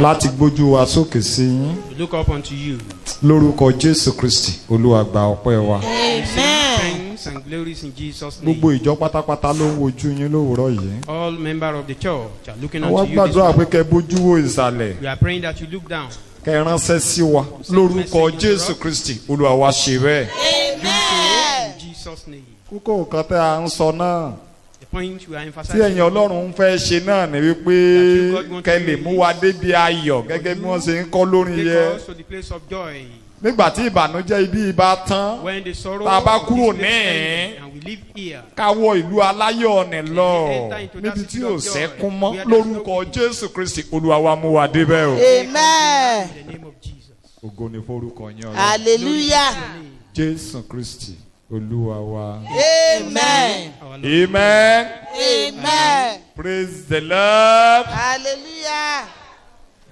láti gbójú wa sókè sí yín. We look up unto you. Lórúkọ Jésù Kristi, Olúwa gba ọpẹ́ wa. Thanks and glories in Jesus' name. Gbogbo ìjọ pátápátá ló ń wojú yín lówùúrọ̀ yìí. All members of the church are looking Àwa unto you this gbàdúrà pé morning. kẹ́ bójú wo ìsàlẹ̀. We are praying that you look down. Kẹ́ ránṣẹ́ sí wa. Lórúkọ Jésù Kristi, Olúwa wa ṣe bẹ́ẹ̀. In Jesus' name. Kókó nǹkan tẹ́ à ń sọ náà. The point we are Tí emphasizing. ẹ̀yin Ọlọ́run ń fẹ́ ṣe náà ni wípé kẹ́ lè mú wa débi ayọ̀ gẹ́gẹ́ bí wọ́n ṣe ń kọ́ lórin Take yẹn. us to the place of joy. Nígbà tí ìbànújẹ́ ibi ìbá tán, When the sorrow tá a bá of kúrò this place níhìn-ín, ends and we live here. ká wọ ìlú aláyọ̀ ọ̀nì lọ níbi tí ò sẹ́kún mọ́ lórúkọ Jésù Kristi, Olúwa wa mú wa débẹ̀ o. Amen. In the name of Jesus. Ògo ni forúkọ yín Ọlọ́run. Hallelujah. Jésù Kristi, Olúwa wa. Amen. Our Lord. Amen. Amen. Praise the Lord. Hallelujah.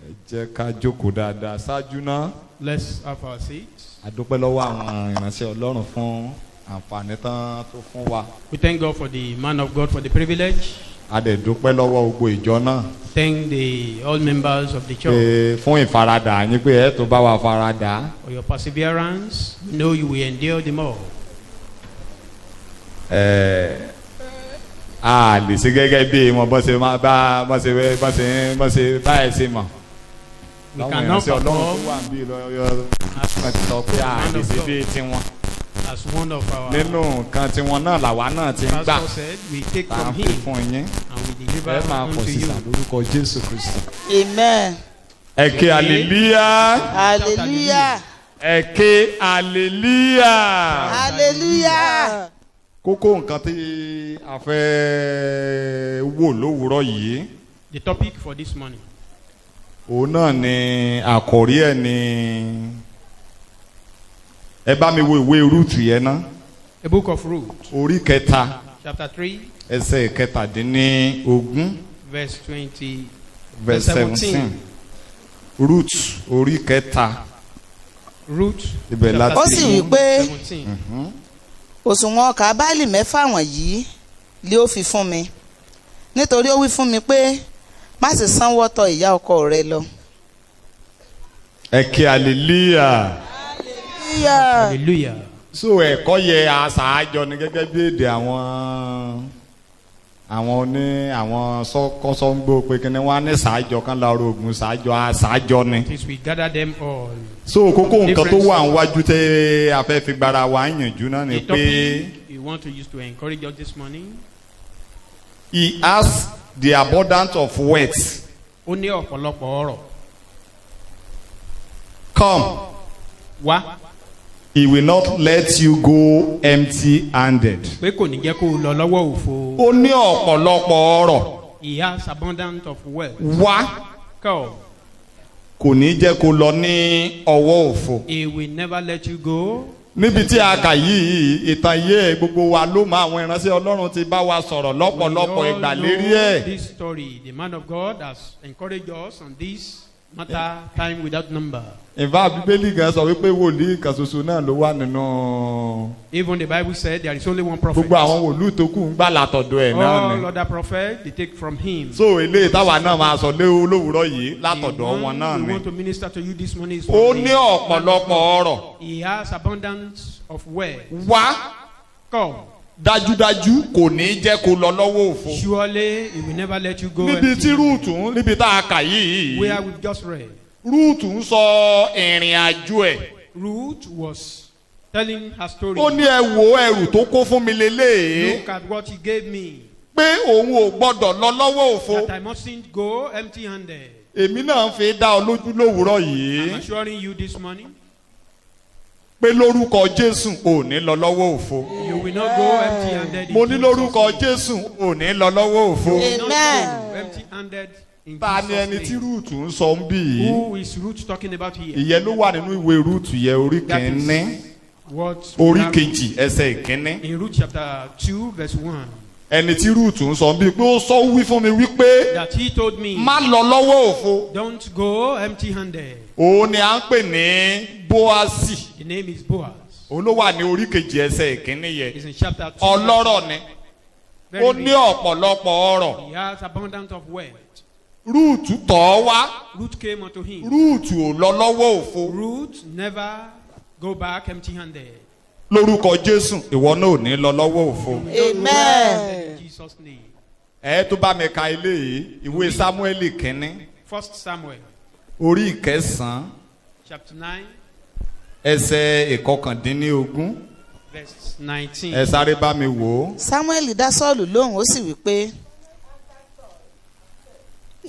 Ẹ jẹ́ ká jókòó dáadáa ṣáájú náà. Let's have our seats. A dúpẹ́ lọ́wọ́ àwọn ìránṣẹ́ Ọlọ́run fún àǹfààní tán tó fún wa. We thank God for the man of God for the privilege. A dẹ̀ dúpẹ́ lọ́wọ́ gbogbo ìjọ náà Thank the all members of the church pé fún ìfaradà yín pé ẹ tó bá wa faradà. for your perseverance. We know you will endure them all. A lè ṣe gẹ́gẹ́ bí wọn bọ́ ṣe máa bá báyìí ṣe mọ̀. We Báwọn cannot ìránṣẹ́ Ọlọ́run tó perform wà níbí lọ́yọ́ wọ́n ti sọ pé a lè ṣe bí tiwọn. as one of our Nínú nǹkan tiwọn náà làwa náà ti ń gbà pastor said. We take tá a from fi him fún yín. and we Ẹ deliver máa pọ̀ unto sí you. lórúkọ Jésù Kristi. Amen. Ẹ ké hallelujah. Hallelujah. Ẹ ké hallelujah. Hallelujah. Kókó nǹkan tí a fẹ́ wò lówùúrọ̀ yìí. The topic for this morning. Òun náà ni àkòrí ẹ̀ ni ẹ bá mi wo ìwé Rúùtù yẹn ná. The book of Ruth, Orí kẹta chapter 3, ẹsẹ̀ kẹtàdínlógún verse 20. verse 17. Rúùtù orí kẹta. Ruth, Ibẹ̀ láti- Ó sì wí pé 17. òṣùwọ̀n ọkà báàlì mẹ́fà wọ̀nyí lé ó fi fún mi nítorí ó wí fún mi pé má sì sanwó tọ ìyá ọkọ rẹ lọ. Ẹ ké hallelujah. Hallelujah. Hallelujah. So ẹ̀kọ́ yẹ àṣàájọ ni gẹ́gẹ́ bí èdè àwọn sọ́kọ́sọ́ngbó pé kí ni wọ́n á ní ṣàájọ kan lọ́rọ̀ ògùn ṣàájọ ni. Since we gather them all. So kókó nǹkan tó wà níwájú tẹ́ a fẹ́ fi gbára wa yànjú náà ni The pé topic we want to use to encourage us this morning. he has the abundance of words. Ó ní ọ̀pọ̀lọpọ̀ ọ̀rọ̀. Come, Wá he will not let you go empty-handed. pé kò ní jẹ́ kó o lọ lọ́wọ́ òfo. Ó ní ọ̀pọ̀lọpọ̀ ọ̀rọ̀. He has abundance of wealth. Wá Come. kò ní jẹ́ kó lọ ní ọwọ́ òfo. He will never let you go. Níbi tí a kà yìí ìtàn yé gbogbo wa ló mọ àwọn ìránṣẹ́ Ọlọ́run ti bá wa sọ̀rọ̀ lọ́pọ̀lọpọ̀ We ìgbà all lérí know ẹ̀. this story. The man of God has encouraged us on this matter time without number. Ìfá Bíbélì gan sọ wípé wòlíì kan ṣoṣo náà ló wà nínú Even the Bible said there is only one prophet. gbogbo àwọn wòlíì tó kù ń gbà látọ̀dọ̀ ẹ̀ náà All ni. other prophets they take from him. So eléyìí táwa náà máa sọ lówùúrọ̀ yìí látọ̀dọ̀ The wọn one náà we ni. want to minister to you this morning is Ó from ní the ọ̀pọ̀lọpọ̀ ọ̀rọ̀. He has abundance of wealth. Wá Come. dájúdájú kò ní jẹ́ kó lọ lọ́wọ́ òfo. Surely he will never let you go. Níbi tí empty-handed. Rúùtù níbi tá a kà yìí. Where we've just read. Rúùtù ń sọ ìrìn àjò ẹ̀. Ruth was telling her story. Ó ní ẹ wo ẹrù tó kó fún mi lélẹ́ẹ̀. Look at what he gave me. Pé òun ò gbọ́dọ̀ lọ lọ́wọ́ òfo. That I mustn't go empty-handed. Èmi náà ń fi dá ọ lójú lówùúrọ̀ yìí. I'm assuring you this morning. Pé lórúkọ Jésù ò ní lọ lọ́wọ́ òfo. You will not go empty-handed. in Mo ní Jesus' lórúkọ name. Jésù ò ní lọ lọ́wọ́ òfo. You will not Amen. go empty-handed in Ta ni ẹni Jesus' tí name. Rúùtù ń sọ ń bì yìí? Who is Ruth talking about here? Ìyẹn ló wà nínú ìwé Rúùtù yẹn orí That is kìíní what orí we have kejì ẹsẹ̀ ìkíní. in Ruth chapter 2 verse 1. Ẹni tí Rúùtù ń sọ ń bì pé ó sọ wí fún mi wípé That he told me, má lọ lọ́wọ́ òfo. don't go empty-handed. Òun ni à ń pè ní Bóásì. The name is Boaz. Òun ló wà ní orí kejì ẹsẹ̀ ìkíní yẹn. It's in chapter 2. Ọlọ́rọ̀ ni. Very Ó rich. ní ọ̀pọ̀lọpọ̀ ọrọ̀. He has abundance of wealth. Rúùtù tọ̀ ọ́ wá. Ruth came unto him. Rúùtù ò lọ lọ́wọ́ òfo. Ruth never go back empty-handed. Lórúkọ Jésù ìwọ náà ò ní lọ lọ́wọ́ òfo. Amen. In Jesus' name. Ẹ tó bá mi ka ilé yìí ìwé Sámúẹ́lì kínní 1 Samuel orí ìkẹsàn-án chapter 9 ẹsẹ̀ ìkọkàndínlógún. verse 19. Ẹ sáré bá mi wò ó. Sámúẹ́lì dá Sọ́ọ̀lù lóhùn ó sì wí pé.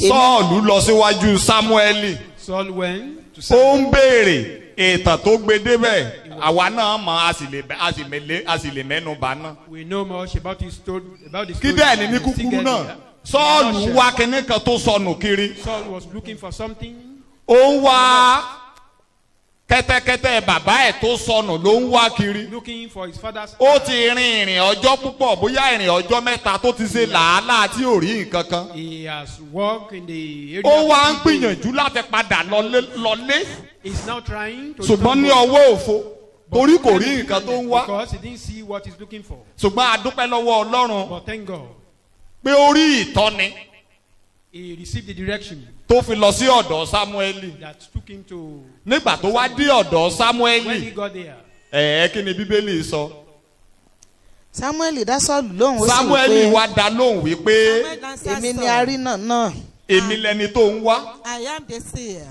Sọ́ọ̀lù lọ síwájú Sámúẹ́lì. Saul went to Ó Samuel. ń béèrè ìtàn tó gbé débẹ̀. Àwa náà mọ̀ a sì lè mẹ́nu bà náà. We know much about his story. Kí dẹ́ ní kúkúrú náà. Sọ́ọ̀lù ń wá kinní kan tó sọnù kiri. Saul was looking for something. Ó ń wá kẹ́tẹ́kẹ́tẹ́ bàbá ẹ̀ tó sọnù ló ń wá kiri. Looking for his father's. Ó ti rin ìrìn ọjọ́ púpọ̀ bóyá ìrìn ọjọ́ mẹ́ta tó ti ṣe làálàá tí ò rí nǹkan kan. He has walked in the area. Ó wá ń gbìyànjú láti padà lọlé. He's now trying to. Ṣùgbọ́n ní ọwọ́ òfo torí kò rí nǹkan tó ń wá. Because he didn't see what he's looking for. Ṣùgbọ́n a dúpẹ́ lọ́wọ́ Ọlọ́run But thank God, pé ó rí ìtọ́ni he received the direction tó fi lọ sí ọ̀dọ̀ Sámúẹ́lì. that took him to. Nígbà tó wá dé ọ̀dọ̀ When Sámúẹ́lì he got there, kí ni Bíbélì sọ? Sámúẹ́lì dá Sọ́ọ̀lù lóhùn ó sì wí Sámúẹ́lì pé. wá dá lóhùn wípé Èmi ni arínà náà. èmi lẹni tó ń wá. I am the seer.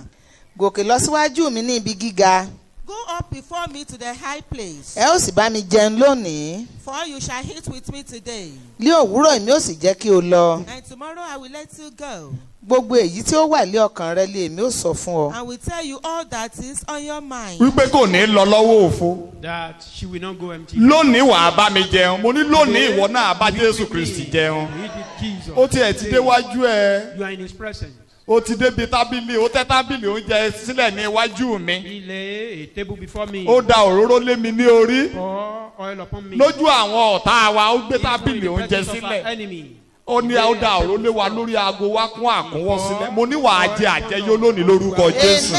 Gòkè lọ síwájú mi ní ibi gíga. Go up before me to the high place, Ẹ ó sì bá mi jẹun lónìí. for you shall eat with me today, Ní òwúrọ̀ èmi ó sì jẹ́ kí o lọ. and tomorrow I will let you go, Gbogbo èyí tí ó wà lé ọkàn rẹ lé èmi ó sọ fún ọ. and will tell you all that is on your mind. Wípé kò ní lọ lọ́wọ́ òfo. that she will not go empty. Lónìí wàá bá mi jẹun. Mo ní lónìí ìwọ náà bá Jésù Kristi jẹun. Eat with Jesus. Ó tiẹ̀ ti déwájú ẹ. You are in his presence. Ó ti débi tábìlì. Ó tẹ́ tábìlì oúnjẹ sílẹ̀ ní iwájú mi. He lay a table before me. Ó da òróró lé mi ní orí. Pour oil upon me. Lójú àwọn ọ̀tá wa ó gbé Even in tábìlì the oúnjẹ presence of our sílẹ̀. enemy. Ó ní ó da òróró lé wa lórí aago wa kún àkúnwọ́ sílẹ̀. Mo ní wàá jẹ àjẹyó lónìí lórúkọ Jésù.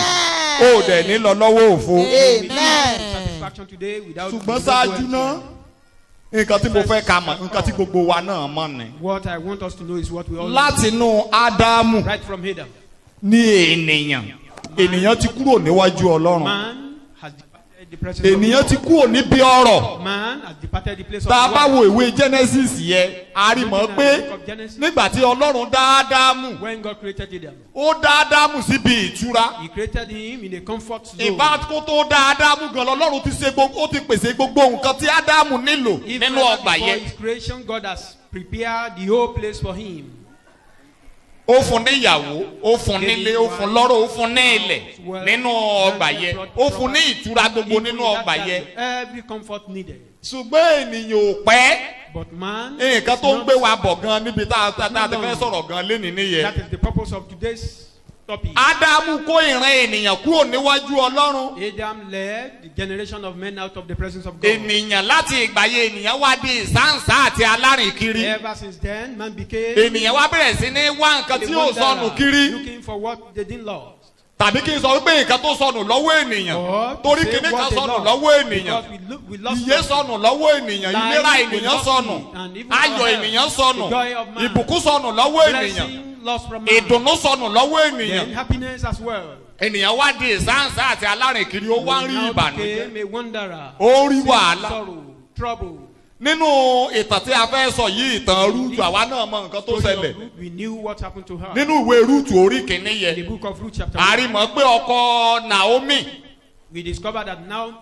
Ó dẹ̀ ní lọ lọ́wọ́ òfo. Amen. Satisfaction today without. Ṣùgbọ́n ṣáájú náà nǹkan tí mo fẹ́ ka mọ̀ nǹkan tí gbogbo wa náà mọ̀ ni. What I want us to know is what we all know. Látinú Ádámù Right from Adam. ní ènìyàn ti kúrò níwájú Ọlọ́run. Man has departed the presence of Ènìyàn God. ti kúrò níbi ọ̀rọ̀. Man has departed the place of Tá a bá God. wo ìwé Genesis yẹn a rí mọ̀ pé nígbà tí Ọlọ́run dá Ádámù When God created Adam, ó dá Ádámù síbi ìtura. He created him in a comfort zone. Ìbá kó tó dá Ádámù gan Ọlọ́run ti ṣe gbogbo ó ti pèsè gbogbo nǹkan tí Ádámù nílò Even nínú ọgbà before yẹn. his creation, God has prepared the whole place for him. Ó fún ní ìyàwó, ó fún nílé, ó fún lọ́rọ̀, ó fún ní ilẹ̀ nínú ọgbà yẹn. Ó fún ní ìtura gbogbo Even nínú in that ọgbà garden, yẹn. every comfort needed. Ṣùgbọ́n ènìyàn ò pẹ́. But man, Nǹkan tó ń is gbé not- wa bọ̀ gan níbi tá a ti fẹ́ sọ̀rọ̀ gan lénìí nìyẹn. that is the purpose of today's topic. Ádámù kó ìran ènìyàn kúrò níwájú Ọlọ́run. Adam led the generation of men out of the presence of God. Ènìyàn láti ìgbà yẹn ènìyàn wá di ìsáǹsá àti alárìnkiri. Ever since then, man became Ènìyàn wá bẹ̀rẹ̀ sí ní wá nǹkan a tí yóò sọnù wanderer, kiri. looking for what they didn't lose. Tàbí kí n sọ wípé nǹkan tó sọnù lọ́wọ́ ènìyàn. Or to Torí say kìíní what kan they sọnù lost. lọ́wọ́ ènìyàn. Because we lost Ìyè something. sọnù lọ́wọ́ ènìyàn. Life, Ìlera we ènìyàn lost sọnù. it. And even Ayọ̀ our health, ènìyàn sọnù. the joy of man. Ìbùkún sọnù lọ́wọ́ ènìyàn. Blessing lost from man. Ìdùnnú sọnù lọ́wọ́ Then ènìyàn. happiness as well. Ènìyàn wá di ìsáǹsá àti alárìnkiri. Ó wá ń rí Now ìbànújẹ́. became a wanderer. Ó rí Sin, wàhálà. sorrow, trouble. Nínú ìtàn tí a fẹ́ sọ yìí ìtàn Rúùtù àwa náà mọ nǹkan tó Story of ṣẹlẹ̀. Ruth, we knew what happened to her. Nínú ìwé Rúùtù orí kìíní In the yẹn. book of Ruth chapter A rí 1, mọ̀ pé ọkọ Naomi we discovered that now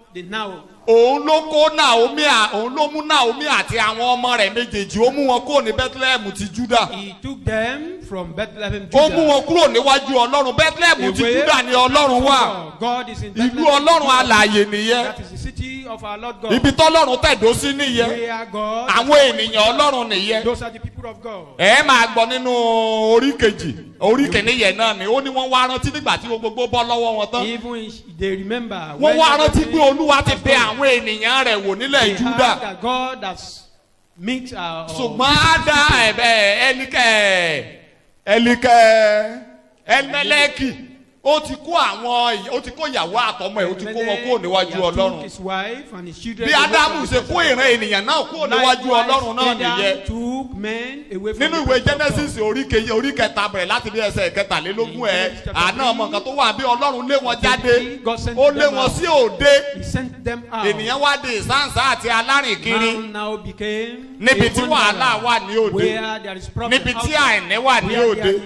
òun ló kó Naomi òun ló mú Naomi àti àwọn ọmọ rẹ̀ méjèèjì ó mú wọn kúrò ní Bethlehem ti Juda. he took them from Bethlehem, Ó mú Judah. wọn kúrò níwájú Ọlọ́run. Bethlehem ti Away Juda ni Ọlọ́run wà. God is in Ìlú Bethlehem, Ọlọ́run Judah. alààyè nìyẹn. That is the city of our Lord God. Ibi tọ́lọ́run tẹ̀dó sí nìyẹn. Where God, Àwọn ènìyàn Ọlọ́run nìyẹn. those are the people of God. Ẹ máa gbọ́ nínú orí kejì orí kìíní yẹn náà ni ó ní wọ́n wá rántí nígbà tí gbogbo bọ́ lọ́wọ́ wọn tán. Even they remember Wọ́n when wá rántí everything pé Olúwa ti was bẹ done. àwọn ènìyàn rẹ̀ wò nílẹ̀ They Júdà. heard that God has met our Ṣùgbọ́n á dá Ẹlikẹ́ Ẹlimẹ́lẹ́kì ó ti kó ìyàwó àtọmọ ẹ̀ ó ti kó wọn kúrò níwájú Ọlọ́run. Bí Ádámù ṣe kó ìran ènìyàn náà kúrò níwájú Ọlọ́run náà nìyẹn. Nínú ìwé Genesis orí kẹta bẹ̀rẹ̀ láti bí ẹsẹ̀ kẹtàlélógún àná ọmọ nǹkan tó wà bí Ọlọ́run lé wọn jáde ó lé wọn sí òde. Ènìyàn wá di ìsáǹsá àti alárìnkiri níbi tí wàhálà wà ní òde níbi tí àìní wà ní òde.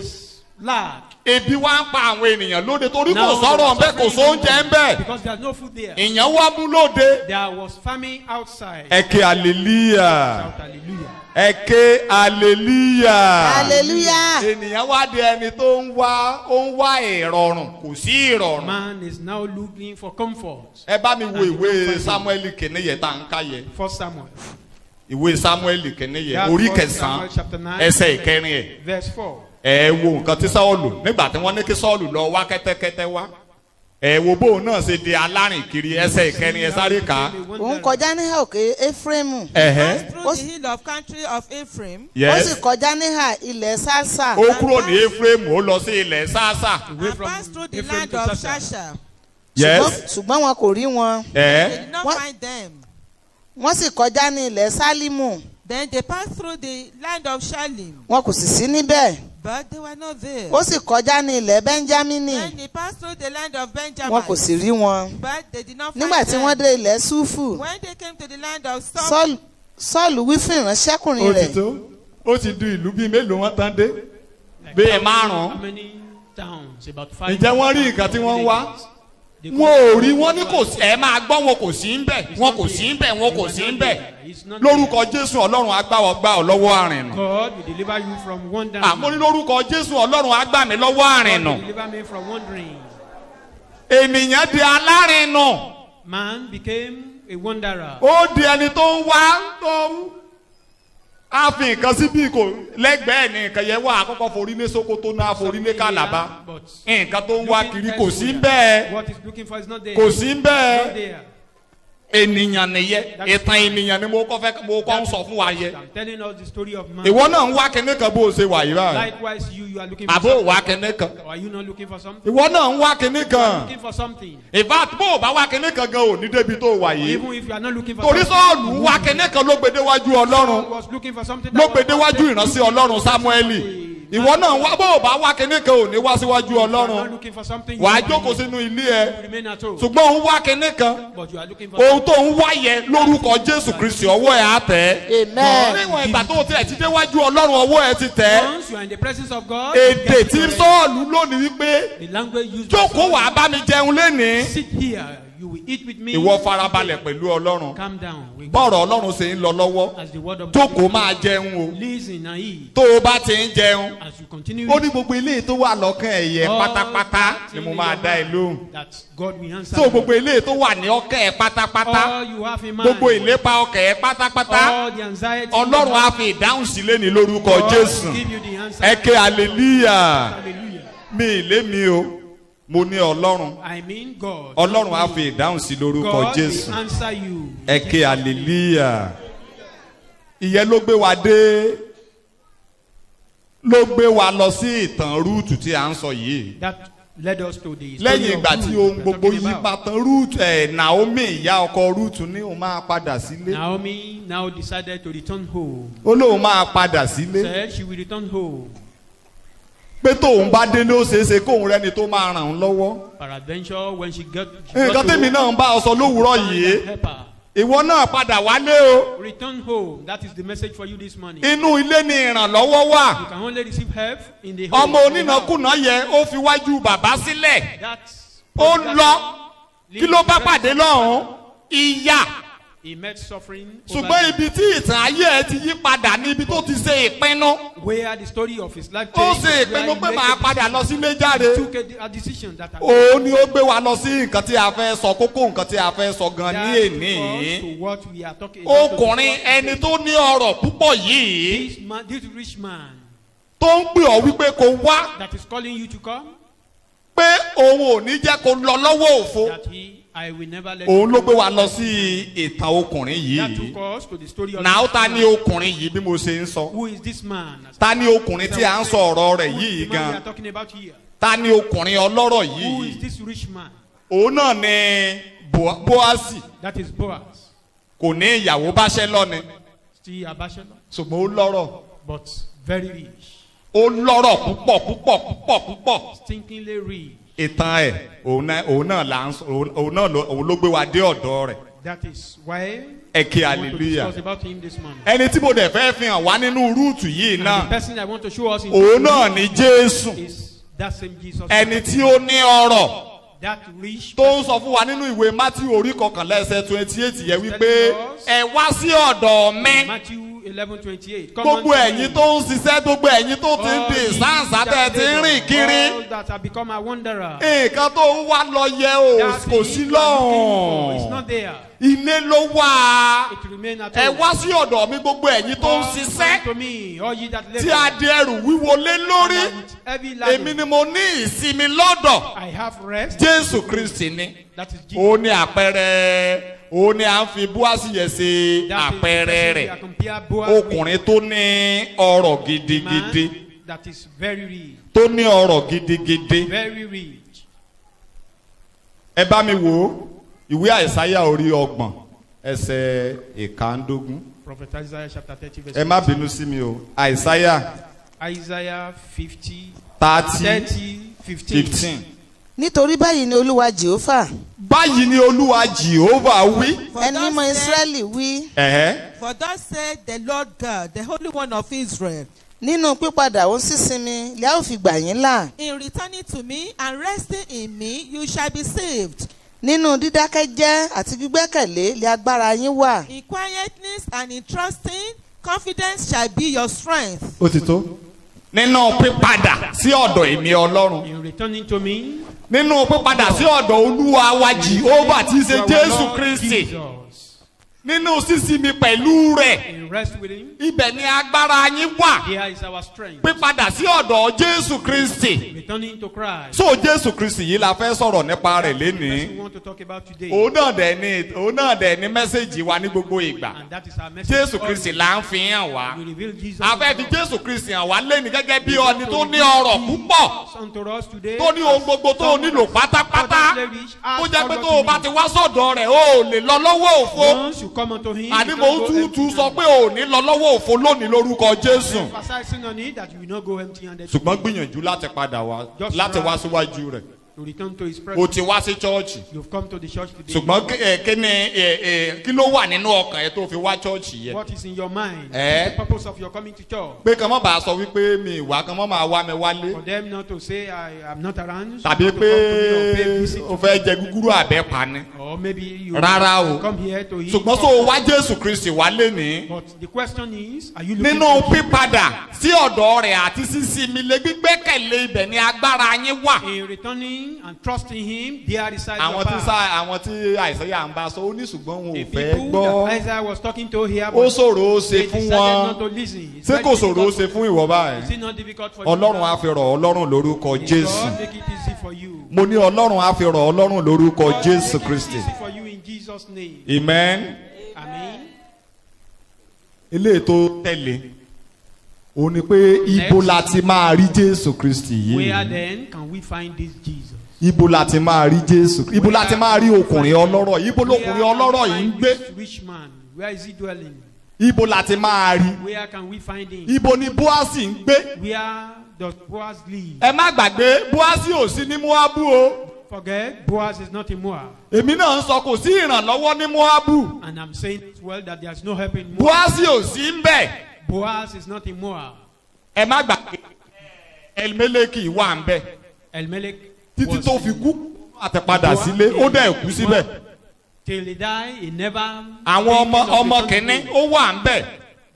Ebi wá ń pa àwọn ènìyàn lóde torí kò sọ̀rọ̀ ńbẹ kò sóúnjẹ ńbẹ. Ìyẹn wá mú lóde. Ẹ ké hallelujah. Ẹ ké hallelujah. hallelujah. Ènìyàn wá di ẹni tó ń wá ìrọ̀rùn kò sí ìrọ̀rùn. Man is now looking for comfort. Ẹ bá mi wo ìwé Sámúẹ́lì kìíní yẹn tá à ń ká yẹ. First Samuel. Ìwé Sámúẹ́lì kìíní yẹn orí kẹsàn-án ẹsẹ̀ ìkẹrin ẹ̀. Verse 4. Ẹ wo nǹkan tí Sọ́ọ̀lù nígbà tí wọ́n ní kí Sọ́ọ̀lù lọ wá kẹ́tẹ́kẹ́tẹ́ wá. Ẹ wo bóun náà ṣe di alárìnkiri ẹsẹ̀ ìkẹrin ẹ sáré kà á. Òun kọjá ní òkè Éfrémù. Passed through the hill of country of Ephraim. Ó sì kọjá níhà ilẹ̀ Sásà. Ó kúrò ní Éfrémù ó lọ sí ilẹ̀ Sásà. And passed through the land of Shasha. Ṣùgbọ́n wọn kò rí wọn. They did not find them. Wọ́n sì kọjá ní ilẹ̀ Sálímù. Then they passed through the land of Shalim. Wọn kò sì sí níbẹ̀. But they were not there. Ó sì kọjá ní ilẹ̀ Bẹ́ńjámínì. Then they passed through the land of Benjamin. Wọn kò sì rí wọn. But they did not find them. Nígbà tí wọ́n dé ilẹ̀ Súfù. When they came to the land of Saul. Sọ́ọ̀lù wí fún ìránṣẹ́kùnrin rẹ̀. Ó ti du ìlú bíi mélòó wọn tán dé. Bíi márùn-ún. Ǹjẹ́ wọ́n rí nǹkan tí wọ́n ń wá? Wọn ò rí wọn ní kò sí ẹ máa gbọ́ wọn kò sí ń bẹ̀ wọn kò sí ń bẹ̀ wọn kò sí ń bẹ̀ lórúkọ Jésù Ọlọ́run á gbà ọ́ lọ́wọ́ àrìnà. Àmọ́ ní lórúkọ Jésù Ọlọ́run á gbà mí lọ́wọ́ àrìnà. Ènìyàn di alárìnà. Man became a wanderer. Ó di ẹni tó ń wá tó ń. A fi nǹkan síbí kò lẹ́gbẹ̀ẹ́ ní nǹkan yẹn wá àkọ́kọ́ forí lé Sókótó náà forí lé Kàlàbá nǹkan tó ń wá kiri kò sí bẹ́ẹ̀ kò sí bẹ́ẹ̀ ènìyàn nìyẹn ìtàn ènìyàn ni mo kọ́ ń sọ fún wa yẹ. Ìwọ náà ń wá kíní kan bó o ṣe wà yìí báyìí. Àbó wá kíní kan. Ìwọ náà ń wá kíní kan. Ìfà bó o bá wá kíní kan gan ò ní débi tó wà yìí. Torí Sọ́ọ̀lù ń wá kíní kan ló gbèdéwájú Ọlọ́run ló gbèdéwájú ìránṣẹ́ Ọlọ́run Sámúẹ́lì. Ìwọ náà wá bó o bá wá kíní kan ò ní wá síwájú Ọlọ́run. Wàá jókòó sínú ilé ẹ. Ṣùgbọ́n òun wá kíní kan. Ohun tó ń wá yẹ lórúkọ Jésù Kristi ọwọ́ ẹ̀ á tẹ̀. Níwọ̀n ìgbà tó tilẹ̀ ti déwájú Ọlọ́run ọwọ́ ẹ̀ ti tẹ̀. Èdè tí Sọ́ọ̀lù lónìí wípé jókòó wàá bá mi jẹun lénìí. Ìwọ farabalẹ̀ pẹ̀lú Ọlọ́run. Bọ́ọ̀rọ̀ Ọlọ́run ṣe ń lọ lọ́wọ́. Jókòó máa jẹun o. Tó o bá ti ń jẹun. Ó ní gbogbo ilé tó wà lọ́kàn ẹ̀yẹ pátápátá ni mo máa dá ẹ lóhùn. Tó gbogbo ilé tó wà ní ọkàn ẹ̀ pátápátá. Gbogbo ìlépa ọkàn ẹ̀ pátápátá. Ọlọ́run á fi ìdáhùn sílẹ̀ ní lórúkọ Jésù. Ẹ ké hallelujah. Mi ìlé mi o. Mo ní Ọlọ́run. Ọlọ́run á fi ìdáhùn sí lórúkọ Jésù. Ẹ ké hallelujah. Ìyẹn ló gbé wa lọ sí ìtàn Rúùtù tí à ń sọ yìí. Lẹ́yìn ìgbà tí ohun gbogbo yí patan Rúùtù Naomi ìyá ọkọ Rúùtù ní òun máa padà sílé. Naomi now decided to return home. Ó lóun máa padà sílé. Said she will return home. Pé tóun bá délé ó ṣeéṣe kóun rẹ́ni tó máa ràn án lọ́wọ́. Peradventure when she got nǹkan tèmi náà ń bá ọ sọ lówùúrọ̀ yìí. Ìwọ náà padà wálé o. Return home. That is the message for you this morning. Inú ilé ni ìrànlọ́wọ́ wà. You can only receive help in the home. Ọmọ onínàkúnà yẹ ó fi wájú bàbá sílẹ̀. Ó lọ kí ló bá pàdé lọ́hùn-ún? Ìyà. He met suffering. Ṣùgbọ́n ibi tí ìtàn ayé ẹ ti yí padà ní ibi tó ti ṣe ìpinnu. Where the story of his life ó ṣe ìpinnu pé màá padà lọ sílé jáde. took a decision that òun ni ó gbé wa lọ sí nǹkan tí a fẹ́ sọ kókó nǹkan tí a fẹ́ sọ gan ní èní. ọkùnrin ẹni tó ní ọrọ̀ púpọ̀ yìí. this rich man. tó ń pè ọ́ wípé kó wá. that is calling you to come. pé òun ò ní jẹ́ kó lọ lọ́wọ́ òfo. that I will never let òun ló gbé wa lọ sí ìtàn ọkùnrin yìí. that took us to the story of náà ta ni ọkùnrin yìí bí mo ṣe ń sọ. who is this man. ta ni ọkùnrin tí a ń sọ ọ̀rọ̀ rẹ̀ yìí gan. we are talking about here. ta ni ọkùnrin ọlọ́rọ̀ Who is yìí? this rich man? Òun náà ni Bóásì. That is Boaz. Kò ní ìyàwó báṣẹ́ lọ́ni, Still a bachelor, ṣùgbọ́n ó lọ́rọ̀. but very rich. Ó lọ́rọ̀ púpọ̀. Stinkingly rich. Ìtàn ẹ̀ òun náà ló gbé wa dé ọ̀dọ̀ rẹ̀. That is why Ẹ kí I want to hallelujah. discuss about him this morning. Ẹni tí mo dẹ̀ fẹ́ fi hàn wá nínú rúùtù yìí And the náà, person I want to show us in òun this náà ni Jésù. is that same Jesus. Ẹni tí ó ní ọrọ̀ That rich tó ń sọ fún wa nínú ìwé Matthew orí 11:28 yẹn wípé ẹ wá sí ọ̀dọ̀ mi. Matthew 11:28. Gbogbo ẹ̀yin tó ń ṣiṣẹ́, gbogbo ẹ̀yin tó ti ń di ìsáǹsá tẹ́ ẹ ti ń rìn kiri. All that have become a wanderer. Nǹkan tó ń wá lọ yẹ o That kò thing sí you are looking for is lọ́hùn. not there. Ilé ló wà. It remain at Ẹ home. wá sí ọ̀dọ̀ mi gbogbo ẹ̀yin tó ń Come ṣiṣẹ́ to me, all ye that tí labor a di ẹrù wíwo lé lórí. and with heavy Èmi laden. ni mo ní ìsinmi lọ́dọ̀. I have rest. Jésù Kristi ni. That is Jesus. Ó ní àpẹẹrẹ, ó ní à ń fi Bóásì yẹn ṣe That is àpẹẹrẹ the person we rẹ̀. are compare Boaz with. Ọkùnrin tó ní ọrọ̀ gidigidi. Man that is very rich. Tó ní ọrọ̀ gidigidi. Very rich. Ẹ bá mi wò ó, ìwé Àìsáyà orí 30 ẹsẹ̀ 21. Prophet Isaiah chapter 30 verse Ẹ má bínú sí mi o. Àìsáyà Isaiah 50, 30:15. 15. nítorí báyìí ni olúwa jehova Báyìí ni Olúwa Jèhófà wí. ẹni mímọ́ israẹli wí For thus said the Lord God, the Holy One of Israel, nínú pípadà òun sísinmi lẹ́ ò fi gbà yín là, in returning to me and resting in me, you shall be saved. nínú dídákẹ́jẹ́ àti gbígbẹ́kẹ̀lé lẹ́ agbára yín wà. In quietness and in trusting, confidence shall be your strength. Ó ti tó. Nínú pípadà sí ọ̀dọ̀ èmi Ọlọ́run. In returning to me, Nínú pípadà sí ọ̀dọ̀ Olúwa wa Jèhófà tí í ṣe our Jésù Lord Kristi. Jesus. Nínú sísinmi pẹ̀lú rẹ̀. In rest with him, Ibẹ̀ ni agbára yín wà. here is our strength. Pípadà sí ọ̀dọ̀ Jésù Kristi. Returning to Christ. So Jésù Kristi yìí la fẹ́ sọ̀rọ̀ nípa rẹ̀ That's the lénìí. person we want to talk about today. Òun náà dẹ̀ ní mẹ́sẹ̀gì wa ní gbogbo ìgbà. And that is our message. Jésù Kristi là ń fi hàn wá. We reveal Jesus. A fẹ́ fi Jésù Kristi hàn wá lénìí gẹ́gẹ́ bí ọni tó ní ọrọ̀ púpọ̀. Unto us today. Tó ní ohun gbogbo tó nílò pátápátá. Tó jẹ́ pé tó o bá ti wá sọ̀dọ̀ rẹ̀ o ò lè lọ lọ́wọ́ òfo. Once you come unto him, Àní you mo don't go tútù empty-handed. sọ pé o ò ní lọ lọ́wọ́ òfo lónìí lórúkọ Jésù. Emphasizing on it that you will not go empty-handed. Ṣùgbọ́n gbìyànjú láti padà wá láti wá síwájú rẹ̀. To return to his O presence. ti wá sí chọ́ọ̀chì. You've come to the church today. Ṣùgbọ́n kí ló wà nínú ọkàn ẹ tó fi wá chọ́ọ̀chì yẹn? What is in your mind? Eh? The purpose of your coming to church. Pé kàn mọ́ bá a sọ wípé mi ìwà kan mọ́ máa wá mi wálé. For them not to say I am not around. so Tàbí not to pé come to me or pay visit o to fẹ́ me. jẹ gúgúrú àbẹ́pà ni. Or maybe you Rárá o. come here to eat. Ṣùgbọ́n tó o wá Jésù Kristi wálé ní. But the question is, are you looking Nínú for Jesus? pípadà sí ọ̀dọ̀ rẹ̀ àti sísinmi lè gbígbẹ́kẹ̀lé ibẹ̀ ni agbára yín wà. In returning and trusting him, there resides your Àwọn tí power. àwọn tí Àìsáyà ń bá sọ ó ní ṣùgbọ́n wọn The ò fẹ́ people gbọ́. that Isaiah was talking to here, Ó but ṣòro ó ṣe they fún decided not wọn. to listen. It's Ṣé very kò ṣòro ó difficult. ṣe fún ìwọ Is báyìí? it not difficult for you? Ọlọ́run á fi rọ̀ Ọlọ́run lórúkọ Jésù. God make it easy for you. Mo ní Ọlọ́run á fi rọ̀ Ọlọ́run lórúkọ God Jésù make it Kristi. easy for you in Jesus' name. Amen. Amen. Eléyìí tó tẹ̀lé òun ni pé ibo la ti máa rí Jésù Kristi Where yìí. then can we find this Jesus? Ibo la ti máa rí Jésù. Ibo la ti máa rí ọkùnrin ọlọ́rọ̀. Ibo lọkùnrin ọlọ́rọ̀ yìí ń gbé. This rich man, where is he dwelling? Ibo la ti máa rí. Where can we find him? Ibo ni Bóásì ń gbé. Where does Boaz live? Ẹ má gbàgbé Bóásì ò sí ní Móábù o. Forget, Boaz is not in Moab. Èmi náà ń sọ kò sí ìrànlọ́wọ́ ní Móábù. And I'm saying as well that there's no help in Moab. Bóásì ò sí ń bẹ̀. Boaz is not in Moab. Ẹ má gbàgbé Elimeleki wà ń bẹ̀. Elimelech Títí was tó fi in- kú àtẹ̀padà sílé ó dẹ̀ kú síbẹ̀. Till he died, he never. Àwọn thinking of ọmọ returning kìíní home. ó wà ń bẹ̀.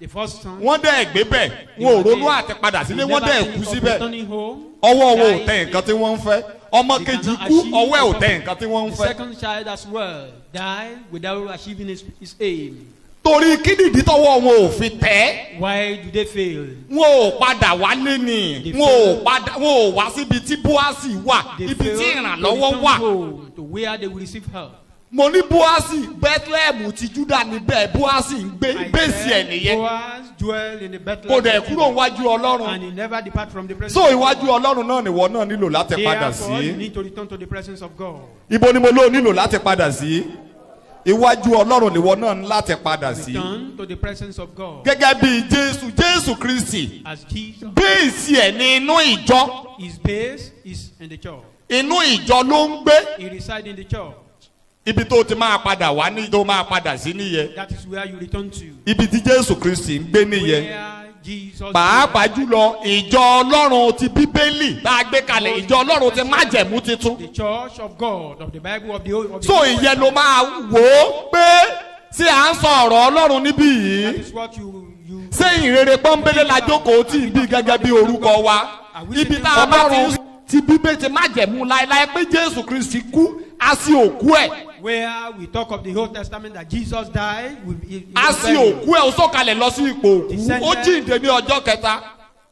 The first son. Wọ́n dẹ̀ gbé bẹ̀. Wọn ò ronú àtẹ̀padà sílé wọ́n dẹ̀ kú síbẹ̀. Returning home. Ọwọ́ wo ò died. tẹ nǹkan tí wọ́n ń fẹ́. Ọmọ They kejì cannot kú achieve ọwọ́ ẹ̀ ò the tẹ purpose. nǹkan tí wọ́n ń The fẹ́. second child as well died without achieving his aim. Torí kídìdí tọwọ́ wọn ò fi tẹ̀. Why do they fail? Wọn ò padà wálé ni. Wọn ò wá síbi tí Bóásì wà. They Ibi fail tí to ìrànlọ́wọ́ return wà. home to where they will receive help. Mo ní Bóásì Bethlehem ti Júdà níbẹ̀ Bóásì ń gbé I bẹ́ẹ̀sì ẹ̀ said nìyẹn. Boaz dwell in the kò Bethlehem. dẹ̀ kúrò níwájú Ọlọ́run. And he never depart from the presence So of iwájú God. Ọlọ́run náà nìwọ náà nílò láti padà Therefore, you sí. need to return to the presence of God. Ibo ni mo ló nílò láti padà sí? Iwájú Ọlọ́run nìwọ náà ní láti padà sí. Return to the presence of God. Gẹ́gẹ́ bí Jésù Kristi. As Jesus, Bẹ́ẹ̀sì ẹ̀ ní inú ìjọ. his base is in the church. Inú ìjọ ló ń gbé. He resides in the church. Ibi tó ti máa padà wá ní tó máa padà sí nìyẹn. That is where you return to. Ibi tí Jésù Kristi ń gbé nìyẹn. Where Jesus Pàápàá dwells. jùlọ ìjọ Ọlọ́run ti Bíbélì tá a gbé kalẹ̀ ìjọ Ọlọ́run ti májẹ̀mú titun. The church of God, of the Bible, of the Old. Of the So Old ìyẹn ló Testament. máa wò ó pé tí à ń sọ ọ̀rọ̀ Ọlọ́run níbí That yìí. is what you. Sẹ́yìn rere pọ́nbélé la jókòó tí ì bí gẹ́gẹ́ bí orúkọ wa. Ibi tá a bá ti Bíbélì ti májẹ̀mú láéláé pé Jésù Kristi kú á sí òkú ẹ̀. Where we talk of the Old Testament that Jesus died, Á sí òkú ẹ̀ ó sọ̀kalẹ̀ lọ sí ipò òkú. Ó jíǹde ní ọjọ́ kẹta.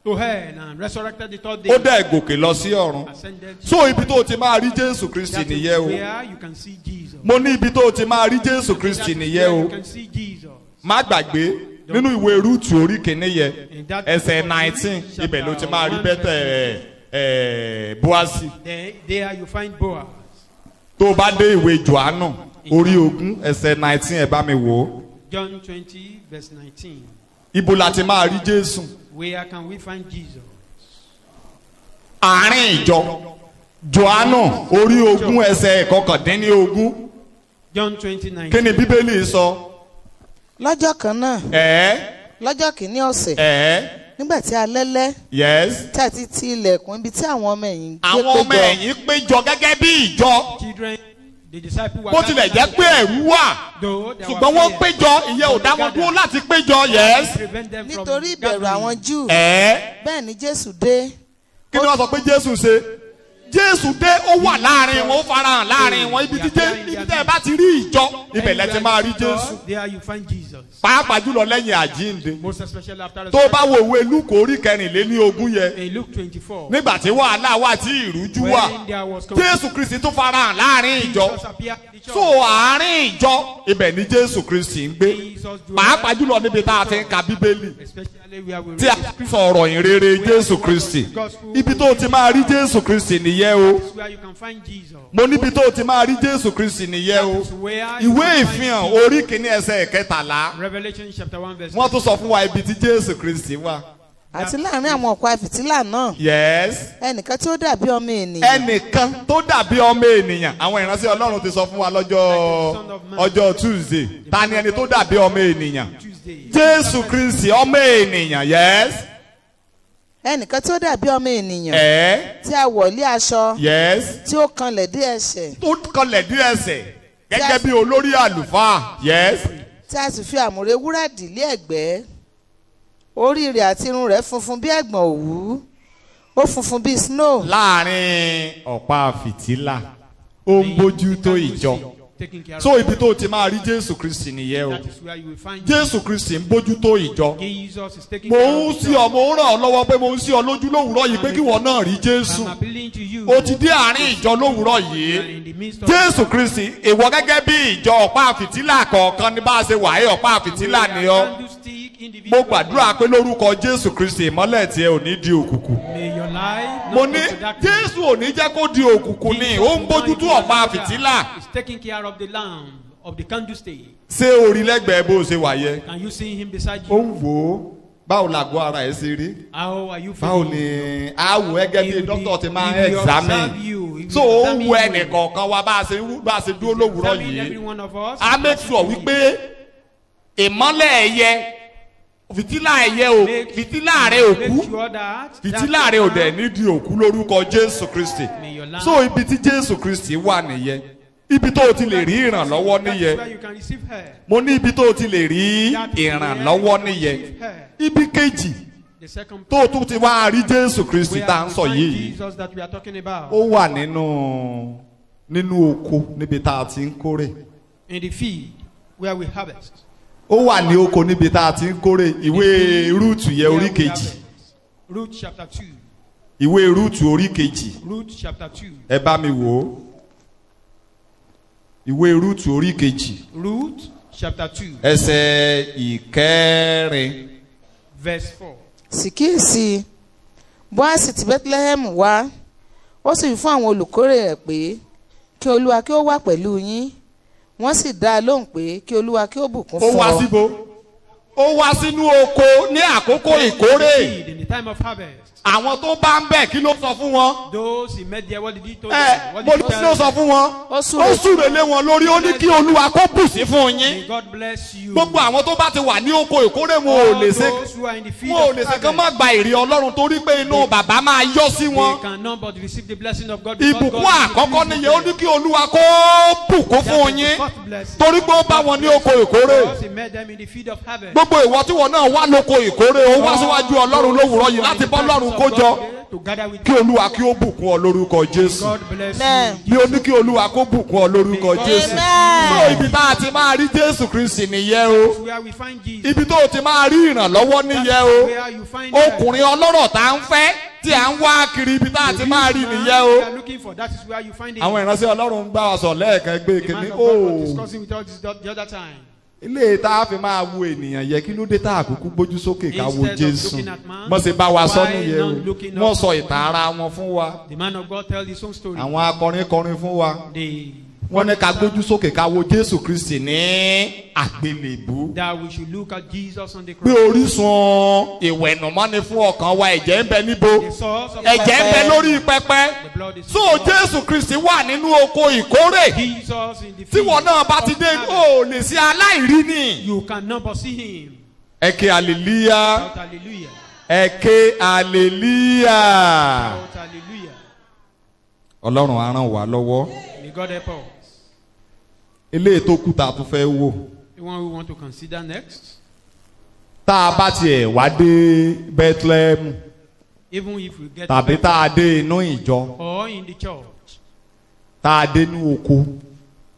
to hell and resurrected the third day. Ó dẹ̀ gòkè lọ sí ọ̀run. Ascended. So ibi tó ti máa rí Jésù Kristi That is nìyẹn o. where you can see Jesus. Mo ní ibi tó ti máa rí Jésù That Kristi is nìyẹn where you o. can see Jesus. Má gbàgbé nínú ìwé Rúùtù orí kìíní yẹn ẹsẹ̀ 19 ibẹ̀ ló ti máa rí bẹ́tẹ̀ Bóásì. There you find Boaz. Tó o bá dé ìwé Jòhánù orí 20 ẹsẹ̀ 19 ẹ bá mi wò ó. John 20 verse 19. Ibo la ti máa rí Jésù? Where can we find Jesus? Àárín ìjọ Jòhánù orí 20 ẹsẹ̀ 19. John 20:19. Kí ni Bíbélì sọ? lọ́jọ́ kan náà lọ́jọ́ kìíní ọ̀sẹ̀ nígbà tí alẹ́ lẹ́ Yes. tí a ti ti ilẹ̀kùn ibi tí àwọn ọmọ ẹ̀yìn gbé Àwọn ọmọ péjọ ẹ̀yìn péjọ gẹ́gẹ́ bí ìjọ. Children, the disciples were Bó tilẹ̀ jẹ́ pé ẹ̀rú wà. though there Ṣùgbọ́n was wọ́n fear, péjọ ìyẹn ò dá wọn dúró láti péjọ. Yes. prevent them from nítorí ìbẹ̀rù gathering. àwọn Júù Kí bẹ́ẹ̀ ni Jésù dé ni wọ́n sọ pé Jésù ṣe? Jésù dé ó wà láàrin wọn ó farahàn láàrin wọn ibi tẹ́ ẹ bá ti rí ìjọ ibẹ̀ lẹ ti máa rí Jésù. There you find Jesus. Pàápàá jùlọ lẹ́yìn àjíǹde. Most especially after Tó bá wo ìwé Lúùkù orí 24 yẹn. in Luke 24. Nígbà tí wàhálà wà tí ìrújú wà. When there was Jésù Kristi tún farahàn láàrin ìjọ. Jesus appeared in the church. So àárín ìjọ ibẹ̀ ni Jésù Kristi ń gbé. Jesus dwelt- Pàápàá jùlọ níbi tá a ti ń ka Bíbélì. Especially where we Tí a read sọ̀rọ̀ ìrere Jésù Kristi. Ibi tó ti máa rí Jésù Kristi nìyẹn o. That's where you can find Jesus. Mo níbi tó ti máa rí Jésù Kristi nìyẹn o. That is where you Ìwé can find ìfihàn Jesus. orí kìíní ẹsẹ̀ 13. Revelation chapter 1 verse Wọ́n tún sọ fún wa ibi tí Jésù Kristi wà. àti láàrin àwọn ọ̀pá fìtílà náà Yes. ẹnìkan tí ó dàbí ọmọ ènìyàn Ẹnìkan tó dàbí ọmọ ènìyàn. Àwọn ìránṣẹ́ Ọlọ́run ti sọ fún wa lọ́jọ́ Tuesday. Ta ni ẹni tó dàbí ọmọ ènìyàn? Tuesday. Jésù Kristi ọmọ ènìyàn. Yes. ẹnìkan tí ó dàbí ọmọ ènìyàn tí a wọ̀ lé aṣọ Yes. tí ó kanlẹ̀ dé ẹsẹ̀ Tó kọlẹ̀ dí ẹsẹ̀ gẹ́gẹ́ bí olórí àlùfáà. Yes. tí a sì fi àmùrè wúrà dì lé ẹ̀gbẹ́ orí rẹ̀ àti irun rẹ̀ funfun bí ẹ̀gbọ̀n òwú ó funfun bí snow Láàárín ọ̀pá fìtílà ó ń bójú tó ìjọ. Taking care So of ibi tó ti máa rí Jésù Kristi nìyẹn o. that is where you will find Jésù Kristi ń bójú tó ìjọ. Jesus is taking Mo care ń of sí ọ, mo ń ràn ọ́ lọ́wọ́ pé mo ń sí ọ lójú lówùúrọ̀ yìí pé kí wọ́n náà rí Jésù. I'm appealing to you. O ti dé àárín ìjọ lówùúrọ̀ You are yìí. in the midst of Jésù Kristi ìwọ gẹ́gẹ́ bí ìjọ ọ̀pá fìtílà kọ̀ọ̀kan ní bá a ṣe wà ẹ́ ọ̀pá fìtílà ni ọ́. candlestick individual. Mo gbàdúrà pé lórúkọ Jésù Kristi ìmọ́lẹ̀ tiẹ̀ ò ní di òkùnkùn. May your life Mo not ní go to darkness. Jésù ò ní jẹ́ kó di òkùnkùn ni ó ń bójú tó ọ̀pá fìtílà. He's taking care of the lamp of the candlestick. Ṣé orí lẹ́gbẹ̀ẹ́ bó ṣe wà yẹ? Can you see him beside Ó you? ń wò ó. Báwo làgọ́ ara ẹ̀ ṣe rí? How are you Báwo feeling? ni àwọ̀ ẹgẹ́ He bí will dókítà ti máa ń he will examine? observe you. He will So ó examine wo you. ẹnìkọ̀ọ̀kan wa bá a ṣe dúró lówùúrọ̀ Examine every yìí. one of us. A make sure wípé ìmọ́lẹ̀ ẹ̀yẹ fìtílà ẹ̀yẹ ò fìtílà rẹ̀ ò kú Make sure that fìtílà rẹ̀ ò dẹ̀ nídìí òkú lórúkọ Jésù Kristi. May your lamp- So ibi tí Jésù Kristi wà nìyẹn. Ibi tó o ti lè rí ìrànlọ́wọ́ That is nìyẹn. where you can receive help. Mo ní ibi tó o ti lè rí ìrànlọ́wọ́ nìyẹn. Ibi kejì The second tó o tún ti wá rí Jésù Kristi where tá à ń we sọ find yìí. Jesus that we are talking about. Ó wà nínú oko níbi tá a ti ń kórè. In the field where we harvest. Ó wà ní oko níbi tá a ti ń kórè. Ìwé Rúùtù yẹ orí Where we kejì. harvest. Ruth chapter 2. Ìwé Rúùtù orí kejì. Ruth chapter 2. Ẹ bá mi wò ó. Ìwé Rúùtù orí kejì. Ruth chapter 2. Ẹsẹ̀ ìkẹrin. Verse 4. sì kíyèsí Bóásì ti Bethlehem wá ó sì wí fún àwọn olùkórè rẹ̀ pé kí Olúwa kí ó wà pẹ̀lú yín wọ́n sì dá a lóhùn pé kí Olúwa kí ó bùkún ó fún wá ọ. síbo ó wá sínú oko ní àkókò ìkórè. Seed in the time of harvest. àwọn tó bá ń bẹ̀ kí ló sọ fún wọn. Those he met there, what did he tell ẹ them? What mo did ní he kí ló tell sọ them? fún wọn. Ó ó súre súre lé wọn lórí ó ní kí Olúwa kó bù sí fún yín. May God bless you. gbogbo àwọn tó bá ti wà ní oko ìkórè wọn ò lè ṣe Those who are in the field wọn ò of lè ṣe kán harvest, má gba èrè Ọlọ́run torí pé inú bàbá máa yọ sí they wọn. cannot but receive the blessing of God. because ìbùkún God is àkọ́kọ́ increasing nìyẹn ó ní them. kí Olúwa kó bùkún That fún is the yín first blessing. torí pé ó bá wọn ní oko ìkórè. Because he met them in the field of harvest. gbogbo ìwọ tí wọn náà wá lóko ìkórè ó wá síwájú Ọlọ́run lówùúrọ̀ yìí láti bọ́ Ọlọ́run kó jọ To gather with kí Olúwa kí ó bùkún ọ lórúkọ Jésù. God bless Amen. you. bí ó ní kí Olúwa kó bùkún ọ lórúkọ Jésù. Amen. so ibi tá a ti máa rí Jésù Kristi nìyẹn o. That's where we find Jesus. ibi tó o ti máa rí ìrànlọ́wọ́ nìyẹn o. Where you find help. ọkùnrin ọlọ́rọ̀ tá à ń fẹ́ tí à ń wá kiri ibi tá a ti máa rí nìyẹn We o. are looking for. That is where you find it. àwọn ìránṣẹ́ Ọlọ́run ń bá wa sọ lẹ́ẹ̀kan gbé The man kínní of God was o. discussing with us the other time. ilé tá a fi máa wo ènìyàn yẹ kí ló dé tá a kúkú gbójú sókè ká wo Instead of Jésù. looking at man, wọ́n ṣe bá wa sọ why nìyẹn not o. looking wọ́n up sọ to ìtàn ara wọn fún wa. The man of God tell his own story. àwọn akọrin kọrin fún wa. The wọ́n ní ká gbójú sókè ká wo Jésù Kristi ní àgbélébú. that we should look at Jesus on the pé cross. orísun ìwẹ̀nùmọ́ ni fún ọkàn wa ẹ̀jẹ̀ ń bẹ níbo. The source of ẹ̀jẹ̀ ń bẹ lórí pẹpẹ. the blood is so Jésù Kristi wà nínú oko ìkórè. Jesus in the tí field wọn náà bá ti of dé harvest. ó lè ṣe aláìrí ni. You cannot but see him. ẹ ké hallelujah. Shout hallelujah. ẹ ké hallelujah. Shout hallelujah. Ọlọ́run á ràn wá lọ́wọ́. May God help us. eléyìí tó kù tá a tún fẹ́ wò. The one we want to consider next. tá a bá tiẹ̀ wá dé Bethlehem Even if we get tàbí tá a dé inú ìjọ or in the church, tá a dé inú oko.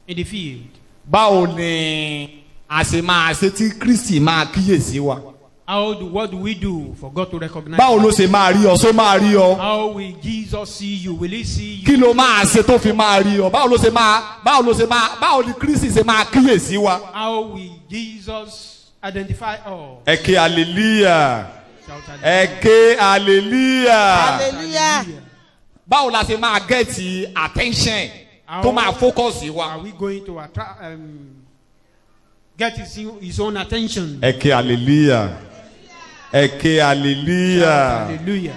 in the field, báwo ni a ṣe máa ṣe tí Kristi máa kíyèsí wa. what do we do for God to recognize? báwo ló ṣe máa rí ọ só máa rí ọ. How will Jesus see you? Will he see kí you? ló máa ṣe tó fi máa rí ọ. báwo báwo ni Kristi ṣe máa kíyèsí wa. How will Jesus identify us? ẹ ké hallelujah. Shout ẹ hallelujah. ké hallelujah. Hallelujah. báwo la ṣe máa gẹ́ẹ̀tì attention tó máa focus Are wa. we going to get his own attention? ẹ ké hallelujah. ẹ ké hallelujah. Hallelujah.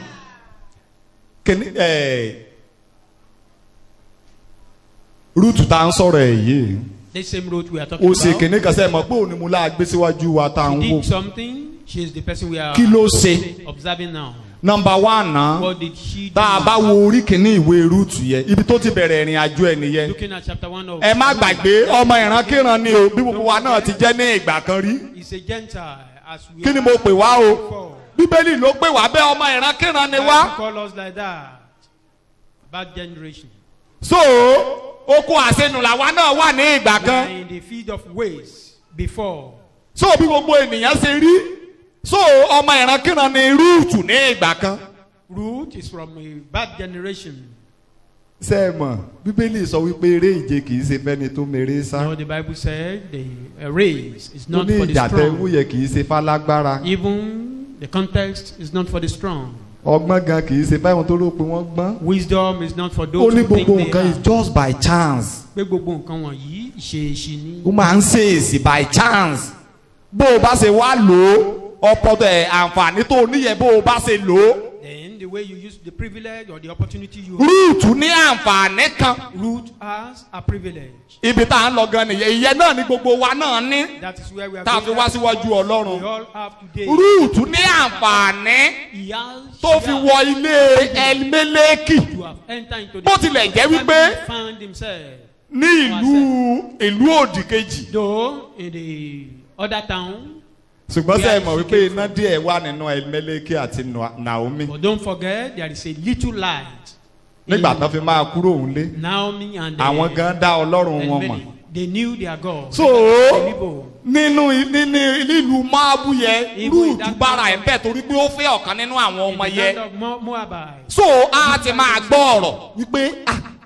rúùtù tá à ń sọ̀rọ̀ ẹ̀ yìí. The same road we are ó talking ṣe about. kìnní kan sẹ́yìn mọ̀ pé òun ni mo láà gbé síwájú wa tá à ń She wò. did something. She is the person we are kí ló ṣe. observing now. number one náà What did she do? tá a bá wo orí kìíní ìwé rúùtù yẹn ibi tó ti bẹ̀rẹ̀ ìrìn àjò ẹ̀ nìyẹn. Looking at chapter 1 of. ẹ má gbàgbé ọmọ ìrankíran ni o bí gbogbo wa náà ti jẹ́ ní ìgbà kan rí. He's a Gentile as we kí ni are mo pè wá o. before. bíbélì ló pè wá bẹ́ẹ̀ ọmọ ìrankíran ni Why wá. do you call us like that? Bad generation. so oko àṣenù làwa náà wà ní ìgbà We are kan. in the field of ways before. so bí gbogbo ènìyàn ṣe rí. so ọmọ ìrankíran ni rúùtù ní ìgbà kan. Ruth is from a bad generation. ṣé ẹ mọ̀ bíbélì sọ wípé eré ìje kì í ṣe fẹ́ni tó mèrè sá. No, the Bible said the race is ó not ní for the ìjà tẹ́wú strong. yẹ kì í ṣe fálágbára. Even the context is not for the strong. ọgbọ́n gan kì í ṣe fáwọn tó rò pé wọ́n gbọ́n. Wisdom is not for ó those ní who think gbogbo they nǹkan is are. just by chance. Pé gbogbo nǹkan wọ̀nyí ìṣeéṣe ni. ó máa ń ṣèèṣì by chance. bó o bá ṣe wá lò ó ọ̀pọ̀tọ̀ ẹ̀ àǹfààní tó o níyẹn bó o bá ṣe lò ó. Then the way you use the privilege or the opportunity you have. rúùtù ní àǹfààní kan. Ruth has a privilege. ibi tá à ń lọ gan nìyẹn ìyẹn náà ni gbogbo wa náà ní. That is where we are tá a fi going. wá síwájú We Ọlọ́run. all have today. rúùtù ní àǹfààní He has tó fi wọ ilé Elimeleki to have entered into the bó tilẹ̀ jẹ́ wípé and found himself. ní ìlú òdì kejì. Though in the other town, ṣùgbọ́n sẹ́yìn mọ̀ wípé iná díẹ̀ wà nínú Elimeleki àti Naomi. but don't forget there is a little light. nígbà tán fi máa kúrò òǹlé Naomi and àwọn gan dá Ọlọ́run wọn mọ̀. they knew their God. so nílùú Máàbù yẹn rúùtù bára ẹ̀ bẹ́ẹ̀ torí pé ó fẹ́ ọ̀kan nínú àwọn ọmọ in the yẹn. land of Moabite. so a ti máa gbọ́ ọ̀rọ̀ wípé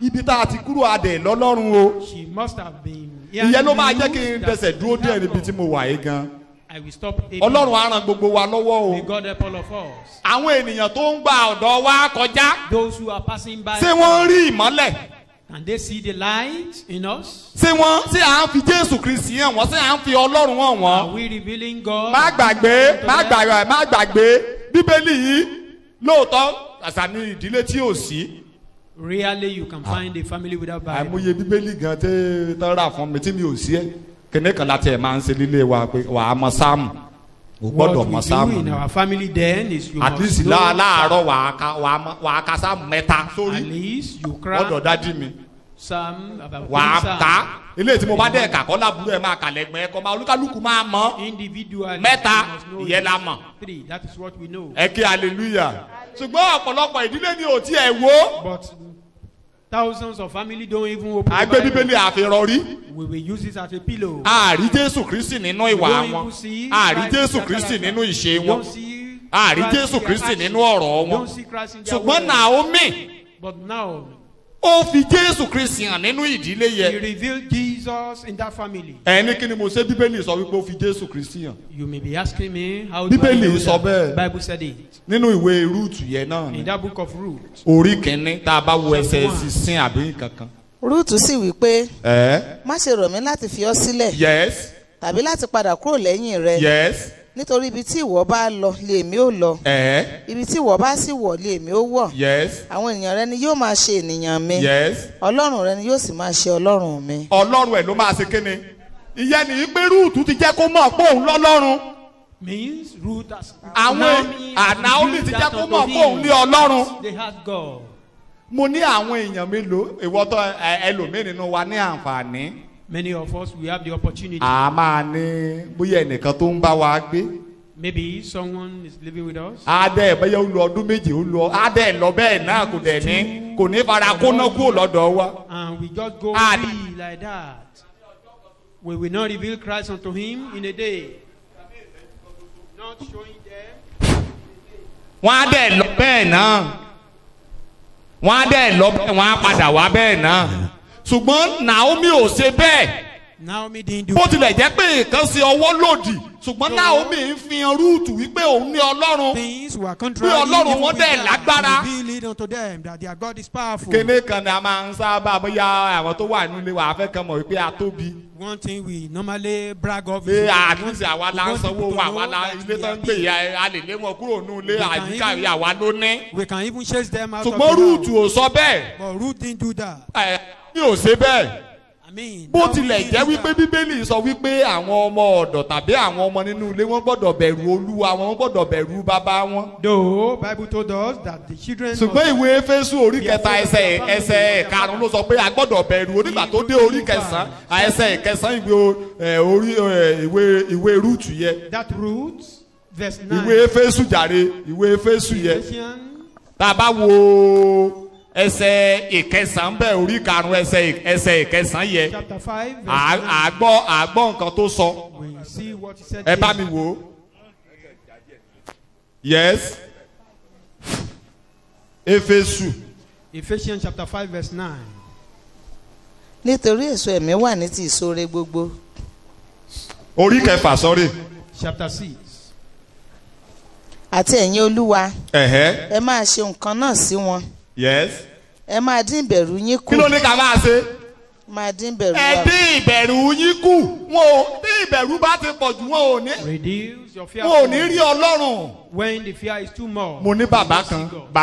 ibi tá a ti kúrò adẹ̀ lọ́lọ́run o. She must have been. ìyẹn ló máa jẹ́ kí n dẹsẹ̀ dúró díẹ̀ níbi tí mo wà yìí gan. I will stop. Ọlọ́run á ràn gbogbo wa lọ́wọ́ May o. God help all of us. Àwọn ènìyàn tó ń gba ọ̀dọ̀ wa kọjá. Those who are passing by. Ṣé wọ́n rí ìmọ́lẹ̀? Can they see the light in us? Ṣé à ń fi Jésù Kristi hàn wọ́n? Ṣé à ń fi Ọlọ́run hàn wọ́n? Are we revealing God? Má gbàgbé Bíbélì yìí lóòótọ́ àṣà ní ìdílé tí ò sí. Rarely you can find a family without Bible. Àìmọye Bíbélì gan tẹ́ rà fún mi tí mi ò sí ẹ́. Kẹ́nẹ́ kan láti ẹ̀ máa ń ṣe lílé wa pé wà á mọ sáàmù. O gbọ́dọ̀ mọ What we sáàmù. do in our family then is you At least must know. láàárọ̀ wà á ka sáàmù mẹ́ta sórí. At least you Gbọ́dọ̀ cry dádì mi. some about Wà á things ká. Ilé tí mo bá dẹ̀ kà kọ́ lábúrò ẹ̀ máa kà lẹ́gbẹ̀ẹ́ kọ́ máa olúkálùkù máa mọ̀. individually. Mẹ́ta, you must know ìyẹn la it. mọ̀. 3, that is what we know. Ẹ kí hallelujah. Ṣùgbọ́n ọ̀pọ̀lọpọ̀ ìdílé ni ò tí ẹ̀ wó. But thousands of family don't even open the Àgbẹ̀ Bible. Bíbélì àfihàn rí. We will use it as a pillow. Àrí Jésù Kristi nínú ìwà Don't wọn. even see Àrí Christ in Jésù their Kristi character. nínú ìṣe We wọn. don't see Àrí Christ in Jésù their Kristi actions. nínú ọ̀rọ̀ We don't wọn. see Christ in their Ṣùgbọ́n words. Naomi But now, ó fi Jésù Kristi hàn nínú ìdílé he yẹn. revealed Jesus in that family. Ẹni kí ni mo ṣe Bíbélì sọ wípé ó fi Jésù Kristi hàn. You may be asking me, how do I Bíbélì know sọ that? bẹ́ẹ̀. Bible said it. Nínú ìwé Rúùtù yẹn náà ni. In that book of Ruth. Orí kìíní tá a bá wo ẹsẹ̀ sísìn àbí kankan. rúùtù sì wí pé Ẹ má ṣe rọ̀ mí láti fi ọ́ sílẹ̀ yes tàbí láti padà kúrò lẹ́yìn rẹ yes nítorí ibi tí ìwọ bá lọ lèmi ó lọ ibi tí ìwọ bá sì wọ̀ lèmi ó wọ̀ yes àwọn ènìyàn rẹ ni yóò máa ṣe ènìyàn mi yes. ọlọ́run rẹ ni yóò sì máa ṣe ọlọ́run mi. Ọlọ́run ẹ̀ ló máa ṣe kéne. Ìyẹn nìyí pé Rúùtù ti jẹ́ kó mọ̀ pé òun lọ́lọ́run. Means Ruth has Àwọn Naomi ti jẹ́ kó mọ̀ pé òun ní Ọlọ́run. They had God. Mo ní àwọn èèyàn mélòó ìwọ́tọ̀ ẹlòmíì nínú wa ní àǹfààní. Many of us, we have the opportunity. A máa ní bóyá ẹnìkan tó ń bá wa gbé. Maybe someone is living with us. Adé bóyá ó lọ ọdún méje ó lọ. Adé lọ bẹ́ẹ̀ náà kò dẹ̀ ní kò ní fara kóná kúrò lọ́dọ̀ wa. And we just go And- free like that. We will not reveal Christ unto him in a day. Not showing them. Wọ́n á dẹ̀ lọ bẹ́ẹ̀ náà. Wọ́n á dẹ̀ lọ bẹ́ẹ̀ wọ́n á padà wá bẹ́ẹ̀ náà. Ṣùgbọ́n Naomi ò ṣe bẹ́ẹ̀. Naomi didn't do Bó tilẹ̀ jẹ́ pé nǹkan ṣe ọwọ́ lòdì ṣùgbọ́n Naomi ń fi hàn Rúùtù wípé òun ní Ọlọ́run. things were contrary. Bí Ọlọ́run even wọn with dẹ̀ them. lágbára. Reveal it unto them that their God is powerful. Kéné kan ni a máa ń sábà bóyá àwọn tó wà nílé wa fẹ́ kan mọ̀ wípé a tóbi. One thing we normally brag of Pé is àtúnṣe àwa la ń sanwó wa àwa la ilé tó ń gbé ya a lè lé wọn kúrò ní ilé àyíká yìí àwa ló ní. we can even chase them out Ṣùgbọ́n of the Rúùtù house. ò sọ bẹ́ẹ̀. But Ruth didn't do that. Mi ò ṣe bẹ́ẹ̀. I mean, Bó Naomi tilẹ̀ didn't jẹ́ do wípé that. Bíbélì sọ wípé àwọn ọmọ ọ̀dọ̀ tàbí àwọn ọmọ nínú ilé wọn gbọ́dọ̀ bẹ̀rù Olúwa wọn gbọ́dọ̀ bẹ̀rù bàbá wọn. Though Bible told us that the children Ṣùgbọ́n ìwé Éfésù orí kẹta ẹsẹ̀ karùn-ún ló sọ pé a gbọ́dọ̀ bẹ̀rù onígbà tó dé orí kẹsàn-án ẹsẹ̀ ìkẹsàn-án ìwé Rúùtù yẹ. that Ruth, verse 9. Ìwé Éfésù jàre ìwé Éfésù yẹ. Ephesians Tá a bá wo ẹsẹ̀ ìkẹsàn-án bẹ́ẹ̀ orí karùn-ún ẹsẹ̀ ìkẹsàn-án yẹ. chapter 5, verse 9. Àgbọ̀ nǹkan tó sọ. We see what he said. Ẹ bá here. mi wò ó. Yes. Éfésù. Ephesians chapter 5, verse 9. nítorí èso ẹ̀mí wà ní ti ìṣoore gbogbo Orí kẹfà sọ́rí. Chapter 6. àti ẹ̀yin olúwa Ẹ̀hẹ́. ẹ máa ṣe nǹkan náà sí wọn Yes. ẹ máa dín ìbẹ̀rù yín kù Kí ló ní ká máa ṣe? máa dín ìbẹ̀rù Ẹ wa dín ìbẹ̀rù yín kù. Wọn ò bí ìbẹ̀rù bá ti pọ̀ jù wọn ò ní. Reduce your fear. Wọn ò ní rí Ọlọ́run. When the fear is too much. Mo ní bàbá you kan. will see God.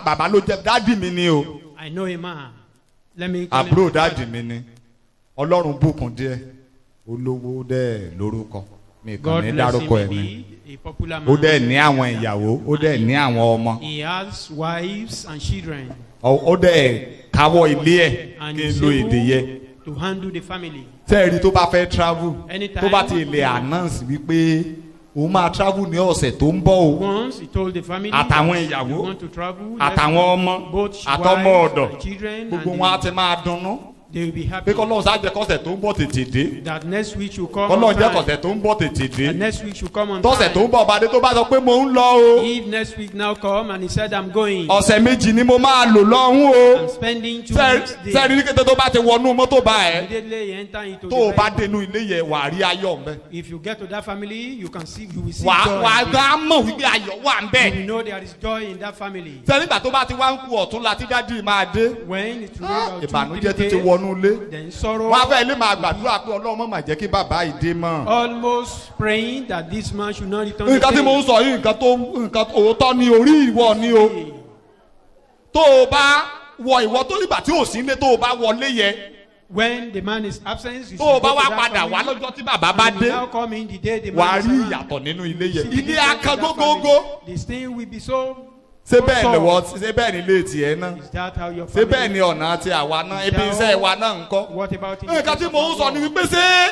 Bàbá ló jẹ́ dádì mi ni o. I know a man. Let me call him Àbúrò my dádì father. mi ni. Ọlọ́run bùkún díẹ̀. Olówó dẹ̀ lórúkọ. Mi kàn God ní bless him, dárúkọ ẹ̀ ni. maybe a popular Ó man. dẹ̀ ní àwọn ìyàwó. Ó dẹ̀ ní àwọn ọmọ. He has wives and children. Ó dẹ̀ káwọ́ ilé ẹ̀ And kí he's n lo èdè yẹ. able to handle the family. Tẹ́ẹ̀rí tó bá fẹ́ travel Anytime. tó bá ti lè announce wípé òun máa travel ní ọ̀sẹ̀ tó ń bọ̀ o. Once he told the family. Àtàwọn that ìyàwó, you want to travel. àtàwọn ọmọ, both àtọmọ wives ọ̀dọ̀, and children. gbogbo and wọn á ti máa dunnú. They will be happy pé kọ́lọ́run sáà jẹ́ kọ́sẹ̀ tó ń bọ̀ tètè dé that next week should come kọ́lọ́run on jẹ́ time. kọ́sẹ̀ tó ń bọ̀ tètè dé That next week should come on tọ́sẹ̀ tó time. ń bọ̀ bá dé tó bá sọ pé mo ń lọ o If next week now come and he said, I'm going, ọ̀sẹ̀ méjì ni mo máa lò lọ́hún o I'm spending 2 weeks sẹ́ẹ̀rì there. ní kété tó bá ti wọnú mọ́tò bá ẹ̀ Immediately you enter into tó o the bá vehicle. dénú ilé yẹn wà á rí ayọ̀ ń bẹ If you get to that family, you can see, you will see wà joy. á gbá mọ̀ wípé ayọ̀ wà ń bẹ You will know there is joy in that family. sẹ́ẹ̀rì nígbà tó bá ti wá ń ku ọ̀tún la tí dádì máa dé When it's about 2-3 ìbànújẹ́ ti days, wọnú ilé then sorrow, wọn á fẹ́ ilé máa gbàdúrà pé ọlọ́run má mà jẹ́ kí bàbá yìí dé mọ́. almost praying that this man should not return nǹkan tí mo ń again. sọ yìí nǹkan òótọ́ ni orí ìwọ ni o tó o bá wọ ìwọ tó nígbà tí ò sí ilé tó o bá wọlé yẹ When the man is absent, you tó o should bá go wá to that padà wá family. lọ́jọ́ tí bàbá bá And dé you now come in the day the wà á man is rí around. ìyàtọ̀ nínú ilé yẹ See the ìdí difference akan in that gógógó family. This thing will be so. ṣé so bẹ́ẹ̀ soft. ni wọ́n ṣé bẹ́ẹ̀ ni ilé tiẹ̀ náà Is that how your ṣé family? bẹ́ẹ̀ ni ọ̀nà ti àwa náà ibi iṣẹ́ wa náà ń kọ́. What about in the nǹkan case tí of mo ń our sọ ni Lord? wípé ṣé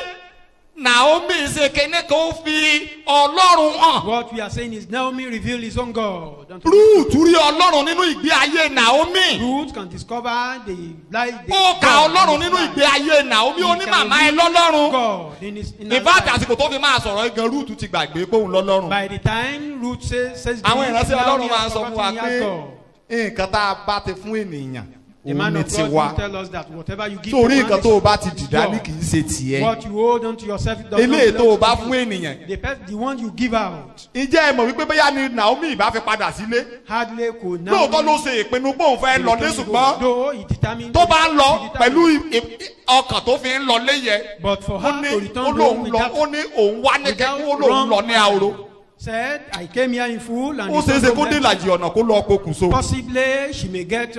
Naomi ṣe kíní kan fi ọlọ́run hàn What we are saying is Naomi revealed his own God. Don't Ruth rí ọlọ́run nínú ìgbé ayé Naomi. Ruth can discover the light. ó ka ọlọ́run nínú ìgbé ayé Naomi ó ní màmá ẹ lọ́lọ́run God in his in her ìfáàtì life. àsìkò tó fi máa sọ̀rọ̀ gan Ruth ti gbàgbé pé òun lọ́lọ́run. By the time Ruth says àwọn this, ìránṣẹ́ Naomi ọlọ́run máa ń has sọ fún wa forgotten he pé has God. nǹkan tá a bá ti fún ènìyàn The òun man ni of God tiwa will tell us that whatever you give sórí to man nǹkan is tó o bá ti dìdá ní yours. kì í ṣe tiẹ̀ What you hold unto yourself it does not eléyìí tó o belong bá to fún you. ènìyàn The one you give out ǹjẹ́ ẹ mọ̀ wípé bóyá ni Naomi ìbá fi padà sílé hardly could now. lóòótọ́ ló ṣe ìpinnu pé òun fẹ́ lọ lé ṣùgbọ́n Though he determined tó bá ń lọ he determined- pẹ̀lú ọkàn tó fi ń lọ lé yẹ But for ó her ní to ó return lóun home lọ without ó ní òun wá ní without kẹ́kẹ́ ó lóun wrong lọ ní ahoro said, I came here in full and ó the ṣeé ṣe son kó of dé them- ìlàjì ọ̀nà kó lọ pokùnso possibly she may get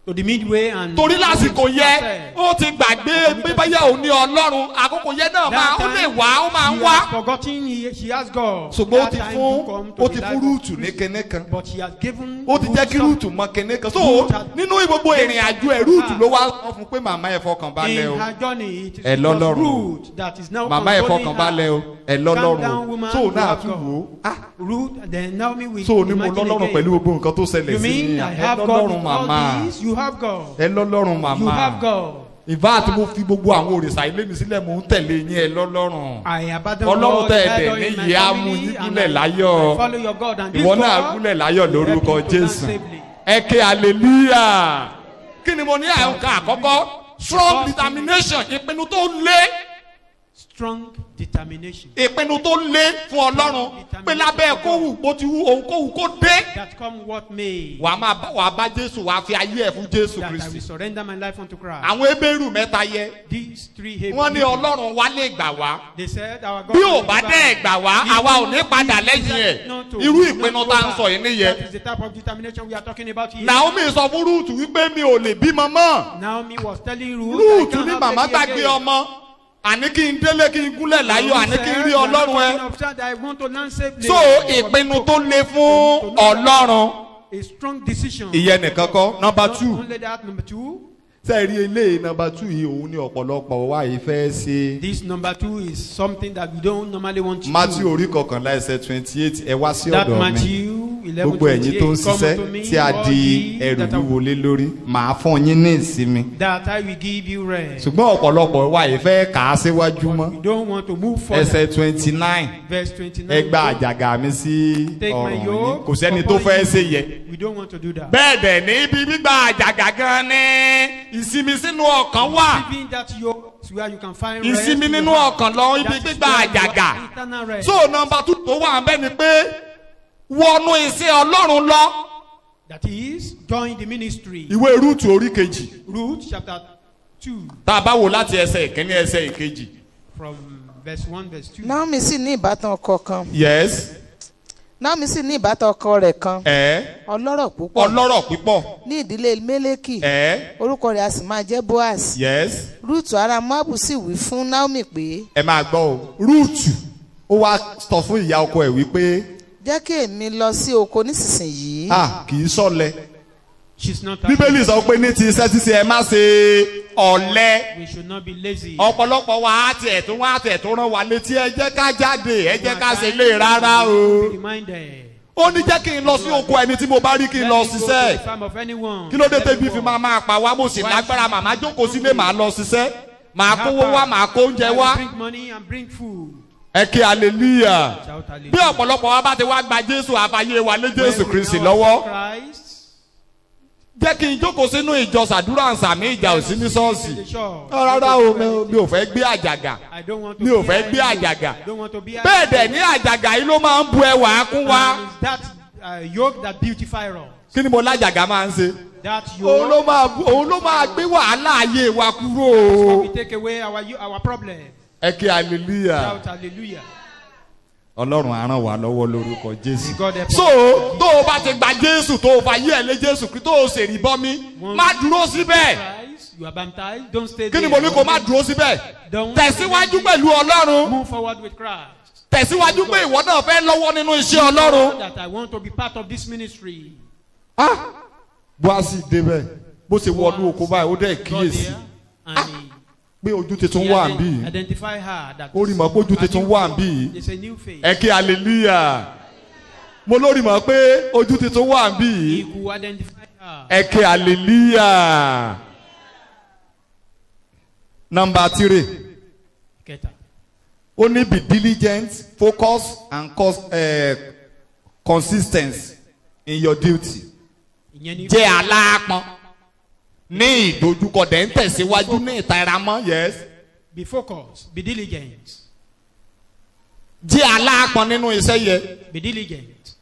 to the midway and torí lásìkò yẹ herself. ó ti gbàgbé pé báyà òun ní Ọlọ́run àkókò yẹ náà máa ó lè wá ó máa ń she wá has forgotten she has God. ṣùgbọ́n ó That ti time fún to come to ó the ti life fún of Rúùtù ní Christ. kinní kan But she has given ó ti jẹ́ kí Ruth Rúùtù mọ kinní kan so Ruth had- nínú gbogbo ìrìn àjò ẹ̀ Rúùtù ló wá sọ fún pé màmá ẹ fọkàn balẹ̀ o in her journey. It is Ẹ because lọ́lọ́run. Ruth that is now màmá ẹ controlling fọkàn her. balẹ̀ o ẹ Calm lọ́lọ́run down, o woman, so you náà have tún God. wò ó ah Ruth, then Naomi will so ní mo imagine lọ́lọ́run again. pẹ̀lú gbogbo nǹkan tó ṣẹlẹ̀ You sí mi mean I ẹ have God lọ́lọ́run with màmá all this? You have God. ẹ lọ́lọ́run You màmá have God. ìfáàtì mo fi gbogbo àwọn òrìṣà ilé mi sílẹ̀ mò ń tẹ̀lé yín ẹ lọ́lọ́run I abandon Ọlọ́run all tẹ́ ẹ the dẹ̀ idol in my níyì á family mú yín and gúnlẹ̀ I láyọ̀. follow your God and this ìwọ náà God gúnlẹ̀ láyọ̀ will help lórúkọ you to Jésù stand safely. ẹ ké hallelujah kí ni mo ní àyọkà àkọ́kọ́ strong determination ìpinnu tó lé Strong determination ìpinnu tó lé fún Ọlọ́run pé lábẹ́ kówù bó ti wù òun kówù kó dé that come what may, wàá bá Jésù wàá fi ayé ẹ̀ fún Jésù that I will Kristi surrender my life unto Christ. àwọn Hébérù mẹ́ta yẹ These three Hebrew wọ́n ní people, Ọlọ́run wá lè gbà wá they said our God bí ò will bá deliver dẹ́ ẹ̀ us. gbà wá If àwa ò we ní not padà be lẹ́yìn ẹ̀ determined not to, irú we will ìpinnu not tá à go ń back. sọ yìí nìyẹn. That is the type of determination we are talking about here. Naomi sọ fún Rúùtù wípé mi ò lè bímọ mọ́ Naomi was telling Ruth, I Rúùtù can't ní have màmá baby gbàgbé again. ọmọ àní kí n délé kí n gúnlẹ̀ láyọ̀ àní kí n rí Ọlọ́run ẹ I want to learn safely. so ìpinnu tó le fún Ọlọ́run A strong decision. ìyẹn nìkan kọ́ number Not two only that, number two, sẹ́ẹ̀rí eléyìí number two yìí òun ní ọ̀pọ̀lọpọ̀ wa yìí fẹ́ ṣe this number two is something that we don't normally want to Matthew do. orí kọkànlá ẹsẹ̀ 28 ẹ wá sí That ọ̀dọ̀ mi Matthew 11:28, gbogbo ẹ̀yin tó ń ṣiṣẹ́ come unto me, tí a all di ye ẹrù that are- wíwo lé lórí màá fún yín ní ìsinmi that I will give you rest. ṣùgbọ́n ọ̀pọ̀lọpọ̀ wa yìí fẹ́ kà á síwájú mọ́ We don't want to move forward. ẹsẹ̀ 29 Verse 29. ẹ gba àjàgà mi sí Take my ọrùn yín yoke kò sẹ́ni upon tó fẹ́ you. ṣe yẹ. We don't want to do that. bẹ́ẹ̀ dẹ̀ ní ibi gbígba àjàgà gan ni ìsinmi sínú ọkàn wà Even that yoke is where you can find ìsinmi rest in nínú your heart. ọkàn lọ ibi That is gbígba where you àjàgà have eternal rest. so number two tó wà bẹ́ẹ̀ ni pé wọnú iṣẹ́ Ọlọ́run lọ. That is, join the ministry. ìwé Rúùtù orí kejì Ruth chapter 2 tá a bá wò láti ẹsẹ̀ ìkíní ẹsẹ̀ ìkejì. from verse 1, verse 2. Naomi sì ní ìbátan ọkọ kan. yes Naomi sì ní ìbátan ọkọ rẹ̀ kan. Ọlọ́rọ̀ púpọ̀. ọlọ́rọ̀ púpọ̀ Ní ìdílé Mélékì. Orúkọ rẹ̀ a sì máa jẹ́ Boaz. yes Rúùtù ará Móábù sì wí fún Naomi pé, ẹ máa gbọ́ o Rúùtù ó wá sọ fún ìyá ọkọ ẹ̀ wípé jẹ́ kí èmi lọ sí oko nísinsìnyí. kì í ṣọ̀lẹ She's not bíbélì sọ pé ní ti iṣẹ́ ṣíṣe ẹ má ṣe ọ̀lẹ we should not be lazy. ọ̀pọ̀lọpọ̀ wa á tiẹ̀ tún rán wa létí ẹ jẹ́ ká jáde ẹ jẹ́ ká ṣe lé rárá o Be reminded. ó ní jẹ́ kí n lọ sí oko ẹni tí mo bá rí kí n lọ ṣiṣẹ́. Kí ló dé tẹ́bí fi máa pa wá, mo sì lágbára, màmá jókòó sílé màá lọ ṣiṣẹ́, màá kówó wá, màá kó oúnjẹ wá. Ẹ kí hallelujah. Bí ọ̀pọ̀lọpọ̀ wa bá ti wá gba Jésù, àfàyè wa lé Jésù Kristi lọ́wọ́. Jẹ́ kí n jókòó sínú ìjọ ṣàdúrà nsàmì ìjà òsì ní ṣọ́ọ̀ṣì. Rárá o, mi ò fẹ́ gbé àjàgà. Mi ò fẹ́ gbé àjàgà. Bẹ́ẹ̀ dẹ̀ ní àjàgà yìí ló máa ń bu ẹwà kún wa. Kí ni mo lájàgà máa ń ṣe? Òun ló máa gbé wàhálà ayé wa kúrò. Ẹ kí hallelujah. Ọlọ́run á ràn wá lọ́wọ́ lórúkọ Jésù. So tó o bá ti gba Jésù, tó o bá yí ẹ lé Jésù kí tó o ṣèrí bọ́mí, má dúró síbẹ̀. Kí ni mo ní kó má dúró síbẹ̀? Tẹ̀síwájú pẹ̀lú Ọlọ́run. Tẹ̀síwájú pé ìwọ náà fẹ́ lọ́wọ́ nínú iṣẹ́ Ọlọ́run. Bóásì débẹ̀ bó ṣe wọnú oko báyìí ó dẹ̀ kíyèsí pé ojú tuntun wà ń bí. Ó rí mọ̀ pé ojú tuntun wà ń bí. Ẹ kí hallelujah. Mo lórí mọ̀ pé ojú tuntun wà ń bí. Ẹ kí hallelujah. Number 3. Ó ní be diligent, focus and consistent in your duty. Jẹ́ aláápọn ní ìdojúkọ dẹ̀ ń tẹ̀síwájú ní ìtẹramọ́. Yes. Be focused, be diligent. Jẹ́ aláápọn nínú iṣẹ́ yẹ. Be diligent.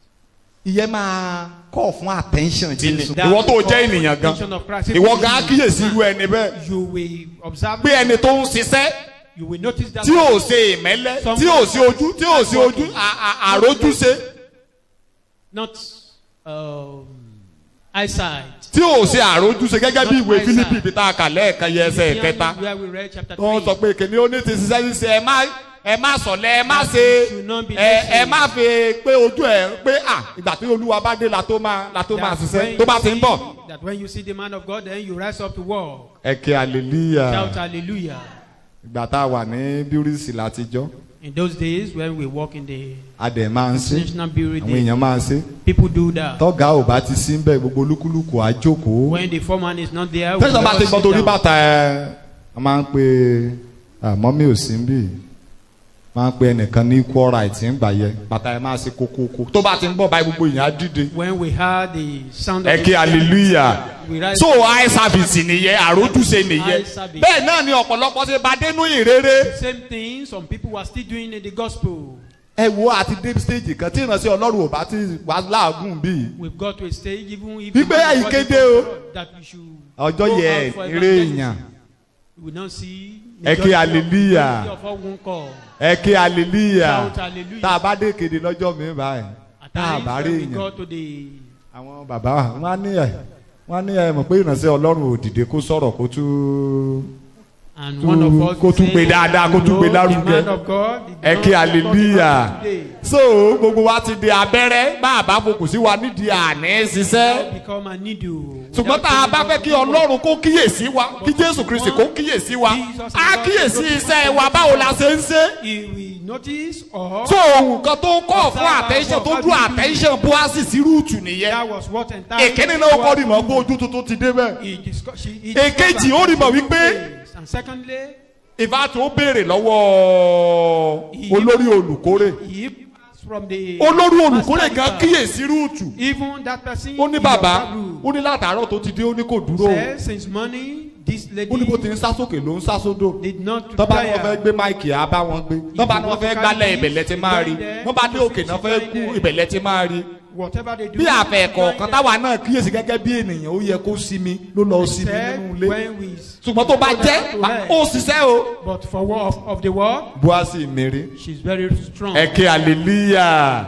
Ìyẹn máa kọ́ fún attention Jésù. Ìwọ tó jẹ́ ènìyàn gan. Ìwọ gan kíyèsí irú ẹni bẹ́ẹ̀. You will observe. Pé ẹni tó ń ṣiṣẹ́. You will notice that. Tí ò ṣe ìmẹ́lẹ́, tí ò ṣe ojú, àrójúṣe. Not eyesight. Tí ò ṣe àrójúṣe gẹ́gẹ́ bí ìwé Fílípì bí tá a kà lẹ́ẹ̀kan yẹ ẹsẹ̀ kẹta. Wọ́n sọ pé kìnìún ó ní ti ṣiṣẹ́ ṣiṣẹ́ ẹ má sọ̀lẹ̀ ẹ má ṣe ẹ má fi pé ojú ẹ pé ìgbà tí Olúwa bá dé la tó máa ṣiṣẹ́ tó bá ti ń bọ̀. That when you see the man of God, then you rise up to walk. Ẹ kí hallelujah. Shout hallelujah. Ìgbà tá a wà ní bírísì látijọ́. In those days when we walk in the adẹ̀ máa ń ṣe national building, àwọn èèyàn máa ń ṣe. People do that. Tọ́gà ò bá ti sí ń bẹ̀ gbogbo olúkúlùkù á jókòó. When the foreman is not there, tẹ́sán bá ti gbọ́ torí bàtà ẹ̀ a máa ń pe mọ́mí ò sí ń bì máa ń pe ẹnìkan ní equal right ń gbà yẹ bàtà ẹ̀ máa ṣe kókókó tó bá ti ń bọ̀ báyìí gbogbo èèyàn á dìde. When we heard the sound of ẹ kí hallelujah. So eye service nìyẹn àrójúṣe nìyẹn bẹ́ẹ̀ náà ni ọ̀pọ̀lọpọ̀ ṣe bá dénú ìrere. Same thing some people were still doing in the gospel. Ẹ wo àti dé stage kan tí ìránṣẹ́ Ọlọ́run ò bá ti wà láàgùn bí. We've got to a stage even if gbígbé ìkéde o that we should ọjọ́ yẹ eré èèyàn. We will not see. Ẹ kí hallelujah. Ẹ kí hallelujah. Tá a bá dé kéde lọ́jọ́ mi báyìí tá a bá rí èèyàn. Àwọn bàbá wọ́n ní ẹ mọ̀ pé ìránṣẹ́ Ọlọ́run ò dìde kó sọ̀rọ̀ kó tún gbé dáadáa kó tún gbé lárugẹ. Ẹ kí hallelujah. So gbogbo wa ti di abẹ́rẹ́ bá a bá fokùn sí wa nídìí àná ṣiṣẹ́. Ṣùgbọ́n tá a bá fẹ́ kí Ọlọ́run kó kíyèsí wa kí Jésù Kristi kó kíyèsí wa á kíyèsí iṣẹ́ wa báwo la ṣe ń ṣe. So ohun kan tó kọ́ fún attention tó dún attention Bóásì sí rúùtù nìyẹn. Èkéní náà ó kọ́ rí mọ́ pé ojú tuntun ti dé bẹ́ẹ̀. Èkejì ó rí mọ́ wípé. And secondly, ìbá tó béèrè lọ́wọ́ olórí olùkórè. Olórí olùkórè gan kíyèsí rúùtù. Even that person. Ó ní bàbá ó ní látàárọ̀ tó ti dé ó ní kò dúró. Since morning this lady. Ó ní bó ti ń sá sókè ló ń sá sódò. Tọ́ba ni wọ́n fẹ́ gbé máìkì á bá wọn gbé. Tọ́ba ni wọ́n fẹ́ gbálẹ̀ ìbẹ̀lẹ̀ tí máa rí. Wọ́n bá dé òkè náà fẹ́ kú ìbẹ̀lẹ̀ tí máa rí. Bí àfẹ́ kọ̀ọ̀kan táwa náà kíyèsí gẹ́gẹ́ bí ènìyàn ó yẹ kó sinmi ló lọ sinmi nínú ilé. Ṣùgbọ́n tó bá jẹ́ ó ṣiṣẹ́ o. But for work of the world. Bóásì mèrè. She is very strong. Ẹ ké hallelujah.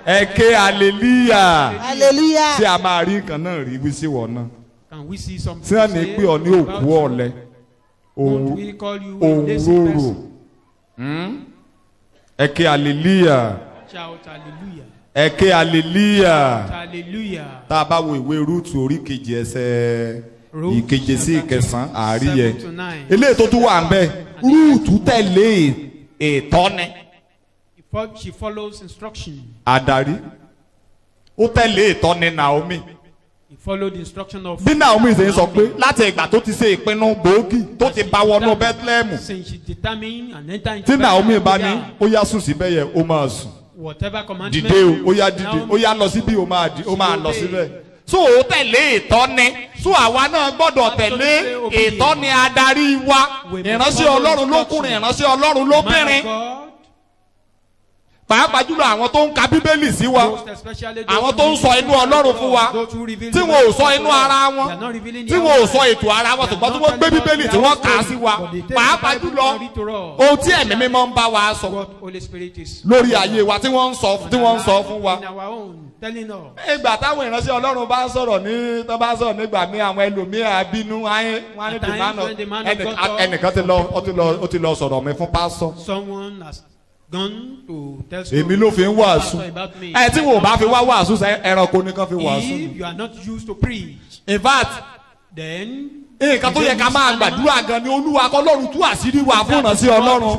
Ẹ ké hallelujah. Hallelujah. Ṣé a máa rí nǹkan náà rí wí sí wọ̀ náà? Can we see something? Ṣé àná pé ọ ní òkú ọ̀lẹ? Òun rorò. Ẹ ké hallelujah. Shout hallelujah. Ẹ ké hallelujah. Hallelujah. Tá a bá wo ìwé Rúùtù orí kejì ẹsẹ̀ ìkeje sí ìkẹsàn àárí yẹ eléyìí tó tún wà ń bẹ Rúùtù tẹ̀lé ìtọ́ni. She follows instruction. Adarí ó tẹ̀lé ìtọ́ni Naomi. He followed the instruction of. bí Naomi ṣe ń sọ pé láti ìgbà tó ti ṣe ìpinnu gbòógì tó ti bá wọnú Bethlehem. Since she determined and entered into tí Naomi bá ní Bethlehem, ó yá sùn síbẹ̀ yẹn ó máa sùn. whatever commandment. dìde o ó yá dìde ó yá lọ síbí ó máa lọ síbẹ̀. so ó tẹ̀lé ìtọ́ni so àwa náà gbọ́dọ̀ tẹ̀lé ìtọ́ni adarí wa ìránṣẹ́ Ọlọ́run lókùnrin ìránṣẹ́ Ọlọ́run lóbìnrin pàápàá jùlọ àwọn tó ń ka Bíbélì sí wa àwọn tó ń sọ inú Ọlọ́run fún wa tí wọn ò sọ inú ara wọn tí wọn ò sọ ètò ara wọn ṣùgbọ́n tí wọ́n gbé Bíbélì tí wọ́n kà á sí wa pàápàá jùlọ ohun tí Ẹ̀mí Mímọ́ ń bá wa sọ lórí ayé wa tí wọ́n ń sọ fún wa. ìgbà táwọn ìránṣẹ́ Ọlọ́run bá ń sọ̀rọ̀ tó bá ń sọ̀rọ̀ nígbà míì àwọn ẹlòmíràn bínú wọn á ní ẹnìkan ti lọ sọ̀rọ̀ mi fún pásọ̀. Gone to tell èmi ló fi ń wàásù tí wọn ò bá fi wá wàásù ẹranko nìkan fi wàásù. if you are not used to preach. in fact then. nǹkan tó yẹ ká máa gbàdúrà gan ni Olúwa k'Ọlọ́run tú àṣírí wa fún ìránṣẹ́ Ọlọ́run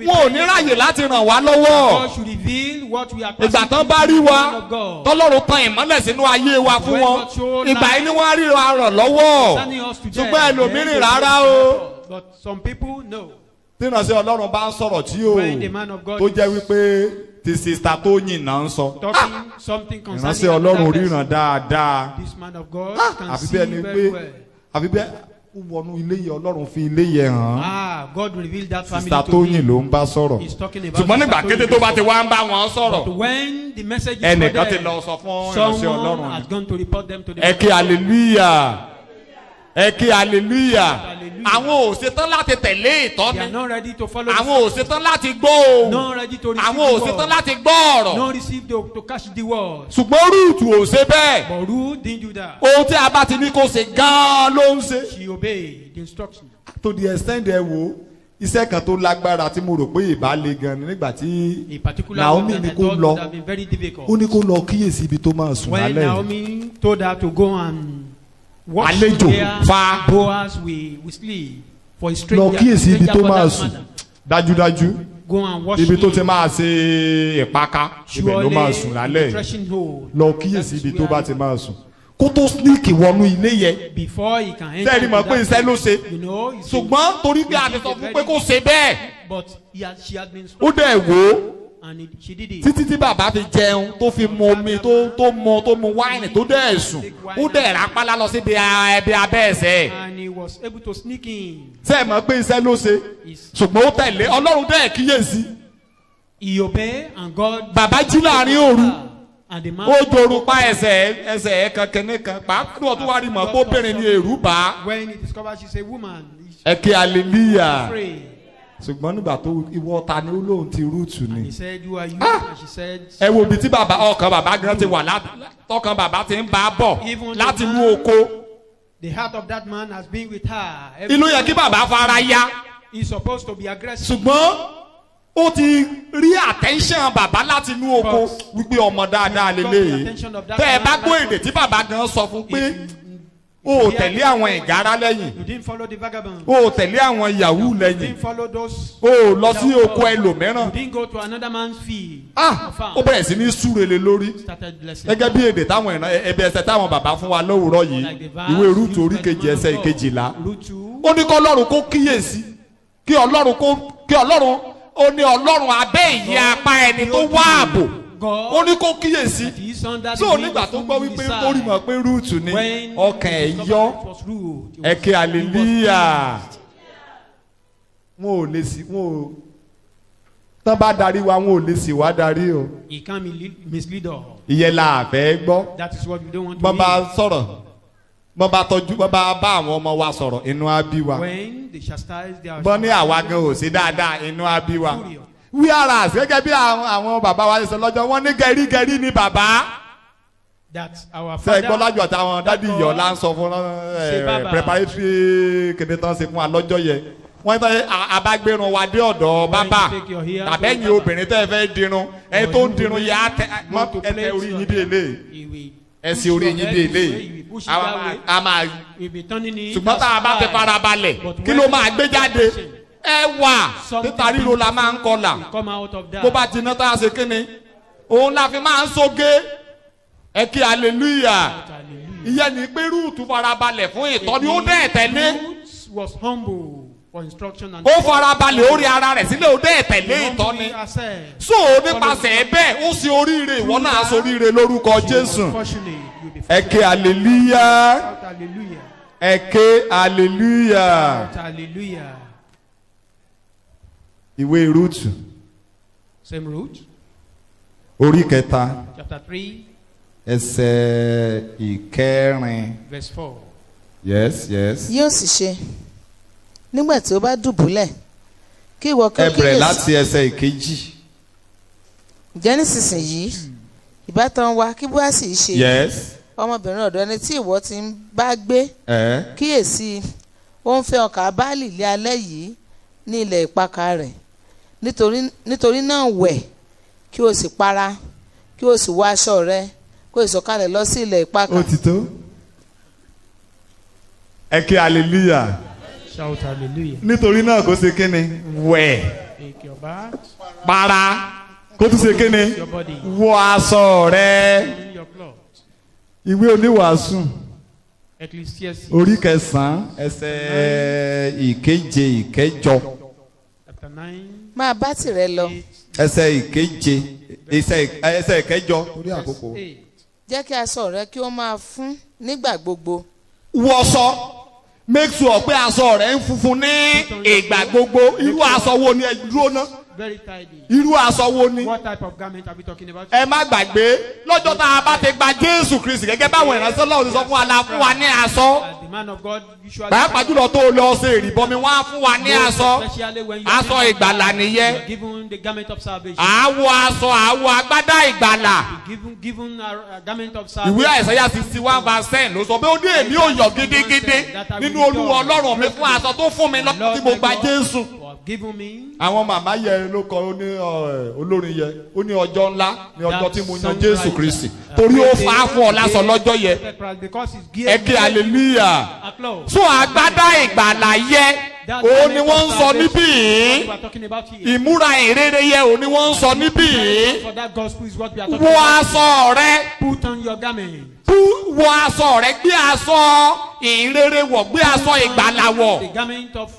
wọn ò ní ráyè láti ràn wá lọ́wọ́ ìgbà tán bá rí wa t'Ọlọ́run tan ìmọ́lẹ̀ sínú ayé wa fún wọn ìgbà yìí ni wọ́n á rí wa ràn lọ́wọ́ ṣùgbọ́n ẹlòmíràn rárá o. but some people know. tí ìránṣẹ́ Ọlọ́run bá ń sọ̀rọ̀ tí o tó jẹ́ wípé ti sista tó yìn náà ń sọ ìránṣẹ́ Ọlọ́run ríran dáadáa àfi bẹ́ẹ̀ ni pé àfi bẹ́ẹ̀ ó wọnú ilé yẹ Ọlọ́run fi ilé yẹ hàn sista tó yìn ló ń bá sọ̀rọ̀ ṣùgbọ́n nígbà kété tó bá ti wá ń bá wọn sọ̀rọ̀ ẹnìkan ti lọ sọ fún ìránṣẹ́ Ọlọ́run ẹ kí hallelujah ẹ kí hallelujah àwọn ò ṣetán láti tẹ̀lé ìtọ́ni àwọn ò ṣetán láti gbọ́ ohùn àwọn ò ṣetán láti gbọ́ ọ̀rọ̀ ṣùgbọ́n Rúùtù ò ṣe bẹ́ẹ̀ ohun tí a bá ti ní kó ṣe gan-an ló ń ṣe. to the extent ẹ wo iṣẹ́ kan tó lágbára tí mo rò pé ìbá le gan ni nígbà tí Naomi ní kó lọ ó ní kó lọ kíyèsí ibi tó máa sùn lálẹ́. when Naomi told her to go and àlejò fa Boaz will sleep for a stranger. lọ kíyèsí ibi tó máa sùn dájúdájú go and wash ibi tó ti máa ṣe ìpaka ibẹ̀ ló máa sùn lálẹ́ lọ kíyèsí ibi tó bá ti máa sùn kó tó sneak wọnú ilé yẹn sẹ́ẹ̀rì mọ̀ pé iṣẹ́ ló ṣe ṣùgbọ́n torí pé a ti sọ fún pé kó ṣe bẹ́ẹ̀ ó dẹ̀ wò ó títí tí bàbá fi jẹun tó fi mu omi tó mu wáìnì tó dẹ̀ sùn ó dẹ̀ rápálá lọ síbi ẹbí abẹ́ ẹsẹ̀. ṣé ẹ mọ̀ pé iṣẹ́ ló ṣe ṣùgbọ́n ó tẹ̀lé Ọlọ́run dẹ̀ kíyèsí. bàbá jí láàrin òru ó doru pa ẹsẹ̀ kankan nìkan pàápàá tó wá rí mọ̀ pé obìnrin ni èrú bá. ẹ kí hallelujah ṣùgbọ́n nígbà tó ìwọ ta ni ó lóun ti Rúùtù ni. ẹ wo ibi tí ọkàn bàbá gan ti wà tọkàn bàbá ti ń bá a bọ̀ láti inú oko. inú yẹ kí bàbá fara ya. ṣùgbọ́n ó ti rí attention bàbá láti inú oko wípé ọmọ dáadáa lélẹ́yìí. tẹ́ ẹ bá gbọ́ èdè tí bàbá gan sọ fún pé o tẹ̀lé àwọn ìgárá lẹ́yìn o tẹ̀lé àwọn yahoo lẹ́yìn o lọ sí oko ẹlòmíràn ó bẹ̀rẹ̀ sí ní súrele lórí gẹ́gẹ́ bí èdè táwọn ẹbí ẹsẹ̀ táwọn bàbá fún wa lówùúrọ̀ yìí ìwé Rúùtù orí kejì ẹsẹ̀ ìkejìlá ó ní kí Ọlọ́run kó kíyèsí kí Ọlọ́run ó ní Ọlọ́run abẹ́ ìyẹ́ apá ẹni tó wá ààbò ó ní kó kíyèsí so nígbà tó gbọ́ wípé ó rí mọ̀ pé Rúùtù ni ọkàn ẹ̀ yọ ẹ kí hallelujah wọn ò lè sí wọn ò tán bá darí wa wọn ò lè sì wá darí o ìyẹn la fẹ́ gbọ́ bọ́n bá sọ̀rọ̀ bọ́n bá tọ́jú bọ́n bá bá àwọn ọmọ wa sọ̀rọ̀ inú á bí wa bọ́n ní àwa gan ò sí dáadáa inú á bí wa wíárà gẹ́gẹ́ bí àwọn bàbá wa ṣe lọ́jọ́ wọ́n ní gẹ̀rígẹ̀rí ni bàbá. ṣe gbọ́ lájọ àtàwọn dádì ìyọ̀lá ń sọ fún preparatory kéde tán ṣe fún wa lọ́jọ́ yẹn wọ́n fẹ́ abágbérun wa dé ọ̀dọ̀ bàbá tàbẹ́yìn obìnrin tẹ́ fẹ́ dirun ẹ tó ń dirun yẹ ẹ orí yín dé ilé ẹ sì orí yín dé ilé a máa ṣùgbọ́n tá a bá fẹ́ fara balẹ̀ kí ló máa gbé jáde ẹwà títa ríro la máa ń kọlà bó bá jiná tá a ṣe kíni òun la fi máa ń soge ẹ kí hallelujah. Hallelujah. ìyẹn ní pé Rúùtù farabalẹ̀ fún ìtọ́ni ó dẹ́ tẹ̀lé. Ruth was humble for instruction and ó farabalẹ̀ ó rí ara rẹ̀ sílẹ̀ ó dẹ́ tẹ̀lé ìtọ́ni. so nípasẹ̀ bẹ́ẹ̀ ó ṣe oríire ìwọ náà ṣe oríire lórúkọ Jésù. ẹ kí hallelujah. Hallelujah. ẹ kí hallelujah. Hallelujah. ìwé Rúùtù Same Ruth, orí kẹta chapter 3, ẹsẹ̀ ìkẹrin. verse 4. yes yes. yóò sì ṣe nígbà tí ó bá dùbúlẹ̀ kí ìwọ kí ó ẹ bẹ̀rẹ̀ kíyèsí. láti ẹsẹ̀ ìkejì. ǹjẹ́ nísinsìnyí ìbátan wa kí Bóásì ṣe yes. ọmọbìnrin ọ̀dọ́ ẹni tí ìwọ ti ń bá gbé ẹ kíyèsí ó ń fẹ́ ọkà báàlì lé alẹ́ yìí ní ilẹ̀ ìpakà rẹ̀ nítorí náà wẹ̀ kí o sì para kí o sì wọ aṣọ rẹ kó o sọ̀kalẹ̀ lọ sí ilẹ̀ ìpakà. ó ti tó. ẹ kí hallelujah. Shout hallelujah. nítorí náà kó ṣe kíni wẹ̀ Take your bath, para kó tún ṣe kíni your body, wọ aṣọ rẹ. in your clothes. ìwé oníwàásù Ecclesiastes orí kẹsàn-án ẹsẹ̀ ìkeje ìkẹjọ. chapter 9, máa bá tìrẹ lọ 8, ẹsẹ̀ ìkeje ẹsẹ̀ ìkẹjọ torí àkókò. 8. jẹ́ kí aṣọ rẹ kí ó máa fún nígbà gbogbo wọṣọ make sure pé aṣọ rẹ ń funfun ní ìgbà gbogbo. irú aṣọ wo ni ẹ dúró ná. Very tidy. irú aṣọ wo ni. What type of garment are we talking about? ẹ má gbàgbé lọ́jọ́ tá a bá ti gba Jésù Kristi gẹ́gẹ́ báwọn ìránṣẹ́ Ọlọ́run ti sọ fún wa la fún wa ní aṣọ. The man of God usually pàápàá jùlọ tó lọ ṣe ìrìbọmi wọ́n á fún wa ní aṣọ. especially when you aṣọ ìgbàlà nìyẹn. are given the garment of salvation. àwọ̀ aṣọ àwọ̀ agbádá ìgbàlà. Given a garment of salvation. ìwé Àìsáyà 61:10 ló sọ pé ó dé èmi ò yọ̀ gidigidi nínú Olúwa Ọlọ́run mi fún aṣọ tó fún mi lọ́dún tí mo gba Jésù. Given me. àwọn màmá yẹ ló kọ ó ní olórin yẹ ó ní ọjọ́ ńlá ní ọjọ́ tí mo yan Jésù Kristi torí ó fà á fún ọ lásán lọ́jọ́ yẹ. ẹ kí hallelujah. so àgbádá ìgbàlà yẹ òun ni wọ́n ń sọ níbí yìí. ìmúra ìrere yẹ òun ni wọ́n ń sọ níbí yìí. wọ aṣọ rẹ. Put on your garment. wọ aṣọ rẹ gbé aṣọ ìrere wọ̀ gbé aṣọ ìgbàlà wọ̀. The garment of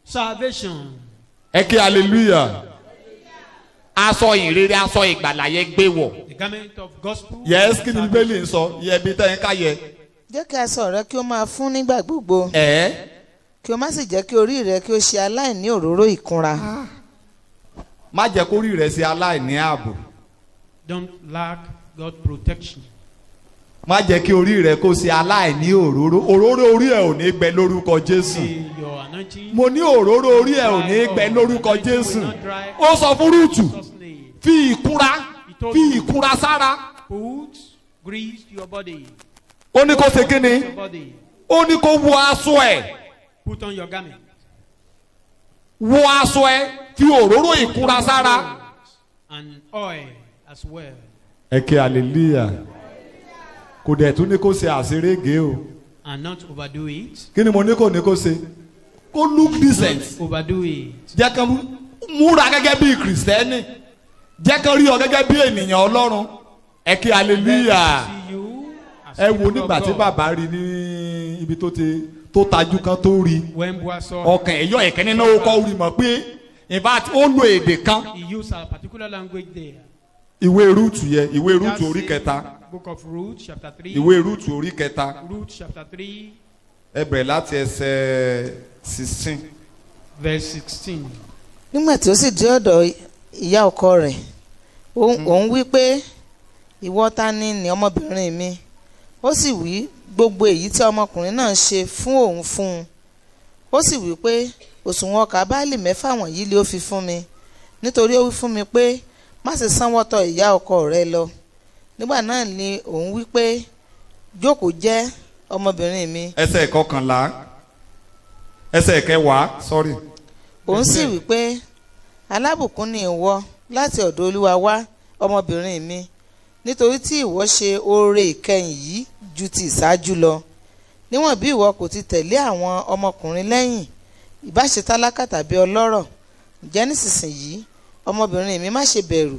salvation. ẹ kí hallelujah. aṣọ ìrere aṣọ ìgbàlà yẹ gbé wọ̀. The garment of gospel. yes kí ni Bíbélì ń sọ yẹ bí tẹ́yìn ká yẹ. jẹ́ kí aṣọ rẹ kí ó máa fún nígbà gbogbo kí o má sì jẹ́ kí orí rẹ kí ó ṣe aláìní òróró ìkunra. má jẹ́ kó rí rẹ̀ ṣe aláìní ààbò. Don't lack God protection. má jẹ́ kí orí rẹ̀ kó ṣe aláìní òróró orí ẹ̀ ò ní gbẹ lórúkọ Jésù. Your anointing. mo ní òróró orí ẹ̀ ò ní gbẹ lórúkọ Jésù. ó sọ fún Rúùtù fi ìkunra sára. Put grease to your body. ó ní kó ṣe kí ni Your body. ó ní kó wọ aṣọ ẹ̀. Put on your garment. wọ aṣọ ẹ̀ fi òróró ìkunra sára. And oil as well. ẹ kí hallelujah. kò dẹ̀ tún ní kó ṣe àṣerége o. And not overdo it. kí ni mo ní kò ní kó ṣe. kó look decent. Overdo it. jẹ́ kán múra gẹ́gẹ́ bí kìrìsìtẹ́nì. jẹ́ kán rí ọ gẹ́gẹ́ bí ènìyàn Ọlọ́run. ẹ kí hallelujah. See you as ẹ wo people nígbà of tí God. bàbá rí ní ibi tó tajú kan tó rí. When Boaz saw ọkàn ẹ̀yọ́ ìkíní náà ó kọ́ rí mọ̀ pé in fact ó lo èdè kan. he used a particular language there. ìwé Rúùtù yẹ ìwé That Rúùtù orí same kẹta. Book of Ruth chapter 3. ìwé Rúùtù orí kẹta. Ruth chapter 3 ẹ bẹ̀rẹ̀ láti ẹsẹ̀ 16. verse 16. nígbà tí ó sì dé ọ̀dọ̀ ìyá ọkọ rẹ̀ òun wí pé ìwọ ta ni ọmọbìnrin mi ó sì wí gbogbo èyí tí ọmọkùnrin náà ṣe fún òun fún un ó sì wí pé òṣùwọ̀n ọkà báàlì 6 wọ̀nyí lé ó fi fún mi nítorí ó wí fún mi pé má ṣe sanwó tọ̀ ìyá ọkọ rẹ lọ nígbà náà ni òun wí pé jókòó jẹ́ ọmọbìnrin mi. ẹsẹ̀ 11 ẹsẹ̀ 10 sorry. òun sì wí pé alábùkún ni ìwọ láti ọ̀dọ̀ Olúwa wá ọmọbìnrin mi nítorí tí ìwọ ṣe oore ìkẹyìn yìí ju ti ìṣáájú lọ níwọ̀n bí ìwọ kò ti tẹ̀lé àwọn ọmọkùnrin lẹ́yìn ìbá ṣe tálákà tàbí ọlọ́rọ̀ ǹjẹ́ nísinsìnyí ọmọbìnrin mi má ṣe bẹ̀rù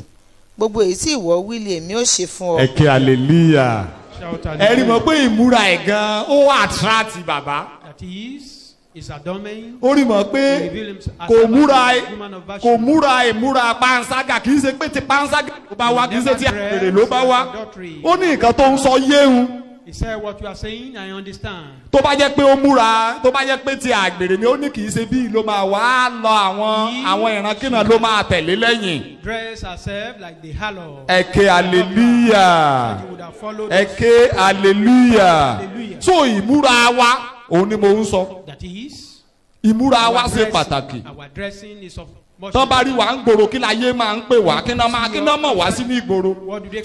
gbogbo èyí tí ìwọ wí lé èmi ó ṣe fún ọ. ẹ ké hallelujah. Shout ẹ rí mọ̀ hallelujah. pé ìmúra ẹ̀ gan ó attract bàbá. That is adornment. ó rí mọ̀ pé Reveal himself as kò a múra woman of virtue. kò múra ìmúra panṣágà kì í ṣe pé ti panṣágà ló bá wá kì í ṣe ti àgbèrè ló bá wá. ó ní nǹkan tó ń sọ yéhun. He said, what you are saying, I understand. tó bá jẹ́ pé ó múra tó bá jẹ́ pé ti àgbèrè ni ó ní kì í ṣe bí ló máa wá lọ àwọn ìrankíran ló máa tẹ̀lé lẹ́yìn. Dress herself like the harlot. ẹ ké hallelujah. You would have followed ẹ us. ké hallelujah. Hallelujah. so ìmúra wa òun ni mo ń sọ That is, ìmúra wa our ṣe dressing- pàtàkì. Our dressing is of much tọ́ bá rí wa ń gbòòrò kí láyé máa ń pè wá kí náà mọ̀ wá sí ní ìgboro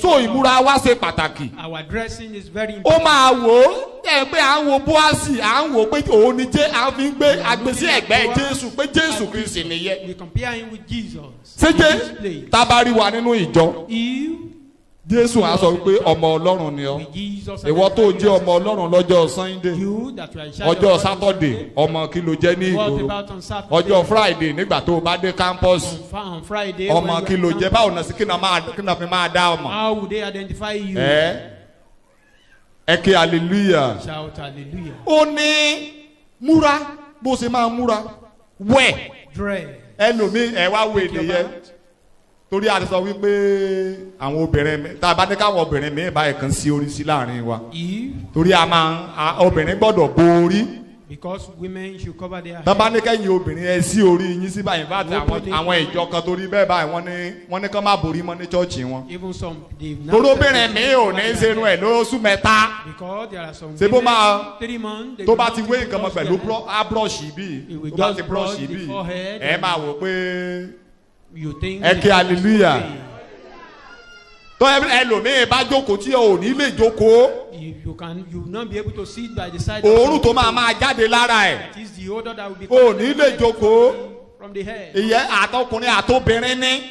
so ìmúra wa ṣe pàtàkì. Our dressing is very ó important. máa wò ó ẹ pé à ń wo Bóásì à ń wò ó pé òun ni jẹ́ à ń fi gbé agbésí ẹ̀gbẹ́ Jésù pé Jésù Kristi nìyẹn. We compare him with Jesus. ṣé In this jẹ́ place. tá a bá rí wa nínú ìjọ You, Jésù á sọ pé ọmọ Ọlọ́run ni ọ́ with Jesus, ìwọ tó jẹ́ ọmọ Ọlọ́run lọ́jọ́ Sunday you that you are in charge ọjọ́ of Saturday ọmọ kí ló jẹ́ ní What ìgboro about on Saturday? ọjọ́ Friday nígbà tó o bá dé campus On Friday, ọmọ when kí you ló are jẹ́ báwo náà sí kí náà fi máa dá ọmọ. how would they identify you? ẹ ké hallelujah. Shout hallelujah. ó ní múra bó ṣe máa múra wẹ̀ Dress. ẹlòmíì ẹ wá wo Take your èdè yẹn bath. torí a ti sọ wípé àwọn obìnrin tá a bá ní káwọn obìnrin mi báyìí kan sí orí sí láàrin wa If, torí obìnrin gbọ́dọ̀ bo orí because women should cover their tá a bá head. ní kẹ́yìn obìnrin ẹ sí orí yín sí báyìí bá ti àwọn ìjọ kan torí bẹ́ẹ̀ báyìí wọ́n ní kán má borí mọ́ ní chọ́ọ̀chì wọn. Even some, they've now torí said obìnrin mi ò ní cover ṣerun their ẹ̀ lóṣù mẹ́ta head. Because there are some ṣé bó women, máa 3 months, they tó do bá not ti even wé nǹkan mọ́ brush pẹ̀lú their head. ábrọ̀ṣì bíi It will tó bá just ti brush brọ̀ṣì the bíi forehead ẹ and- máa wò pé You think ẹ the ké person is hallelujah. okay. tó ẹlòmíì bá jókòó tí ò ní lè jókòó You will not be able to sit by the side òórùn of tó máa jáde lára ẹ̀ That is the odor that will be ò coming ní lè jókòó from the head. ìyẹn àtọkùnrin àtobìnrin ní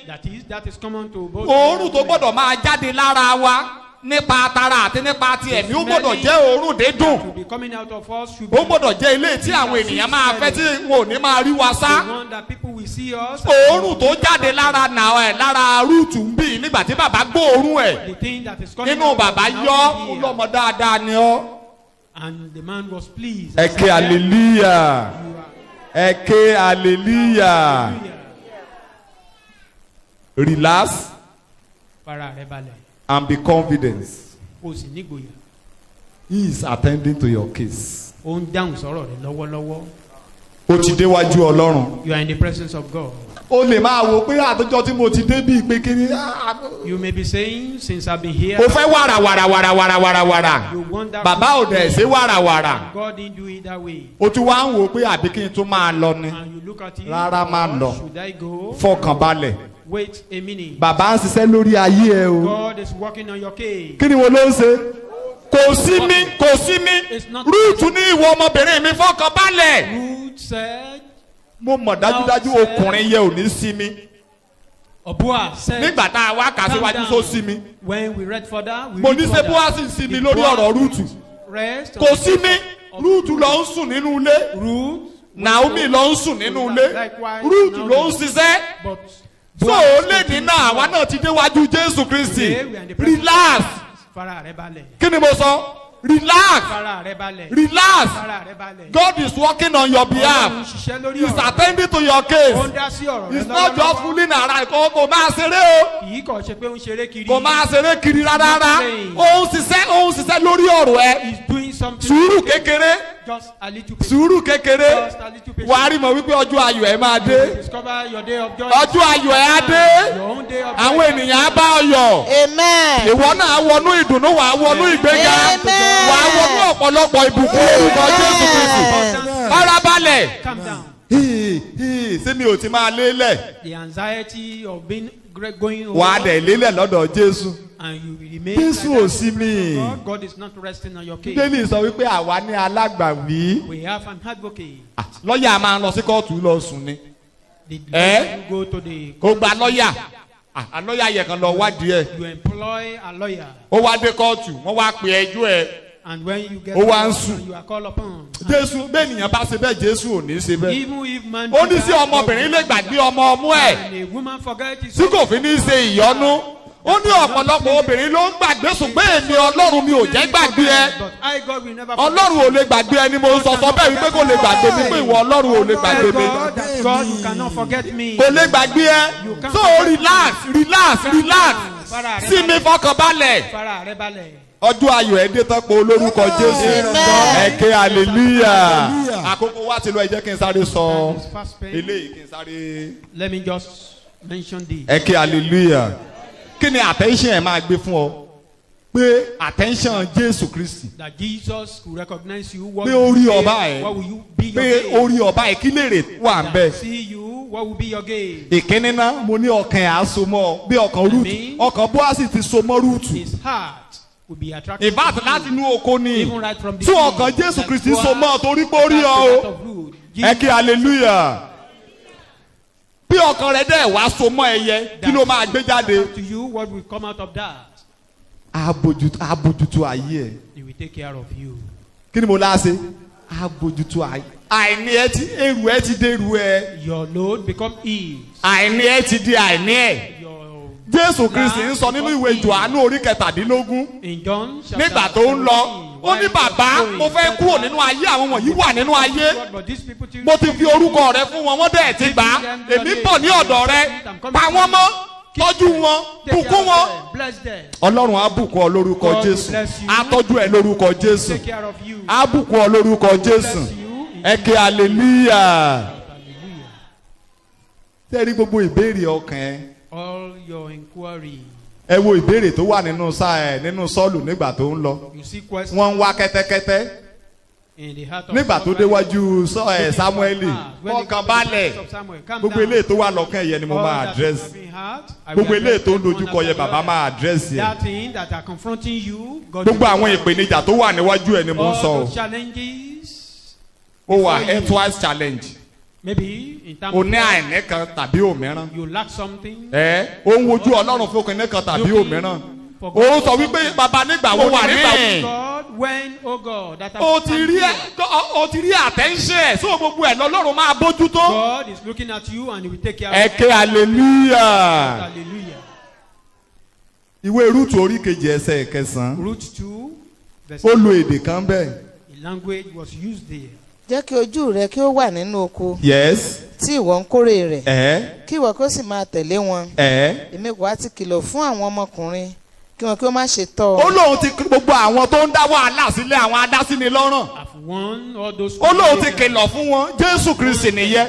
That is common to both. òórùn tó gbọ́dọ̀ máa jáde lára wa nípa tara àti nípa ti ẹ̀mí ó gbọ́dọ̀ jẹ́ òórùn dídùn To be coming out of us should be ó gbọ́dọ̀ jẹ́ ilé tí àwọn ènìyàn máa fẹ́ tí wọn ò ní máa rí wa sá. the one that people will see us. òórùn tó jáde lára lára rúùtù ń bì nígbà tí bàbá gbóòórùn ẹ̀ The thing that is coming nínú out bàbá of the yọ mouth here. ọlọ́mọ dáadáa ni ọ́. And the man was pleased. ẹ ké hallelujah ẹ ké hallelujah relax Fara rẹ balẹ̀. and be confident O sì nígboyà. he is attending to your case. Ó ń dáhùn sọ̀rọ̀ rẹ lọ́wọ́lọ́wọ́. ó ti déwájú ọlọ́run. You are in the presence of God. ó lè máa wò pé àtijọ́ tí mo ti dé bíi pé kí ni. You may be saying, since I've been here, o fẹ́ wàrà. you want that. bàbá ò dẹ̀ ṣe wàrà. God didn't do it that way. o ti wá ń wò pé àbí kí n tún máa lọ ni. And you look at it. Rárá, má "Oh, lọ. should I go? fọkànbalẹ̀. Wait a minute. bàbá ń ṣiṣẹ́ lórí ayé ẹ o. God is working on your case. kí ni wo ló ń ṣe. kò sí mi rúùtù ní ìwọ ọmọbìnrin mi fọkànbalẹ̀. Ruth said, mo mọ̀ dájúdájú ọkùnrin yẹ ò ní sí mi. Obua said, nígbà tá a wá kà síwájú tó sí mi. when we read further, we mo read ní ṣe further. Bóásì ń sí mi The lórí Boaz ọ̀rọ̀ rúùtù. rest kò on sí the mi of rúùtù ló ń sùn nínú ilé. Ruth. Naomi ló ń sùn nínú ilé. rúùtù ló ń ṣiṣẹ́. But so ó lè ní náà àwa náà ti déwájú Jésù Kristi. Relax. Fara rẹ balẹ̀. kí ni mo sọ. Relax. Fara rẹ balẹ̀. Relax. Fara rẹ balẹ̀. God is working on your Ọlọ́run behalf. ṣiṣẹ́ lórí He is ọ̀rọ̀. attending to your Ó case. ń dá sí ọ̀rọ̀ rẹ It's not just lọ́wọ́lọ́wọ́. fooling around. kò máa ṣeré o. Kì í kàn ṣe pé ó ń ṣeré kiri. kò máa ṣeré kiri rárá. ó ń ṣiṣẹ́ lórí ọ̀rọ̀ ẹ. He's doing something. sùúrù kékeré. Just a little bit. sùúrù kékeré. Just a little bit. wàá rí mọ̀ wípé ọjọ́ ayọ̀ ẹ máa dé. Discover your day of joy. ọjọ́ ayọ̀ ẹ á dé. Your own day of joy. àwọn ènìyàn á bá ọ yọ̀. amen. ìwọ náà wọnú ìdùnnú wàá wọnú ìgbéga. Amen. wàá wọnú ọ̀pọ̀lọpọ̀ ìbùkún orúkọ Jésù Kristi. farabalẹ̀. Calm down. ṣé mi ò ti máa lélẹ̀. The anxiety of being going over. wàá dẹ̀ lélẹ̀ lọ́dọ̀ Jésù. And you will remain. Jésù like ò that. sí mi. God is not resting on your case. Bíbélì sọ wípé àwa ní alágbàwí. We have an advocate. lọ́ọ̀yà máa ń lọ sí kóòtù lọ sùn ni. The Eh? you go to the. kò gba lọ́ọ̀yà. lọ́ọ̀yà yẹ kan lọ wádìí ẹ̀. You employ a lawyer. ó wá dé kóòtù wọ́n wá pe ẹjọ́ ẹ̀. And when you get. Ó wá ń there, sùn. you are called upon. Jésù bẹ́ẹ̀ nìyẹn bá ṣe bẹ́ẹ̀ Jésù ò ní ṣe bẹ́ẹ̀. Even if man. ó ní sí ọmọbìnrin lè gbàgbé ọmọ ọmú ẹ̀ And a woman forget his. tí kò fi ní ṣe ìyọnu ó ní ọ̀pọ̀lọpọ̀ obìnrin ló ń gbàgbé ṣùgbọ́n èmi ọlọ́run mi ò jẹ́ gbàgbé ẹ. But I, God, will never forget ọlọ́run ò lè gbàgbé ẹni mo sọ bẹ́ẹ̀ wípé kò lè gbàgbé mi pé ìwọ ọlọ́run ò lè gbàgbé mi. God, you cannot forget me. kò lè gbàgbé ẹ. so relax sí mi fọkànbalẹ̀. Fara rẹ balẹ̀. ọjọ́ ayọ̀ ẹ̀ dé tán pé olórúkọ Jésù ẹ ké hallelujah. àkókò wa ti lọ ẹ jẹ́ kí n sáré sọ eléyìí kí n sáré. Let me just mention this. ẹ ké hallelujah. kí ni attention ẹ máa gbé fún ọ pé attention Jésù Kristi That Jesus will recognize you. What pé will orí you ọba gain? ẹ What will you be your pé gain? orí ọba ẹ kí lèrè wà ń bẹ. See you. What will be your gain? ìkíní náà mo ní ọkàn ẹ̀ á so mọ́ ọ bí ọkàn rúùtù ọkàn Bóásì ti so mọ́ rúùtù. His heart will be attracted ìbáàtì to láti you. inú oko ni Even right from the tí beginning, ọkàn Jésù that Kristi Boaz so mọ́ ọ torí pé ó rí ọ attracted o. of root. ẹ kí hallelujah. bí ọkàn rẹ dẹ̀ wá so mọ́ ẹyẹ kí ló máa gbé jáde. To you, what will come out of that? abojutu ayé ẹ. He will take care of you. kí ni mo lá ṣe abojutu ayé. àìní ẹ ti èrù ẹ ti dèrù ẹ. Your load become ease. àìní ẹ ti di àìní ẹ. Your Jésù Kristi ń sọ nínú ìwé Jòhánù orí kẹtàdínlógún in John nígbà tó ń lọ ó ní bàbá mo fẹ́ kúrò nínú ayé àwọn wọ̀nyí wà nínú ayé mo ti fi orúkọ rẹ fún wọn wọ́n dẹ̀ ti gbà á èmi bọ̀ ní ọ̀dọ̀ rẹ pa wọ́n mọ́ tọ́jú wọn bùkún wọn. Ọlọ́run á bùkún ọ lórúkọ Jésù á tọ́jú ẹ lórúkọ Jésù á bùkún ọ lórúkọ Jésù ẹ ké hallelujah. tẹ́rí gbogbo ìbéèrè ọkàn ẹ. All your inquiry. ẹ wo ìbéèrè tó wà nínú Sọ́ọ̀lù nígbà tó ń lọ wọ́n ń wá kẹ́tẹ́kẹ́tẹ́ nígbà tó déwájú Sámúẹ́lì ọkàn balẹ̀ gbogbo eléyìí tó wà lọ́kàn ẹ̀yẹ ni mo máa àdírẹ́sì gbogbo eléyìí tó ń dojúkọ yẹ bàbá máa àdírẹ́sì ẹ̀ gbogbo àwọn ìpèníjà tó wà níwájú ẹ̀ ni mo ń sọ o wà health-wise challenge o ní àìní kan tàbí òmíràn ó ń wojú Ọlọ́run fún òkè ní kan tàbí òmíràn ó sọ wípé bàbá nígbà wo wà nígbà wo o ti rí attention ẹ̀ so gbogbo ẹ̀ lọ́lọ́run máa bójútó ẹ ké hallelujah. ìwé Rúùtù orí kejì ẹsẹ̀ kẹsàn-án ó lo èdè kan bẹ́ẹ̀. jẹ́ kí ojú rẹ kí ó wà nínú oko. yes. tí ìwọ ń kórè rẹ̀. kí ìwọ kó sì máa tẹ̀lé wọn. èmi kò wá ti kìlọ̀ fún àwọn ọmọkùnrin kí wọn kí ó má ṣe tọ́ ọ. ó lóun ti gbogbo àwọn tó ń dá wàhálà sílẹ̀ àwọn adásíni lọ́rùn. ó lóun ti kìlọ̀ fún wọn Jésù Kristi nìyẹn.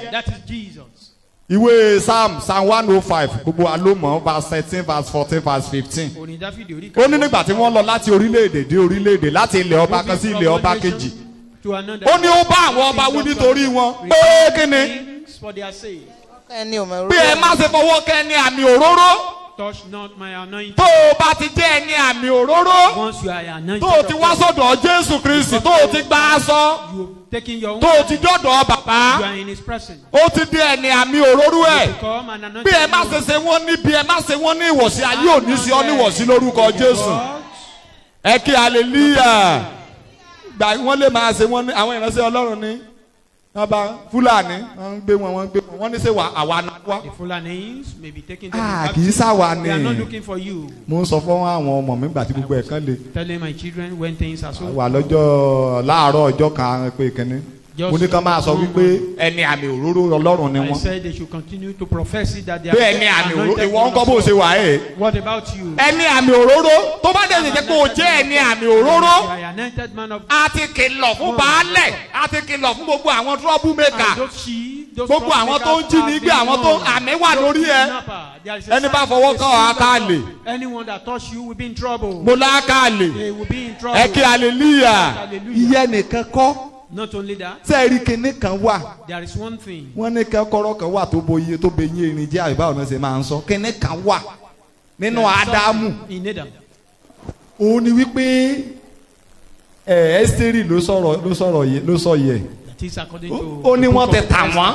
ìwé Psalm 105 gbogbo alómọ̀ verse 13 verse 14 verse 15. ó ní nígbà tí wọ́n lọ láti orílẹ̀-èdè dé orílẹ̀-èdè láti ilẹ̀ ọba kan sí ilẹ̀ ọba kejì. ó ní ó bá àwọn ọba wí nítorí wọn pé kí ni bí ẹ má ṣe fọwọ́ kẹ́ni àmì òróró. Touch not my anointing. tó o bá ti jẹ́ ẹni àmì òróró. Once you are anointed. tó o ti wá sọ́dọ̀ Jésù Kristi tó o ti gba aṣọ. tó o ti dọ́dọ̀ bàbá. You are in his presence. ó ti di ẹni àmì òróró ẹ̀. bí ẹ má ṣe ṣe wọ́n ní bí ẹ má ṣe wọ́n ní ìwọ̀sí ayé òní sí ọ ní ìwọ̀sí lórúkọ Jésù. ẹ kí hallelujah. gbà wọ́n lè máa ṣe wọ́n ní àwọn ìránṣẹ́ Ọlọ́run ní. wọ́n bá Fúlàní wọ́n gbé wọn wọ́n ní ṣe àwa náà wá. The Fulanis may be taking them in captivity. Kì í sáwa ni. They are not looking for you. Mo ń sọ fún àwọn ọmọ mi gbà tí gbogbo ẹ̀ kan le. Telling my children when things are so. wà lọ́jọ́ láàárọ̀ ọjọ́ kan pé kínní. mo ní ká máa sọ wípé ẹni àmì òróró Ọlọ́run ni wọ́n. I said they should continue to profess it that they are. bí ẹni àmì òróró ìwọ ń kọ́ bó ṣe wà ẹ́. What about you? ẹni àmì òróró tó bá dẹ̀ ṣe pé o jẹ́ ẹni àmì òróró. a ti kìlọ̀ fún baálẹ̀ a ti kìlọ̀ fún gbogbo àwọn trouble maker. gbogbo àwọn tó ń jí ní gbé àwọn tó àmì wà lórí ẹ. ẹni bá fọwọ́ kàn á ká lè. Anyone that touch you will be in trouble. mo lá ká lè. They will be in trouble. ẹ kí hallelujah. iye nìkan kọ́. Not only that. sẹ́ẹ̀rì kìnní kan wà. There is one thing. wọ́n ní kọ́kọ́rọ́ kan wà tó bo iye tó bẹ yín erin jẹ́ àbí báwo náà ṣe máa ń sọ kìnní kan wà nínú Ádámù. òun ni wípé Ẹ́sítérì ló sọ yẹ. ó ní wọ́n ti tà wọ́n.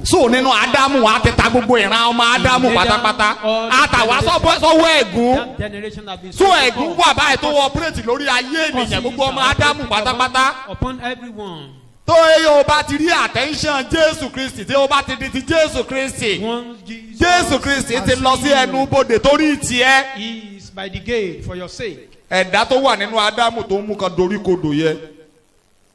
so nínú Ádámù wàá ti ta gbogbo ìran ọmọ Ádámù pátápátá àtàwá sọ́wọ́ ẹ̀gún so ẹ̀gún wà báyìí tó operate lórí ayé ènìyàn gbogbo ọmọ Ádámù pátápátá tó o bá ti rí attention Jésù Kristi tí o bá ti di ti Jésù Kristi Once Jésù Kristi ti lọ sí ẹnu bodè torí tiẹ̀. He is by the gate for your sake. ẹ̀dá tó wà nínú Ádámù tó ń mú kan dorí kodò yẹ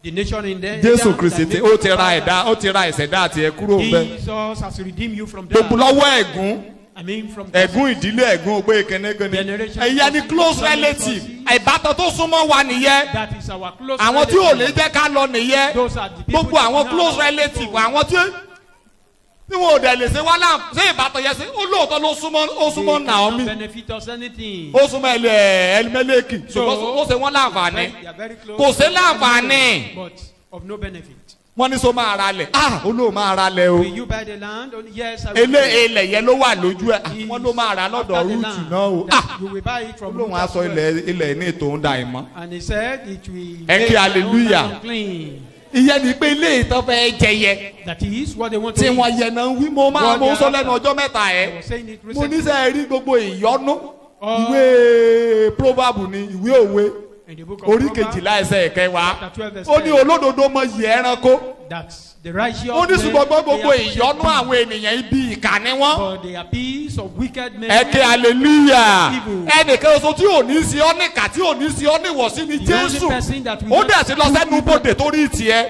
The nation in there. Jésù Kristi tí ó ti ra ẹ̀dá ó ti ra ìṣẹ̀dá àti ẹ̀ kúrò bẹ́ẹ̀. Jesus has redeemed you from death. gbogbo lọ́wọ́ ẹ̀gún I mean from ẹ̀gún ìdílé ẹ̀gún ògbé kẹ́nẹ́kẹ́nẹ́ ẹ̀yà ni close relative ìbátan tó súnmọ́ wa nìyẹn. That is our close àwọn tí ò lè relative. jẹ́ ká lọ nìyẹn Those are the people gbogbo àwọn that close now relative follow. àwọn tí wọn ò dẹ̀ lè ṣe wá láàmú ṣé ìbátan yẹn ṣe ó lóòótọ́ ló súnmọ́ ó They súnmọ́ Naomi cannot benefit us anything. ó súnmọ́ Elimeleki ṣùgbọ́n ó ṣe wọ́n láǹfààní They are very close. kò ṣe láǹfààní But of no benefit. wọ́n ní so máa ra lẹ̀ olóò máa ra lẹ̀ o Will you buy the land? Oh, yes, I will. ilẹ̀ yẹn ló wà lójú ẹ̀ wọ́n ló máa ra lọ́dọ̀ rúùtù náà o You will buy it from olóhùn Ruth as aṣọ well. ilẹ̀ ní ètò ń da ìmọ̀ And he said it will Ẹ kí make hallelujah. their own unclean. ìyẹn ni pé ilé ìtàn fẹ́ jẹyẹ That is what they want to tí eat. wọ́n yẹn náà wí mo máa mo sọ lẹ́nu ọjọ́ mẹ́ta I ẹ̀ was saying it mo recently. níṣẹ́ rí gbogbo ìyọnu ìwé proverb ni ìwé òwe In the book of orí Proverbs, kejìlá ẹsẹ̀ kẹwàá chapter 12 verse ó ní 10, olódodo mọ yìí ẹranko that the righteous ó ní ṣùgbọ́n gbogbo they are ìyọnu àwọn ènìyàn ibi ìkà ni wọ́n. but they are peace of wicked men. ẹ ké hallelujah Evil. ẹnìkan oṣù tí ò ní sí ọ níkà tí ò ní sí ọ níwọ̀sí ni The only Jésù person that will ó not dẹ̀ sí lọ sẹ́nu bodè torí tiẹ̀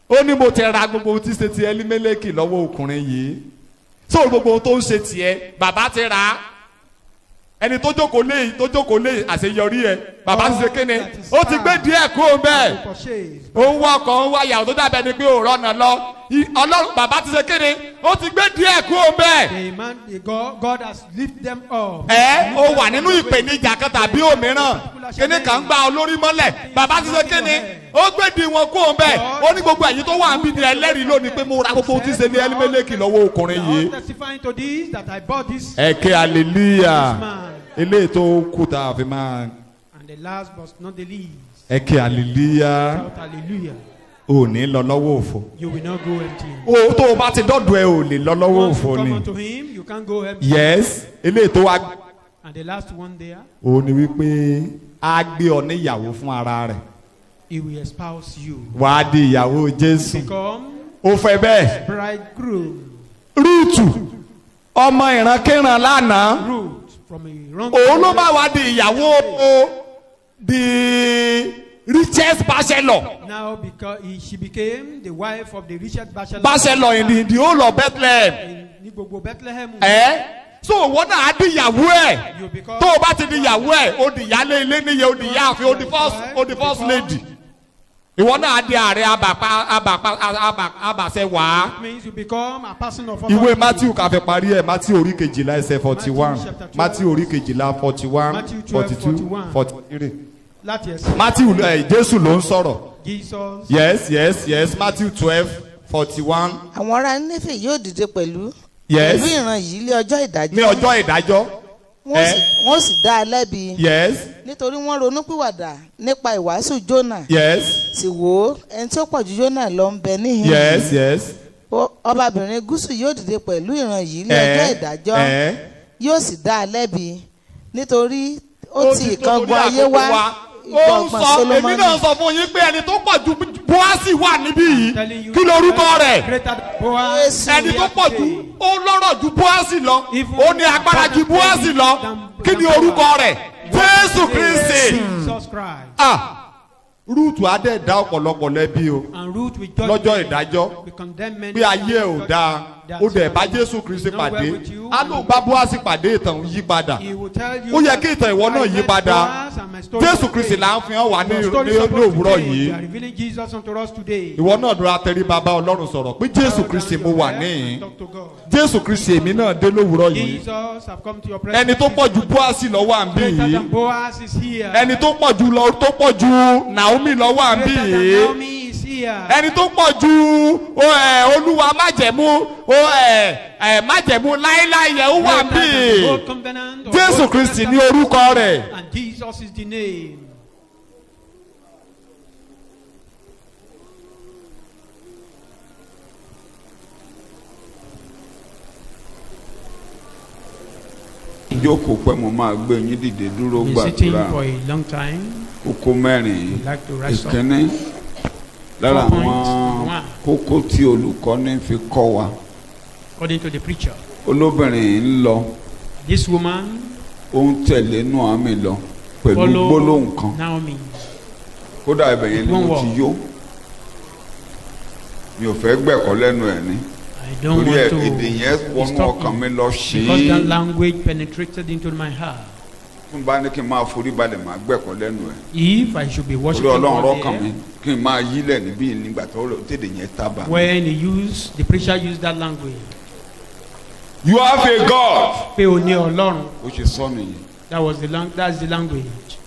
ó ní mo ti ra gbogbo ohun tí ṣe ti Elimeleki lọ́wọ́ ọkùnrin yìí sóò gbogbo ohun tó ń ṣe tiẹ̀ bàbá ti rà á ẹni tó jókòó lé àṣeyọrí ẹ bàbá ti ṣe kéne ó ti gbé díẹ̀ kúrò bẹ́ẹ̀ purchase. ó ń wá ọkọ̀ ń wá yàwó tó dàbẹ̀ ni pé ò rọ́nà lọ Ọlọ́run bàbá ti ṣe kéne ó ti gbé díẹ̀ kúrò bẹ́ẹ̀ The man, the God has lifted them up. ó wà nínú ìpèníjà kan tàbí òmíràn kíní kan ń gba olórí mọ́lẹ̀ bàbá ti ṣe kíni ó gbèdì wọn kó o bẹ́ẹ̀ ó ní gbogbo ẹ̀yin tó wà ń bí ni ẹlẹ́rìí lónìí pé mo ra gbogbo ohun tí ṣe ní Elimeleki lọ́wọ́ ọkùnrin yìí. All testifying to this that I bought this ẹ ké hallelujah man. eléyìí tó kú tá a fi máa And the last but not the least. ẹ ké hallelujah Shout hallelujah. ò ní lọ lọ́wọ́ òfò You will not go empty. o tó o bá ti dọ́dọ̀ ẹ ò lè lọ lọ́wọ́ Once you òfò come ni unto him, you can't go empty. yes eléyìí tó wá And the last one there, ó ní wípé a gbé ọ níyàwó fún ara rẹ̀ he will espouse you. wàá di ìyàwó Jésù Become ó fẹ́ bẹ́ẹ̀. bridegroom. Rúùtù ọmọ ìrankíran lánàá Root from a wrong. òun ló bá wá di ìyàwó the richest bachelor Now she became the wife of the richest bachelor. bachelor in the whole of Bethlehem Ní gbogbo Bethlehem. so òwò náà á di ìyàwó ẹ̀ You become tó o bá ti di ìyàwó ẹ̀ ó di ìyálé ilé níye ó di ìyáàfin ó di first lady ìwọ náà á di ààrẹ abàṣẹ wàá. It means you become a person of ìwé Matthew ká fẹ́ parí ẹ̀ Matthew orí kejìlá ẹsẹ̀ 41 Matthew orí kejìlá 41 42 43 láti ẹsẹ̀. Matthew Jésù ló ń sọ̀rọ̀ Jesus. yes Matthew 12:41 àwọn ará Nínéfè yóò dìde pẹ̀lú yes ìran yìí lé ọjọ́ ìdájọ́ ní ọjọ́ ìdájọ́ wọ́n sì dá a lẹ́bi yes nítorí wọ́n ronúpìwàdà nípa ìwàásù Jónà yes sì wò ó ẹni tí ó pọ̀ ju Jónà lọ ń bẹ níhìn yes ọbabìnrin gúúsù yóò dìde pẹ̀lú ìran yìí lé ọjọ́ ìdájọ́ yóò sì dá a lẹ́bi nítorí ó ti ìkángun ayé wá ó ń sọ èmi náà sọ fún yín pé ẹni tó pọ̀ ju Bóásì wà níbí yìí kí lorúkọ rẹ̀ ẹni tó pọ̀ ju ó lọ́rọ̀ ju Bóásì lọ ó ní agbára ju Bóásì lọ kí ni orúkọ rẹ̀ Jésù Kristi Rúùtù adé dá ọ̀pọ̀lọpọ̀ lẹ́bi o lọ́jọ́ ìdájọ́ pé ayé ẹ̀ ò dáa ó dẹ̀ bá Jésù Kristi pàdé á ló bá Bóásì pàdé ìtàn yí padà ó yẹ kí ìtàn ìwọ náà yí padà Jésù Kristi là ń fi hàn wá ní òwúrọ̀ yìí ìwọ náà dúró atẹ́rí bàbá Ọlọ́run sọ̀rọ̀ pé Jésù Kristi mo wà níhìn Jésù Kristi èmi náà dé lówùúrọ̀ yìí ẹni tó pọ̀ ju Bóásì lọ wà ń bí yìí ẹni tó pọ̀ ju Naomi lọ wà ń bí yìí ẹni tó pọ̀ ju Olúwa májẹ̀mú láéláé yẹ ó wà ń bí Jésù Kristi ní orúkọ rẹ̀. And Jesus is the name. ìjókòó pẹ́ mo máa gbé yín dìde dúró Been sitting gbàdúrà for a long time. oko mẹ́rin Like to rise up. ìkíní lára 4 points. àwọn 1. kókó tí olùkọ́ni fi kọ́ wa According to the preacher, olóbìnrin ń lọ this woman ó ń tẹ̀lé Nùámì lọ pẹ̀lú gbólóhùn kan followed Naomi. kódà ibẹ̀ yẹn ni mo ti yó mi ò fẹ́ gbẹ̀kọ́ lẹ́nu ẹ̀ ní I don't torí want to èdè yẹn wọnú disturb ọkàn mi you lọ because that ṣí language penetrated into my heart. fún bá ní kí n máa forí balẹ̀ máa gbẹ̀kọ́ lẹ́nu ẹ̀ If I should be torí worshiping Ọlọ́run God rọ́kàn mi there, kí n máa yílẹ̀ níbí nígbà tó tèdè yẹn tábà. when the preacher used that language, You have a God. pé o ní Ọlọ́run, ó ṣe sọ nìyí that's the language.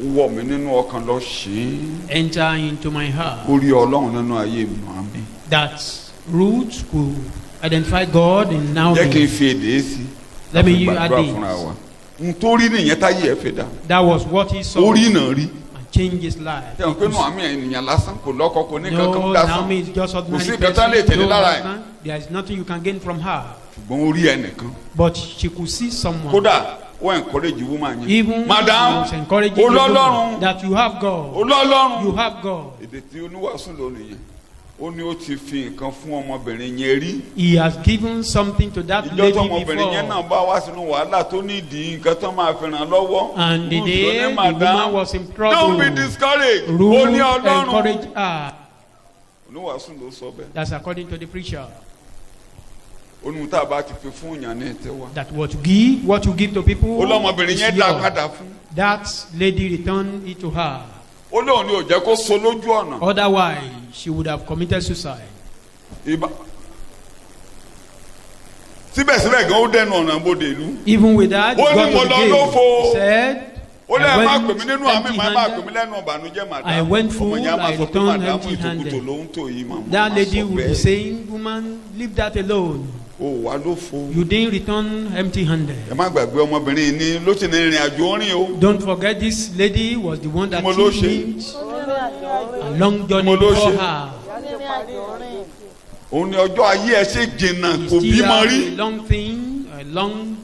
ó wọ̀ mí nínú ọkàn lọ ṣí Enter into my heart. ó rí Ọlọ́run nínú ayé Nùámì. That root could identify God in jẹ́ kí n Naomi. fi èdè sí Let me láti use gbàdúrà this. fúnra wa nítorí nìyẹn táyé ẹ fi dá That was what he saw orí náà rí and changed his life. tẹ̀wọ̀n pé Nùámì ènìyàn lásán kò lọ́kọ kò ní kankan No, dásán Naomi is just kò ordinary sí nǹkan tán lè person. tẹ̀lé No lára ẹ̀ husband. There is nothing you can gain from her. ṣùgbọ́n ó rí ẹnìkan But she could see someone. kódà ó encourage woman yẹn Even madam she was encouraging the olọ́lọ́run woman that you have God. olọ́lọ́run You have God. èdè tí oníwàásù lónìí yẹn ó ní ó ti fi nǹkan fún ọmọbìnrin yẹn rí He has given something to that ìjọ lady tó ọmọbìnrin yẹn náà before. bá wá sínú wàhálà tó ní ìdí nǹkan tó máa fi ràn lọ́wọ́ And the Ruth day ló ní the madam woman was in don't trouble, be discouraged ó Ruth ní Ọlọ́run encouraged her. oníwàásù ló sọ bẹ́ẹ̀ That's according to the preacher. onú tá a bá ti fi fún yàn ní ìtẹ́wà That what you give to people ó lọ́mọbìnrin is yẹn dá yours. padà fún That lady returned it to her. ó lóun ní ò jẹ́ kó so lójú ọ̀nà Otherwise, she would have committed suicide. ìbá síbẹ̀síbẹ̀ gan ó dẹnu ọ̀nà bodè ìlú Even with that, he Ó ní got mo to the lọ gate. lófo. He said, ó lẹ́yìn má I pè mí nínú àmì má má pè mí empty-handed. lẹ́nu ọ̀bànújẹ́ màdá I went full, ọmọ yẹn á máa I sọ pé returned màdámù empty-handed. ìtòkùtò ló ń tò yìí màmá That má lady sọ would be bẹ́ẹ̀ saying, woman, leave that alone. ó wà lófo You didn't return empty-handed. ẹ má gbàgbé ọmọbìnrin ní ló ti ní ìrìn àjò orin o Don't forget this lady was the one that Mo ló took ṣe. me a long journey Mo ló before ṣe. her. òun ni ọjọ́ ayé ẹ ṣe jìnnà He kò still bímọ had rí a long thing, a long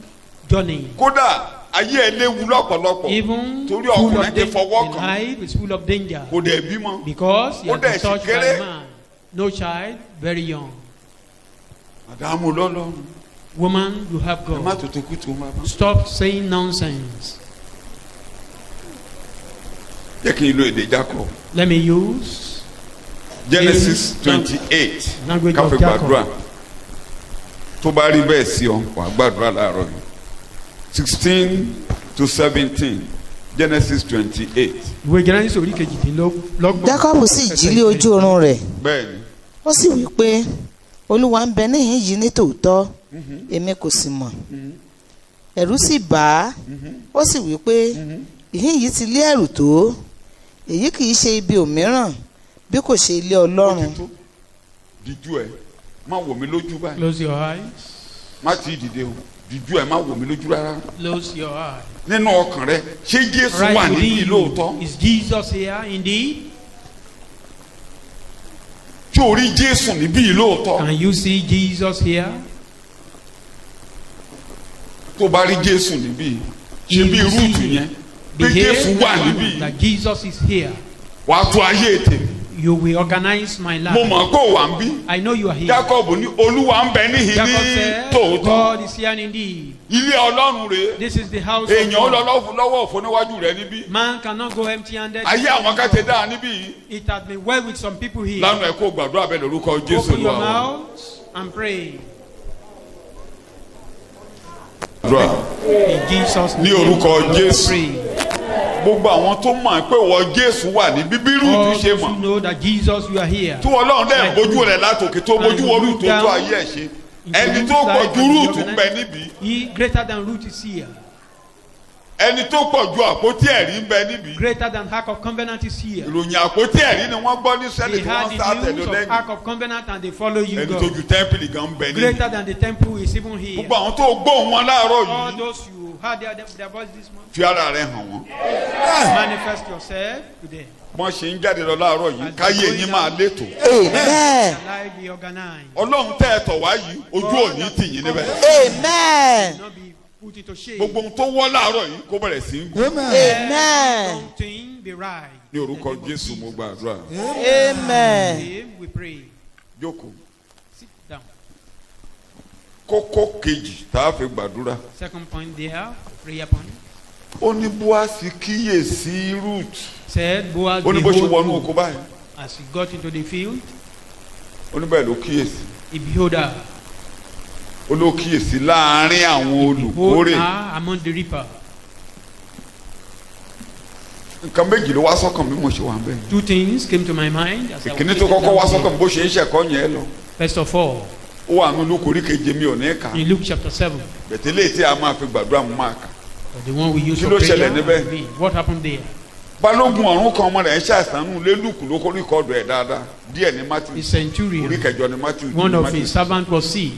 journey. kódà ayé ẹ léwu lọ́pọ̀lọpọ̀ Even torí full ọkùnrin of ti fọwọ́ danger. kàn Life is full of danger. kò dẹ̀ bímọ Because he Ó has dẹ̀ been sì touched by kéré. a man. No child, very young. màdámù lọ́lọ́run Woman, you have ẹ má God. tètè kú tó má bá Stop saying nonsense. jẹ́ kí n lo èdè Jacob Let me use Genesis 28 language ká fi of Jacob. gbàdúrà tó bá rí bẹ́ẹ̀ sí ọ wà á gbàdúrà láàárọ̀ yìí 16 to 17 Genesis 28 Ìwé Genesis orí kejìdínlọ́gbọ̀n. Jákọ́bù sì jí lé ojú oorun rẹ̀ bẹ́ẹ̀ ni ó sì wí pé Olúwa ń bẹ níhìn yìí ní tòótọ́ èmi kò sì mọ̀ ẹ̀rù sì bà á ó sì wí pé ìhín yìí ti lé ẹ̀rù tó èyí kì í ṣe ibi òmíràn bí kò ṣe ilé ó Ọlọ́run ti tó díjú ẹ má wò mí lójú báyìí Close your eyes. má ti dìde o díjú ẹ má wò mí lójú rárá Close your eyes. nínú ọkàn rẹ ṣé Jésù wà Right níbí within lóòótọ́ you. Is Jesus here indeed? tí o rí Jésù níbí lóòótọ́ Can you see Jesus here? tó bá rí Jésù níbí ṣe bí You rúùtù see, yẹn pé Jésù wà níbí that Jesus is here. wàá tó ayé ètè You will organize my mo life. mọ̀ pé ó wà ń bí I know you are here. Jacob ní Olúwa ń bẹ níhìn Jacob ní said, tòótọ́ God is here indeed. ilé Ọlọ́run rèé This is the house èèyàn ó of lọ God. lọ́wọ́ òfò níwájú rẹ níbí Man cannot go empty-handed. ayé àwọn kan ti dáa níbí yìí It has been well with some people here. lánàá ẹ kó gbàdúrà bẹ́ẹ̀ lórúkọ Jésù Open your Olúwa wa. mouth and pray. Gbàdúrà. In Jesus' Ní name. orúkọ Jésù. Pray. gbogbo àwọn tó mọ̀ pé wọ́n Jésù wà ní bíbí All rúùtù ṣe those who mọ̀ know that Jesus, you are here. tí Ọlọ́run dẹ̀ bójú rẹ̀ látòkè tó bójú wo rúùtù tó ayé ẹ̀ ṣe ẹni tó pọ̀ ju rúùtù ń bẹ níbí He greater than Ruth is here. ẹni tó pọ̀ ju àpótí ẹ̀rí ń bẹ níbí Greater than Ark of Covenant is here. ìròyìn àpótí ẹ̀rí ni wọ́n gbọ́ ní sẹ́lẹ̀ They tí had wọ́n sá the tẹ̀lé news of lẹ́yìn Ark of Covenant and they follow you, ẹni tó God. ju tẹ́ḿpìlì gan ń bẹ níbí Greater than the temple is even here. gbogbo àwọn tó gbóhùn wọn láàárọ̀ All yìí those you heard their voice this morning, fi ara rẹ̀ hàn wọ́n manifest yourself today. wọ́n ṣe ń jáde lọ láàárọ̀ yìí káyé yín máa létò amen Your life be organized. Ọlọ́run tẹ́ ẹ tọ̀ wá yìí ojú òní tì yín níbẹ̀ amen Not be put into shame. gbogbo ohun tó wọ́ láàárọ̀ yìí kó bẹ̀rẹ̀ sí í gùn amen Something be ride. ní orúkọ Jésù mo gbàdúrà. Amen. Name we pray. Jókòó. Sit down. Kókó kejì tá a fi gbàdúrà. Second point there, prayer point. Ó ní Bóásì kíyèsí Ruth. Said Boaz Ó ní bó ṣe behold wọnú Ruth. oko báyìí. As he got into the field, Ó ní bẹ́ẹ̀ ló kíyèsí. he behold her. Ó ló kíyèsí láàárín àwọn Behold olùkórè. her among the reaper. Nǹkan méjì ló wá sọ́kàn bí mo ṣe wà ń bẹ̀. Two things came to my mind. As I was Ìkíní tó sitting kọ́kọ́ down wá here. sọ́kàn mi bó ṣe ń ṣẹ̀kọ́ yẹn lọ. First of all, Ó wà nínú Lúùkù orí keje mi ò ní kà. in Luke chapter 7, Bẹ̀tẹ̀lé tí a máa fi gbàdúrà mú máa kà. the one we use Kí for ló prayer. ṣẹlẹ̀ níbẹ̀? and read. What happened there? Balógun ọ̀run kan ọmọ rẹ̀ ń ṣàìsàn nù lé Lúùkù ló kó rìkọ́dù ẹ̀ dáadáa. Díẹ̀ ní Matthew. The Orí centurion, kẹjọ ní Matthew. one of his servants was sick.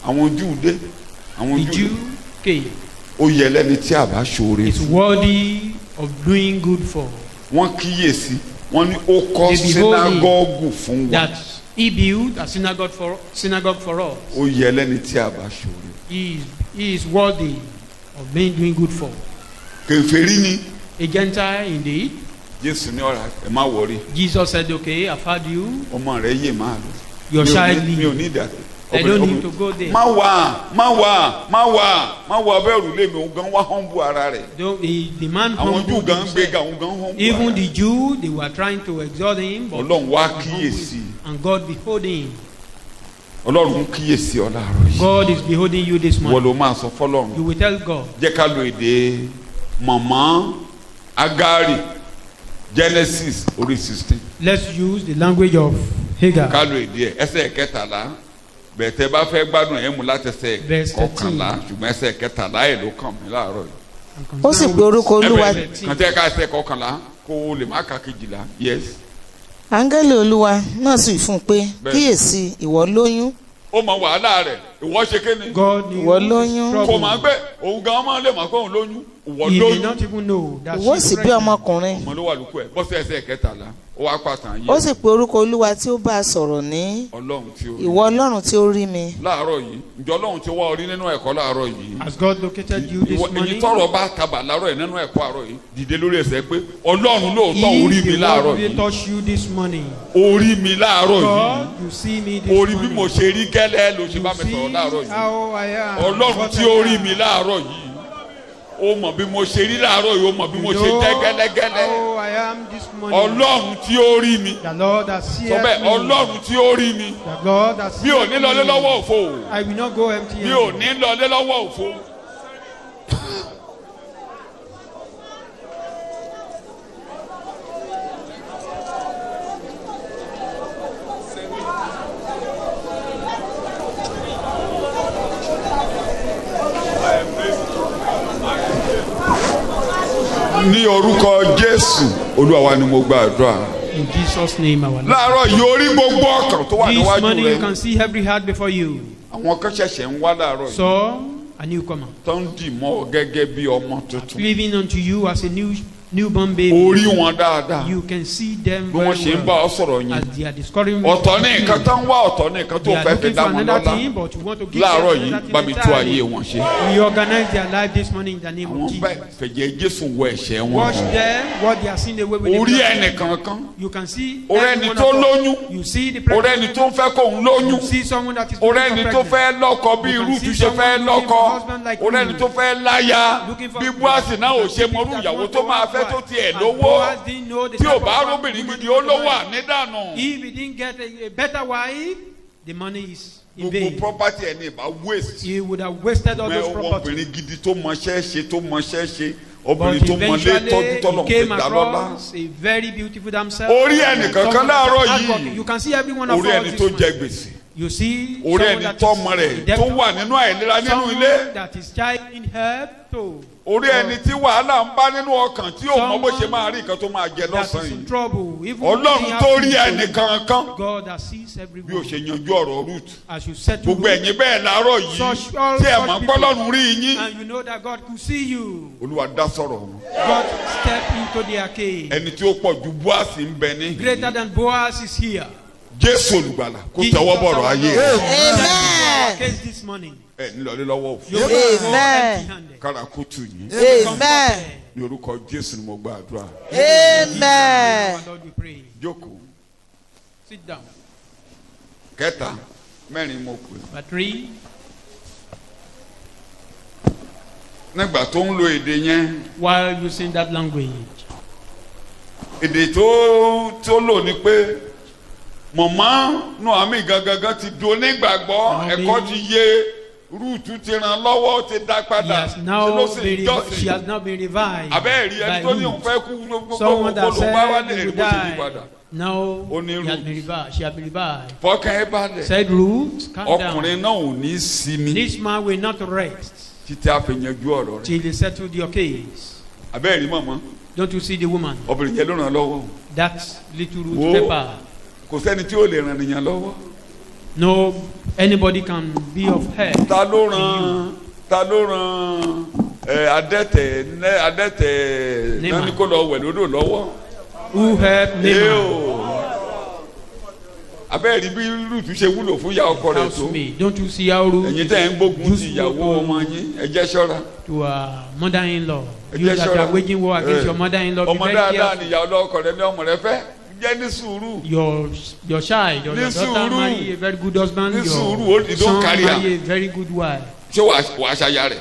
Àwọn Júù dé. Àwọn The Júù Jew dé. came. Ó yẹ lẹ́ni tí a bá ṣoore It's fún. worthy of doing good for. Wọ́n kíyèsí. Wọ́n ní ó kọ́ They behold him. sínágọ́gù fún wa. That he built a synagogue for us. Ó yẹ lẹ́ni tí a bá ṣoore. He is worthy of being doing good for. Kèfèrí ni. A Gentile indeed. Jésù ní ọ̀rá ẹ̀ má wọrí. Jesus said, okay, I've heard you. Ọmọ rẹ̀ yè máa lọ. Your child Mi ò live. ní ìdá. I don't need to go there. Má wà bẹ́ẹ̀ rù lé mi òun gan wá humble ara rẹ̀. The man Àwọn Júù humbled gan ń gbéga himself. òun gan humble Even ara the rẹ̀. Jew, they were trying to exalt him, but Ọlọ́run wá he kíyèsí. humbled, and God behold him. Ọlọ́run ń kíyèsí ọ láàárọ̀ yìí. God is beholding you this Wọ́n morning. ló máa sọ fọ́lọ́run. You will tell God. Jẹ́ ká lo èdè mọ̀mọ́ Agari Genesis orí 16. Let's use the language of Hagar. Ká lo èdè ẹ̀ ẹsẹ̀ kẹtàlá. Bẹ̀tẹ̀ bá fẹ́ gbádùn ẹ̀ mú látẹsẹ̀ Verse 13. kọkànlá ṣùgbọ́n ẹsẹ̀ kẹtàlá ẹ̀ ló kàn mí láàárọ̀ yìí. Ó sì pe orúkọ Olúwa. Kàn tẹ́ ká ẹsẹ̀ kọkànlá kó o lè má ka kejìlá. Yes. Áńgẹ́lì Olúwa náà sì fún un pé Bẹ́ẹ̀. kíyèsí ìwọ lóyún. Ó mọ wàhálà rẹ̀ ìwọ ṣe kéne. God knew Ìwọ his lóyún. Kò trouble. máa gbé òun gan ọmọ lè máa pé òun lóyún. Ìwọ He may lóyún. not even know that Ìwọ she's sì bí pregnant. ọmọkùnrin. Ọmọ ló wà lóko ẹ̀ bọ́sẹ̀ ẹsẹ̀ kẹtàlá ó wá pàtàn Ó yìí. sì pe orúkọ Olúwa tí ó bá a sọ̀rọ̀ ní Ọlọ́run tí ó rí. ìwọ Ọlọ́run tí ó rí mi. Láàárọ̀ yìí ǹjọ́ Ọlọ́run ti wá orí nínú ẹ̀kọ́ láàárọ̀ yìí. Has God located you this Ìwọ èyí morning? tọrọ bá tabà láàárọ̀ yìí nínú ẹ̀kọ́ àárọ̀ yìí dìde lórí ẹsẹ̀ pé Ọlọ́run lóòótọ́ orí If mi the láàárọ̀ Lord will yìí. touch you this morning, Orí mi láàárọ̀ yìí. God, you see me this Orí bí morning. mo ṣe rí gẹ́lẹ́ ló ṣe You bá mi sọ̀rọ̀ see láàárọ̀ yìí. how I am. Ọlọ́run what tí I ó am. rí mi láàárọ̀ yìí ó mọ̀ bí mo ṣe rí láàárọ̀ yìí ó mọ̀ bí mo You ṣe know tẹ́ gẹ́lẹ́gẹ́lẹ́. how I am this morning. Ọlọ́run tí ó rí mi The Lord has sọ seen bẹ́ẹ̀ me. Ọlọ́run tí ó rí mi The Lord has mi ò seen ní lọlé me. lọ́wọ́ òfo I will not go empty mi ò handed. ní lọlé lọ́wọ́ òfo. Ní orúkọ Jésù Olúwa wa ni mo gbàdúrà. In Jesus' name, our Lord. Láàárọ̀ yìí orí gbogbo ọkàn tó wà This níwájú morning, you rẹ. can see every heart before you. Àwọn kan ṣẹ̀ṣẹ̀ ń wá láàárọ̀ yìí So, a newcomer, tó ń dì mọ́ ọ gẹ́gẹ́ bí ọmọ tuntun. living unto you as a newborn baby. Orí wọn dáadáa You can see them bí wọ́n ṣe ń bá very ọ sọ̀rọ̀ well yẹn. as they are discovering. Ọ̀tọ̀ ní nǹkan tó ń wá ọ̀tọ̀ ní nǹkan tó They are fẹ́ fi looking dá for wọn another lọ́lá. thing, but you want to give Láàárọ̀ them yìí another bá thing mi tú ayé entirely. wọn ṣe. Reorganize their life this morning in the name Àwọn of bẹ́ẹ̀ Jesus. fẹ̀jẹ̀ Jésù wọ ẹ̀ṣẹ̀ wọn. Wash them what they are seeing away with. Orí the ẹnìkankan. You can see Orí every ẹni one tó of us. lóyún. You see the Orí pregnant. ẹni tó ń fẹ́ kóun lóyún. You see someone that is Orí looking ẹni for tó pregnant. fẹ́ lọ́kọ bí You can Rúùtù see ṣe fẹ́ someone looking for lọ́kọ. husband like Orí ẹni you. tó fẹ́ láya Looking for bí Bóásì náà ò ṣe mọrú ìyàwó tó máa fẹ́ tó tiẹ̀ lówó. Tí ò bá róbìnrin gidi ó lówó ànídànù. If he didn't get a better wife, the money is in Gbogbo vain. property ẹni ìbá waste. He would have wasted all those Mẹ property. obìnrin gidi tó mọṣẹ́ ṣe tó mọṣẹ́ ṣe But obìnrin tó mọlé eventually, tọ́jú tọ́lọ̀ he came fi dá lọ́lá. across a very beautiful damsel. Orí ẹnìkankan Someone láàárọ̀ hard yìí. working. You can see every one of Orí us ẹni this tó morning. jẹ gbèsè. You see Orí someone ẹni that tọ́mọ is rẹ̀ a debtor. tó wà nínú àìlera nínú Someone ilé. that is child in help to. Orí ẹni tí wàhálà ń bá nínú ọkàn tí ò mọ bó ṣe máa rí nǹkan tó máa jẹ That lọ́sàn-án is in yìí. trouble. Even Ọlọ́run when tó he rí has ẹnìkankan God that sees bí o everyone. ṣe yanjú ọ̀rọ̀ Ruth. As you said to Gbogbo ẹ̀yin bẹ́ẹ̀ láàárọ̀ yìí Such- all tí ẹ̀ such mọ̀ people. pọ́lọ́run rí yín. and you know that God could see you. Olúwa dá sọ̀rọ̀ wọn. God stepped into their cave. Ẹni tí ó pọ̀ ju Bóásì ń bẹ ní. Greater than Boaz is here. Jésù olùgbàlà kó Jesus tẹ́wọ́ bọ̀rọ̀ our ayé Lord. rẹ̀. Amen. Case this morning. Ẹ nílọlé lọ́wọ́ òfin. You will not go Amen. empty-handed. Kára kó tù yín. Amen. ní orúkọ Jésù ni mo gba àdúrà. Amen. Lord, we pray. Jókòó. Sit down. Kẹta mẹ́rin mo pè. Number 3. Nígbà tó ń lo èdè yẹn. While using that language. Èdè tó lò ní pé mọ̀mọ́ Noami gangan ti do nígbàgbọ́ ẹ̀kọ́ ti yé Rúùtù ti ràn lọ́wọ́ ti dá padà She has now been revived. Abẹ́ẹ̀rí ẹni tó ní òun fẹ́ kú Someone that gbogbo bá wá said ní he would ẹ̀rí bó ṣe yí padà. die. Now Ó ní he has Ruth. been revived. She has been revived. Fọkàn ẹ balẹ̀. Said Ruth, calm down. Ọkùnrin náà ò ní sinmi This man will not rest títí a fi yanjú ọ̀rọ̀ rẹ̀. till he settled your case. Abẹ́ẹ̀rí mọ̀mọ́ Don't you see the woman? obìnrin yẹn ló ràn lọ́wọ́. That little Ruth Wo. pepper. Kò sẹ́ni tí ó lè ràn nìyàn lọ́wọ́. No, anybody can be of help. Ta ló ràn adẹ́tẹ̀ Naaman. náà ní kó lọ wẹ̀ lódò lọ́wọ́. Who helped Naaman? Abẹ́ẹ̀rí bí Rúùtù ṣe wúlò fún ìyá ọkọ rẹ̀ tó. House me. Don't you see how Ruth Ẹ̀yin tẹ́ ń gbógun ti useful ìyàwó ọmọ yín ẹ jẹ́ ṣọ́ra. to her mother-in-law? Ẹ You jẹ́ that ṣọ́ra. are waging war against your mother-in-law, be Ọmọ very dáadáa careful. ni ìyá ọlọ́kọ rẹ̀ ní ọmọ rẹ̀ fẹ́ jẹ́ ní sùúrù. Your child or Ní your daughter sùúrù. marry a very good husband. Ní sùúrù, ó- Your don't son carry her. marry a very good wife. Ṣé wàá ṣaya rẹ̀?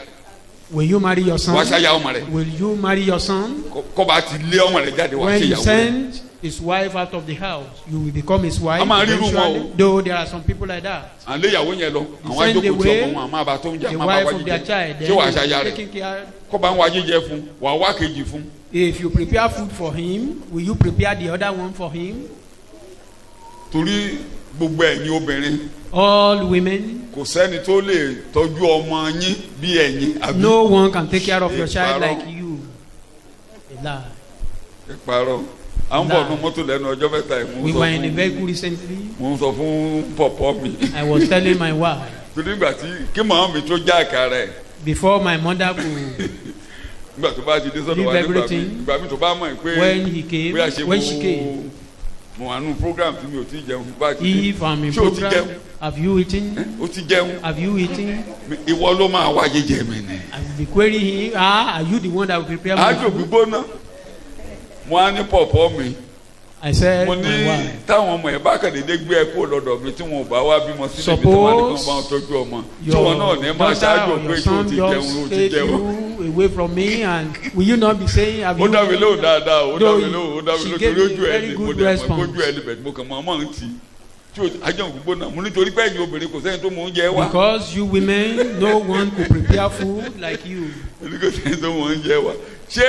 Will you marry your son? Wàá ṣaya ọmọ rẹ̀? Will you marry your son? Kọ́ bá ti lé ọmọ rẹ̀ jáde wàá When ṣe you ìyàwó rẹ̀. send his wife out of the house, you will become his wife. A máa rí irú wọn eventually. o. Though there are some people like that. À ń lé ìyàwó yẹn lọ àwọn Send ajókòó tí away ọmọ wọn àmọ́ àbá tó ń jẹ The àmọ́ àbá wife wá of their jíjẹ. child. Ṣé wàá Then ṣaya you rẹ̀? taking care. Kọ́ bá ń wá jíjẹ fún wàá wá kejì fún. If you prepare food for him, will you prepare the other one for him? Torí gbogbo ẹ̀yin obìnrin All women, kò sẹ́ni tó lè tọ́jú ọmọ yín bí ẹ̀yin àbí. no one can take care of your child Ìparọ́. like you. A lie. Ìparọ́. À ń bọ̀ nù mọ́tò lẹ́nu ọjọ́ mẹ́ta yìí. We were in a vehicle recently. Mo ń sọ fún pọ̀pọ̀ mi. I was telling my wife, Torí ìgbà tí kí màá mi tó já àkàrà ẹ̀. before my mother could, Nígbà tó bá ti dé sọ́dọ̀ Leave wa nígbà mi. everything. Ìgbà mi tó bá mọ̀ pé when he came, bóyá ṣe when she came, mo wà nù program tí mi ò tí ì jẹun bá ti dé. if I'm in Ṣé o ti program, jẹun? have you eaten? Ó ti jẹun. Have you eaten? Ìwọ ló máa wá jíjẹ mi ni. I will be querying him, are you the one that will prepare my Ájò food? gbígbóná. Mo á ní pọ̀pọ̀ mi. I said, Mo my ní wife, táwọn ọmọ ẹ̀ bá kàdédé gbé ẹ kó lọ́dọ̀ mi tí wọn ò bá wá bímọ sílẹ̀ mi tí wọ́n á ní kàn bá wọn tọ́jú ọmọ. Tí wọn náà ní máa daughter ṣáájú or pé your tí o son ti jẹun just o ti take jẹun. you away from me, and will you not be saying, have Ó you? dá mi lóhùn dáadáa, ó dá mi Though lóhùn, ó dá mi she lóhùn gave torí me ojú ẹ̀ very ni mo good dẹ̀ mọ̀ response. ojú ẹ̀ ni bẹ̀ mo kàn máa mọ̀ ń tì. Tí o ajá gbígbóná mo nítorí pé ẹ̀yin obìnrin kò sẹ́ni tó mọ̀ oúnjẹ wá. Because you women, no one could prepare food like you. Èmi kò sẹ́ni tó mọ̀ oúnjẹ wá. Ṣé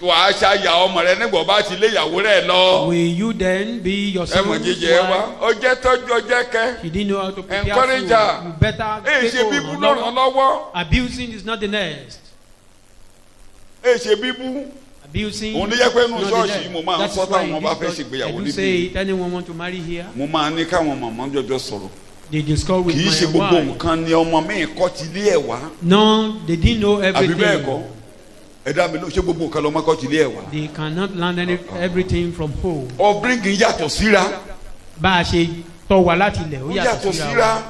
wàá ṣàyà ọmọ rẹ nígbà bá ti lé ìyàwó rẹ lọ? Will you then be your Ẹ mọ̀ son's jíjẹ wá. wife? Ó jẹ́ tọ́jú ọjẹ́ kẹ́. She didn't know how to prepare Encourage food. her. You better Èyí take ṣe bíbú over. ló ràn lọ́wọ́. Abusing is not the next. Èyí ṣe bíbú. Abusing Òun ní jẹ́ pé inú is not the ṣọ́ọ̀ṣì next. mo máa ń That is sọ why táwọn in bá this fẹ́ church, ṣègbéyàwó I do níbí. say, if anyone want to marry here, Mo máa ní káwọn màmá jọjọ sọ̀rọ̀. they discuss with Kì í ṣe my gbogbo wife. nǹkan ni ọmọ mi kọ́ ti lé ẹ̀ wá. No, they didn't know Àbí bẹ́ẹ̀ kọ́? everything. Ẹ dá mi ló ṣe gbogbo nǹkan lọ́mọ kọ́ ti lé ẹ̀ wá. They cannot learn everything from home. Upbringing yàtọ̀ síra. Bá a ṣe tọ́ wa láti ilẹ̀, ó Ó yàtọ̀ yàtọ̀ síra síra. wa.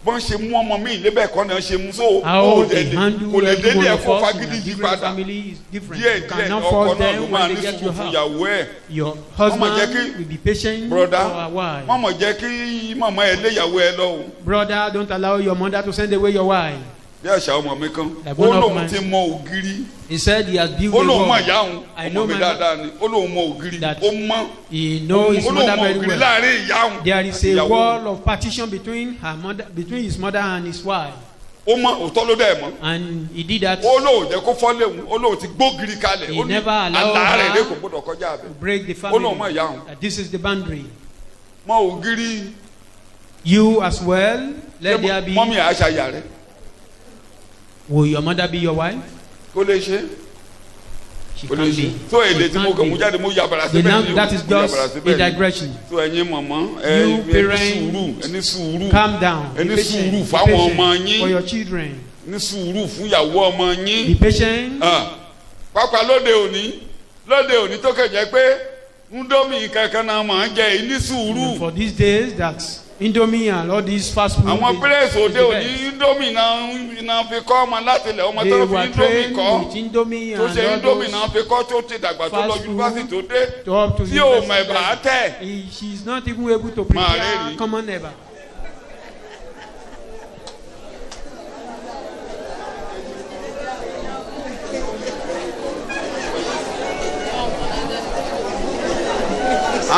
Bọ́n ṣe mú ọmọ mi lébẹ̀ kọ́ náà ṣe mú so. How they handle Kò lè every délé one of ẹ̀kọ́ us in fagídí a yí different padà. family is different. Díẹ̀ You díẹ̀ cannot ọkọ force náà ló them máa when ní they get sùúrù your fún house. ìyàwó ẹ̀. Your jẹ́ husband kí- will be patient Broda, for a while. mọ̀mọ̀ jẹ́ kí màmá ẹ léyàwó ẹ lọ o. Brother, don't allow your mother to send away your wife. Bí àṣà ọmọ mi kan. Like Ó one of lóun my- ti mọ ògiri. He said he has built Ó a lóun mọ wall. ìyá òun. I Ọmọ know mi my dáadáa ni. Ó lóun mọ ògiri. that Ó mọ. He knows his Ó lóun mother mọ very ògiri well. láàrin ìyá òun. There is a Ìyàwó. wall of partition between her mother, between his mother and his wife, Ó mọ òótọ́ ló dẹ̀ mọ́. and he did that Ó lóun jẹ́ kó fọ́lé òun. Ó lóun ti gbógiri kalẹ̀. He Ó ní never allowed àlá rẹ̀ her lé kò gbọ́dọ̀ kọjá to abẹ. break the Ó lóun mọ family. ìyá òun. That this is the boundary. Mọ ògiri. You as well, let there be. Mọ́mí àṣàyà rẹ̀. Will your mother be your wife? Kó lè ṣe. She Kó can lè ṣe. be. Tó èdè tí mo Can't kàn mú be. jáde mo yàbàrà The síbẹ̀ now, ni o. that is Mo just yàbàrà a síbẹ̀ ni. digression. Tó ẹ̀yin mọ̀mọ́ You ẹni parents, sùúrù ẹni sùúrù Calm down. ẹni Be patient. sùúrù Be fáwọn ọmọ patient yín for your children. ní sùúrù fún ìyàwó ọmọ Be yín. patient. Pápá lóde òní tó kẹ̀jẹ́ pé ńdómì kankan náà máa ń jẹ èyí ní sùúrù. For these days, that Indomie and all these fast food. àwọn pírẹ́sì òde òní indomie náà fi kọ́ ọmọ láti ilẹ̀ ọmọ tó fi indomie kọ́ tó ṣe indomie náà fi kọ́ tó ti dàgbà tó lọ yunifásitì tó dé tí ò mọ̀ ẹ̀bà tẹ̀. She is not even able to prepare common eba.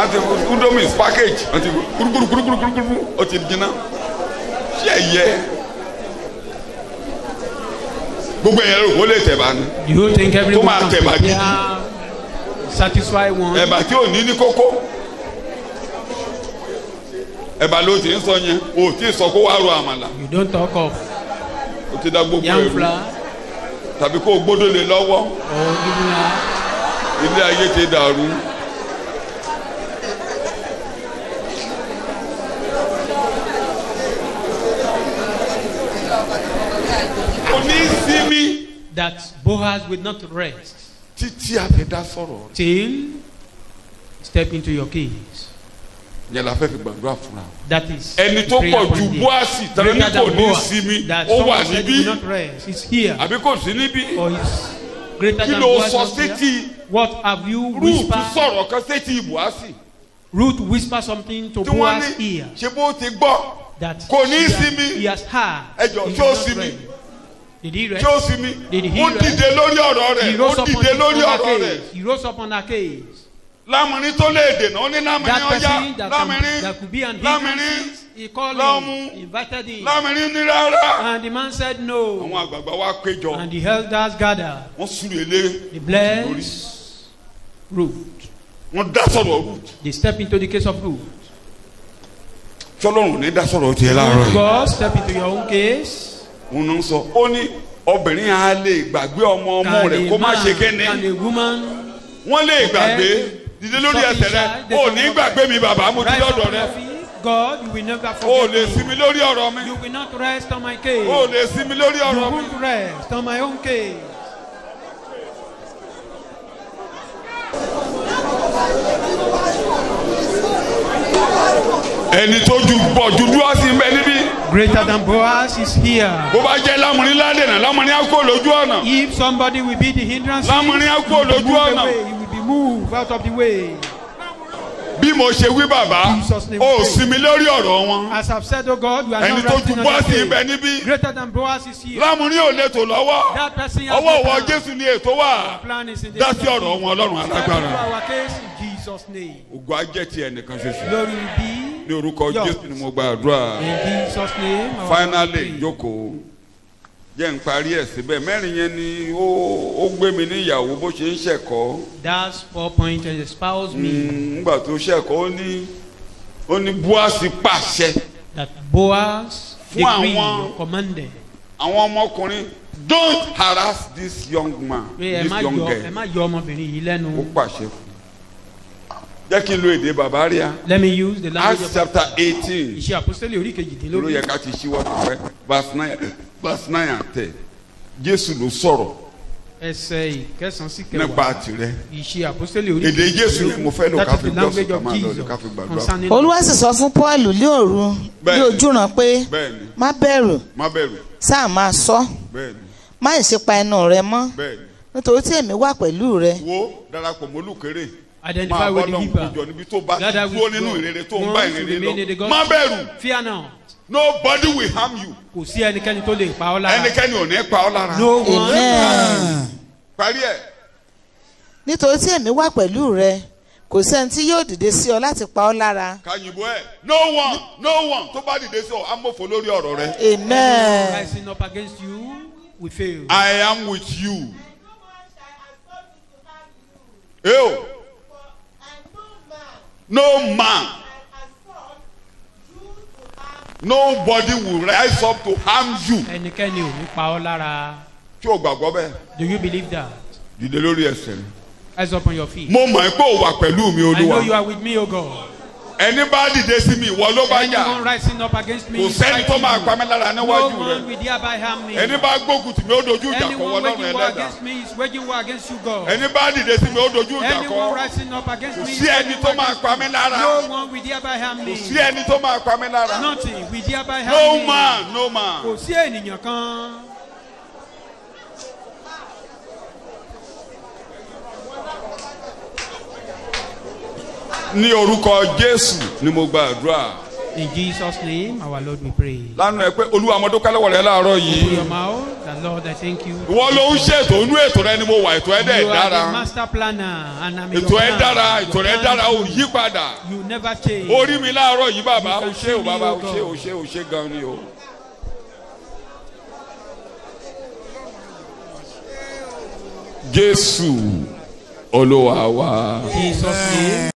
àti indomie package àti kurukurukurukurukurukuru ó ti jiná ṣé ẹ̀yẹ gbogbo ẹ̀yẹ rẹ̀ ó lè tẹ̀bà ni. Do you think everyone máa can tẹ̀bà gidi. prepare satisfy one? ẹ̀bà tí ò ní kókó ẹ̀bà ló ti ń sọ yẹn o ti sọ kó wá ro àmàlà. You don't talk of o ti da gbogbo yam ẹ̀rú flour tàbí kó o gbódò lé lọ́wọ́ or giving her. ilé ayé ti dàrú. onísìmí. That Boaz would not rest títí a fi dá sọ̀rọ̀. till step into your case. yẹn la fẹ́ fi gbàdúrà fúnra. That is ẹni tó pọ̀ ju Bóásì tán ní kò ní sinmi ó wà níbí àbí kò sí níbí. kí ló sọ sétí What have you Ruth whispered? sọ̀rọ̀ kan sétí Bóásì. Ruth whispered something to tí wọ́n Boaz's ní ear ṣe bó ti gbọ́ that kò ní he sinmi. has heard. ẹjọ He tí ó is not sinmi ready. Did he rest? tí ó sinmi Did he ó rest? dìde lórí ọ̀rọ̀ He rẹ̀ rose ó up on dìde lórí her ọ̀rọ̀ rẹ̀. case. He rose up on her case. lámìrín tó lè dènà ó ní lámìrín That ọjà person that lámìrín could be an lámìrín hindrance, he called lọ́mú him, invited him, lámìrín ní rárá. and the man said no. àwọn àgbààgbà wa péjọ And the elders gathered. wọ́n súre lé They blessed Ruth. wọ́n dá sọ̀rọ̀ Ruth. They step into the case of Ruth. sọlọ́run ní dá sọ̀rọ̀ tiẹ̀ láàárọ̀ yìí. God, step into your own case. òun náà sọ ó ní obìnrin á lè gbàgbé ọmọ rẹ̀ kó má ṣe kéne. Can a woman wọ́n lè gbàgbé dìde lórí ẹsẹ̀ rẹ̀ ó ní gbàgbé mi bàbá mo ti rise up lọ́dọ̀ on your rẹ̀. feet? God, you will never ó lè forget sinmi me. lórí ọ̀rọ̀ mi. You will not rest on my case. ó lè sinmi lórí You ọ̀rọ̀ mi. won't rest on my own case. ẹni tó ju bọ̀ ju dúró sí mbẹ níbí. Greater than Boaz is here. bó bá jẹ́ lámùrín ládènà lámùrín á kó lójú ọ̀nà. If somebody will be the hindrance, lámùrín á kó lójú ọ̀nà. he will be moved out of the way. bí mo ṣe wí bàbá ó sinmi lórí ọ̀rọ̀ wọn. As I've said, oh God, you are ẹni not tó resting ju on Bóásì your ibẹ̀ case. níbí. Greater than Boaz is here. lámùrín ò lè tò lọ́wọ́. That person has ọwọ́ the ìwọ plan. Jésù ni ètò wà. Plan is in the dá sí ọ̀rọ̀ wọn ọlọ́run Step into alágbára. our case in Jesus' name. ògo ajẹ́ ti ẹnìkan ṣoṣo. Glory be ní orúkọ Jésù ni mo gbàdúrà. in Jesus' name. our finally prayer. jókòó jẹ́ n parí ẹ̀ síbẹ̀ mẹ́rin yẹn ni ó gbé mi ní ìyàwó bó ṣe ń ṣẹ̀kọ́. That's 4 points and espouse me nígbà tó ṣẹ̀kọ́ ó ní Bóásì pàṣẹ that Boaz Fún decreed àwọn- or commanded. àwọn ọmọkùnrin don't harass this young man Pé ẹ this má young yọ- ẹ girl. má yọ ọmọbìnrin yìí ó lẹ́nu. pàṣẹ fún jẹ́ kí n lo èdè Bavaria Let me use the language Acts of chapter 18 Ìṣe àpòsílẹ̀ orí ló kejìdínlógún. yẹ ká ti ṣíwọ́ tó fẹ́ verse 9 and 10 Jésù ló sọ̀rọ̀ Ẹsẹ̀ ìkẹsàn-án sí nípa kẹwàá. tirẹ̀ Ìṣe àpòsílẹ̀ orí èdè Jésù ni mo fẹ́ lò That ká is fi the language jọ́sìn ká of máa lọ Jesus ká fi gbàdúrà. concerning olúwa sì sọ fún Pọ́ọ̀lù ní òru ní Bẹ́ẹ̀ni. ojúran pé bẹ́ẹ̀ni má bẹ̀rù má bẹ̀rù sáà máa sọ bẹ́ẹ̀ni má ṣe pa ẹnu rẹ mọ́ bẹ́ẹ̀ni nítorí tí èmi wà pẹ̀lú rẹ. wo darapọ̀ mólùkéré Identify máa with bọ́ the lọ́n giver. kójọ níbi tó bá ti Gather dúró with nínú God. ìrere tó ń bá Once you ìrere remain in the lọ gospel, má bẹ̀rù fear not. nobody will harm you Kò sí ẹnikẹ́ni tó lè pa ọ́ lára. ẹnikẹ́ni ò ní pa ọ́ lára No one. Amen. parí ẹ̀ nítorí tí èmi wà pẹ̀lú rẹ kò sẹ́ni tí yóò dìde sí ọ láti pa ọ́ lára. kàyìnbó ẹ̀ no one tó bá dìde sí ọ amófo lórí ọ̀rọ̀ rẹ. Amen. Rising up against you, we fail. I am with you. Ew. No man, nobody will rise up to harm you. Ẹnikẹ́ni ò ní pa ọ́ lára. Tí o gbàgbọ́ bẹ́ẹ̀, Do you believe that? dìde lórí ẹsẹ̀ rẹ. Rise up on your feet. Mo mọ̀ pé o wà pẹ̀lú mi I know you Olúwa. are with me, O God. ẹni bá dìde sí mi ìwọ ló bá jà. Anyone rising up against me Kò is sẹ́ni tó fighting máa you. pa mí lára No níwájú one rẹ̀. will thereby harm me. Ẹni bá gbógun tì mí ó dojú ìjà kọ Anyone Ọlọ́run waging war Ẹlẹ́dàá. against me is waging war against you, God. Ẹni bá dìde sí mi ó dojú ìjà Anyone kọ. rising up against Kò me is sí ẹni waging tó war máa against pa mí lára. No one will thereby harm me. Kò sí ẹni tó máa pa mí lára. Nothing will thereby harm No me. man, no man. Kò sí ènìyàn kan. Ní orúkọ Jésù ni mo gba àdúrà. In Jesus' name, our Lord, we pray. Lánàá ẹ pé Olúwa mo dúpẹ́ lọ́wọ́ rẹ láàárọ̀ Open yìí. your mouth. The Lord, I thank you. Ìwọ ló ń ṣètò inú ètò rẹ ni mo wà, ètò ẹ dẹ̀ You are the dára. master planner, and I'm your Ètò ẹ plan. dára, ètò Your rẹ plan dára, ò is yí padà. You never change. Orí mi láàárọ̀ yìí bàbá, You o can ṣé o see me, bàbá, O o ṣé o ṣé o ṣé gan ni o. Jésù Olúwa wa. Jesus' name.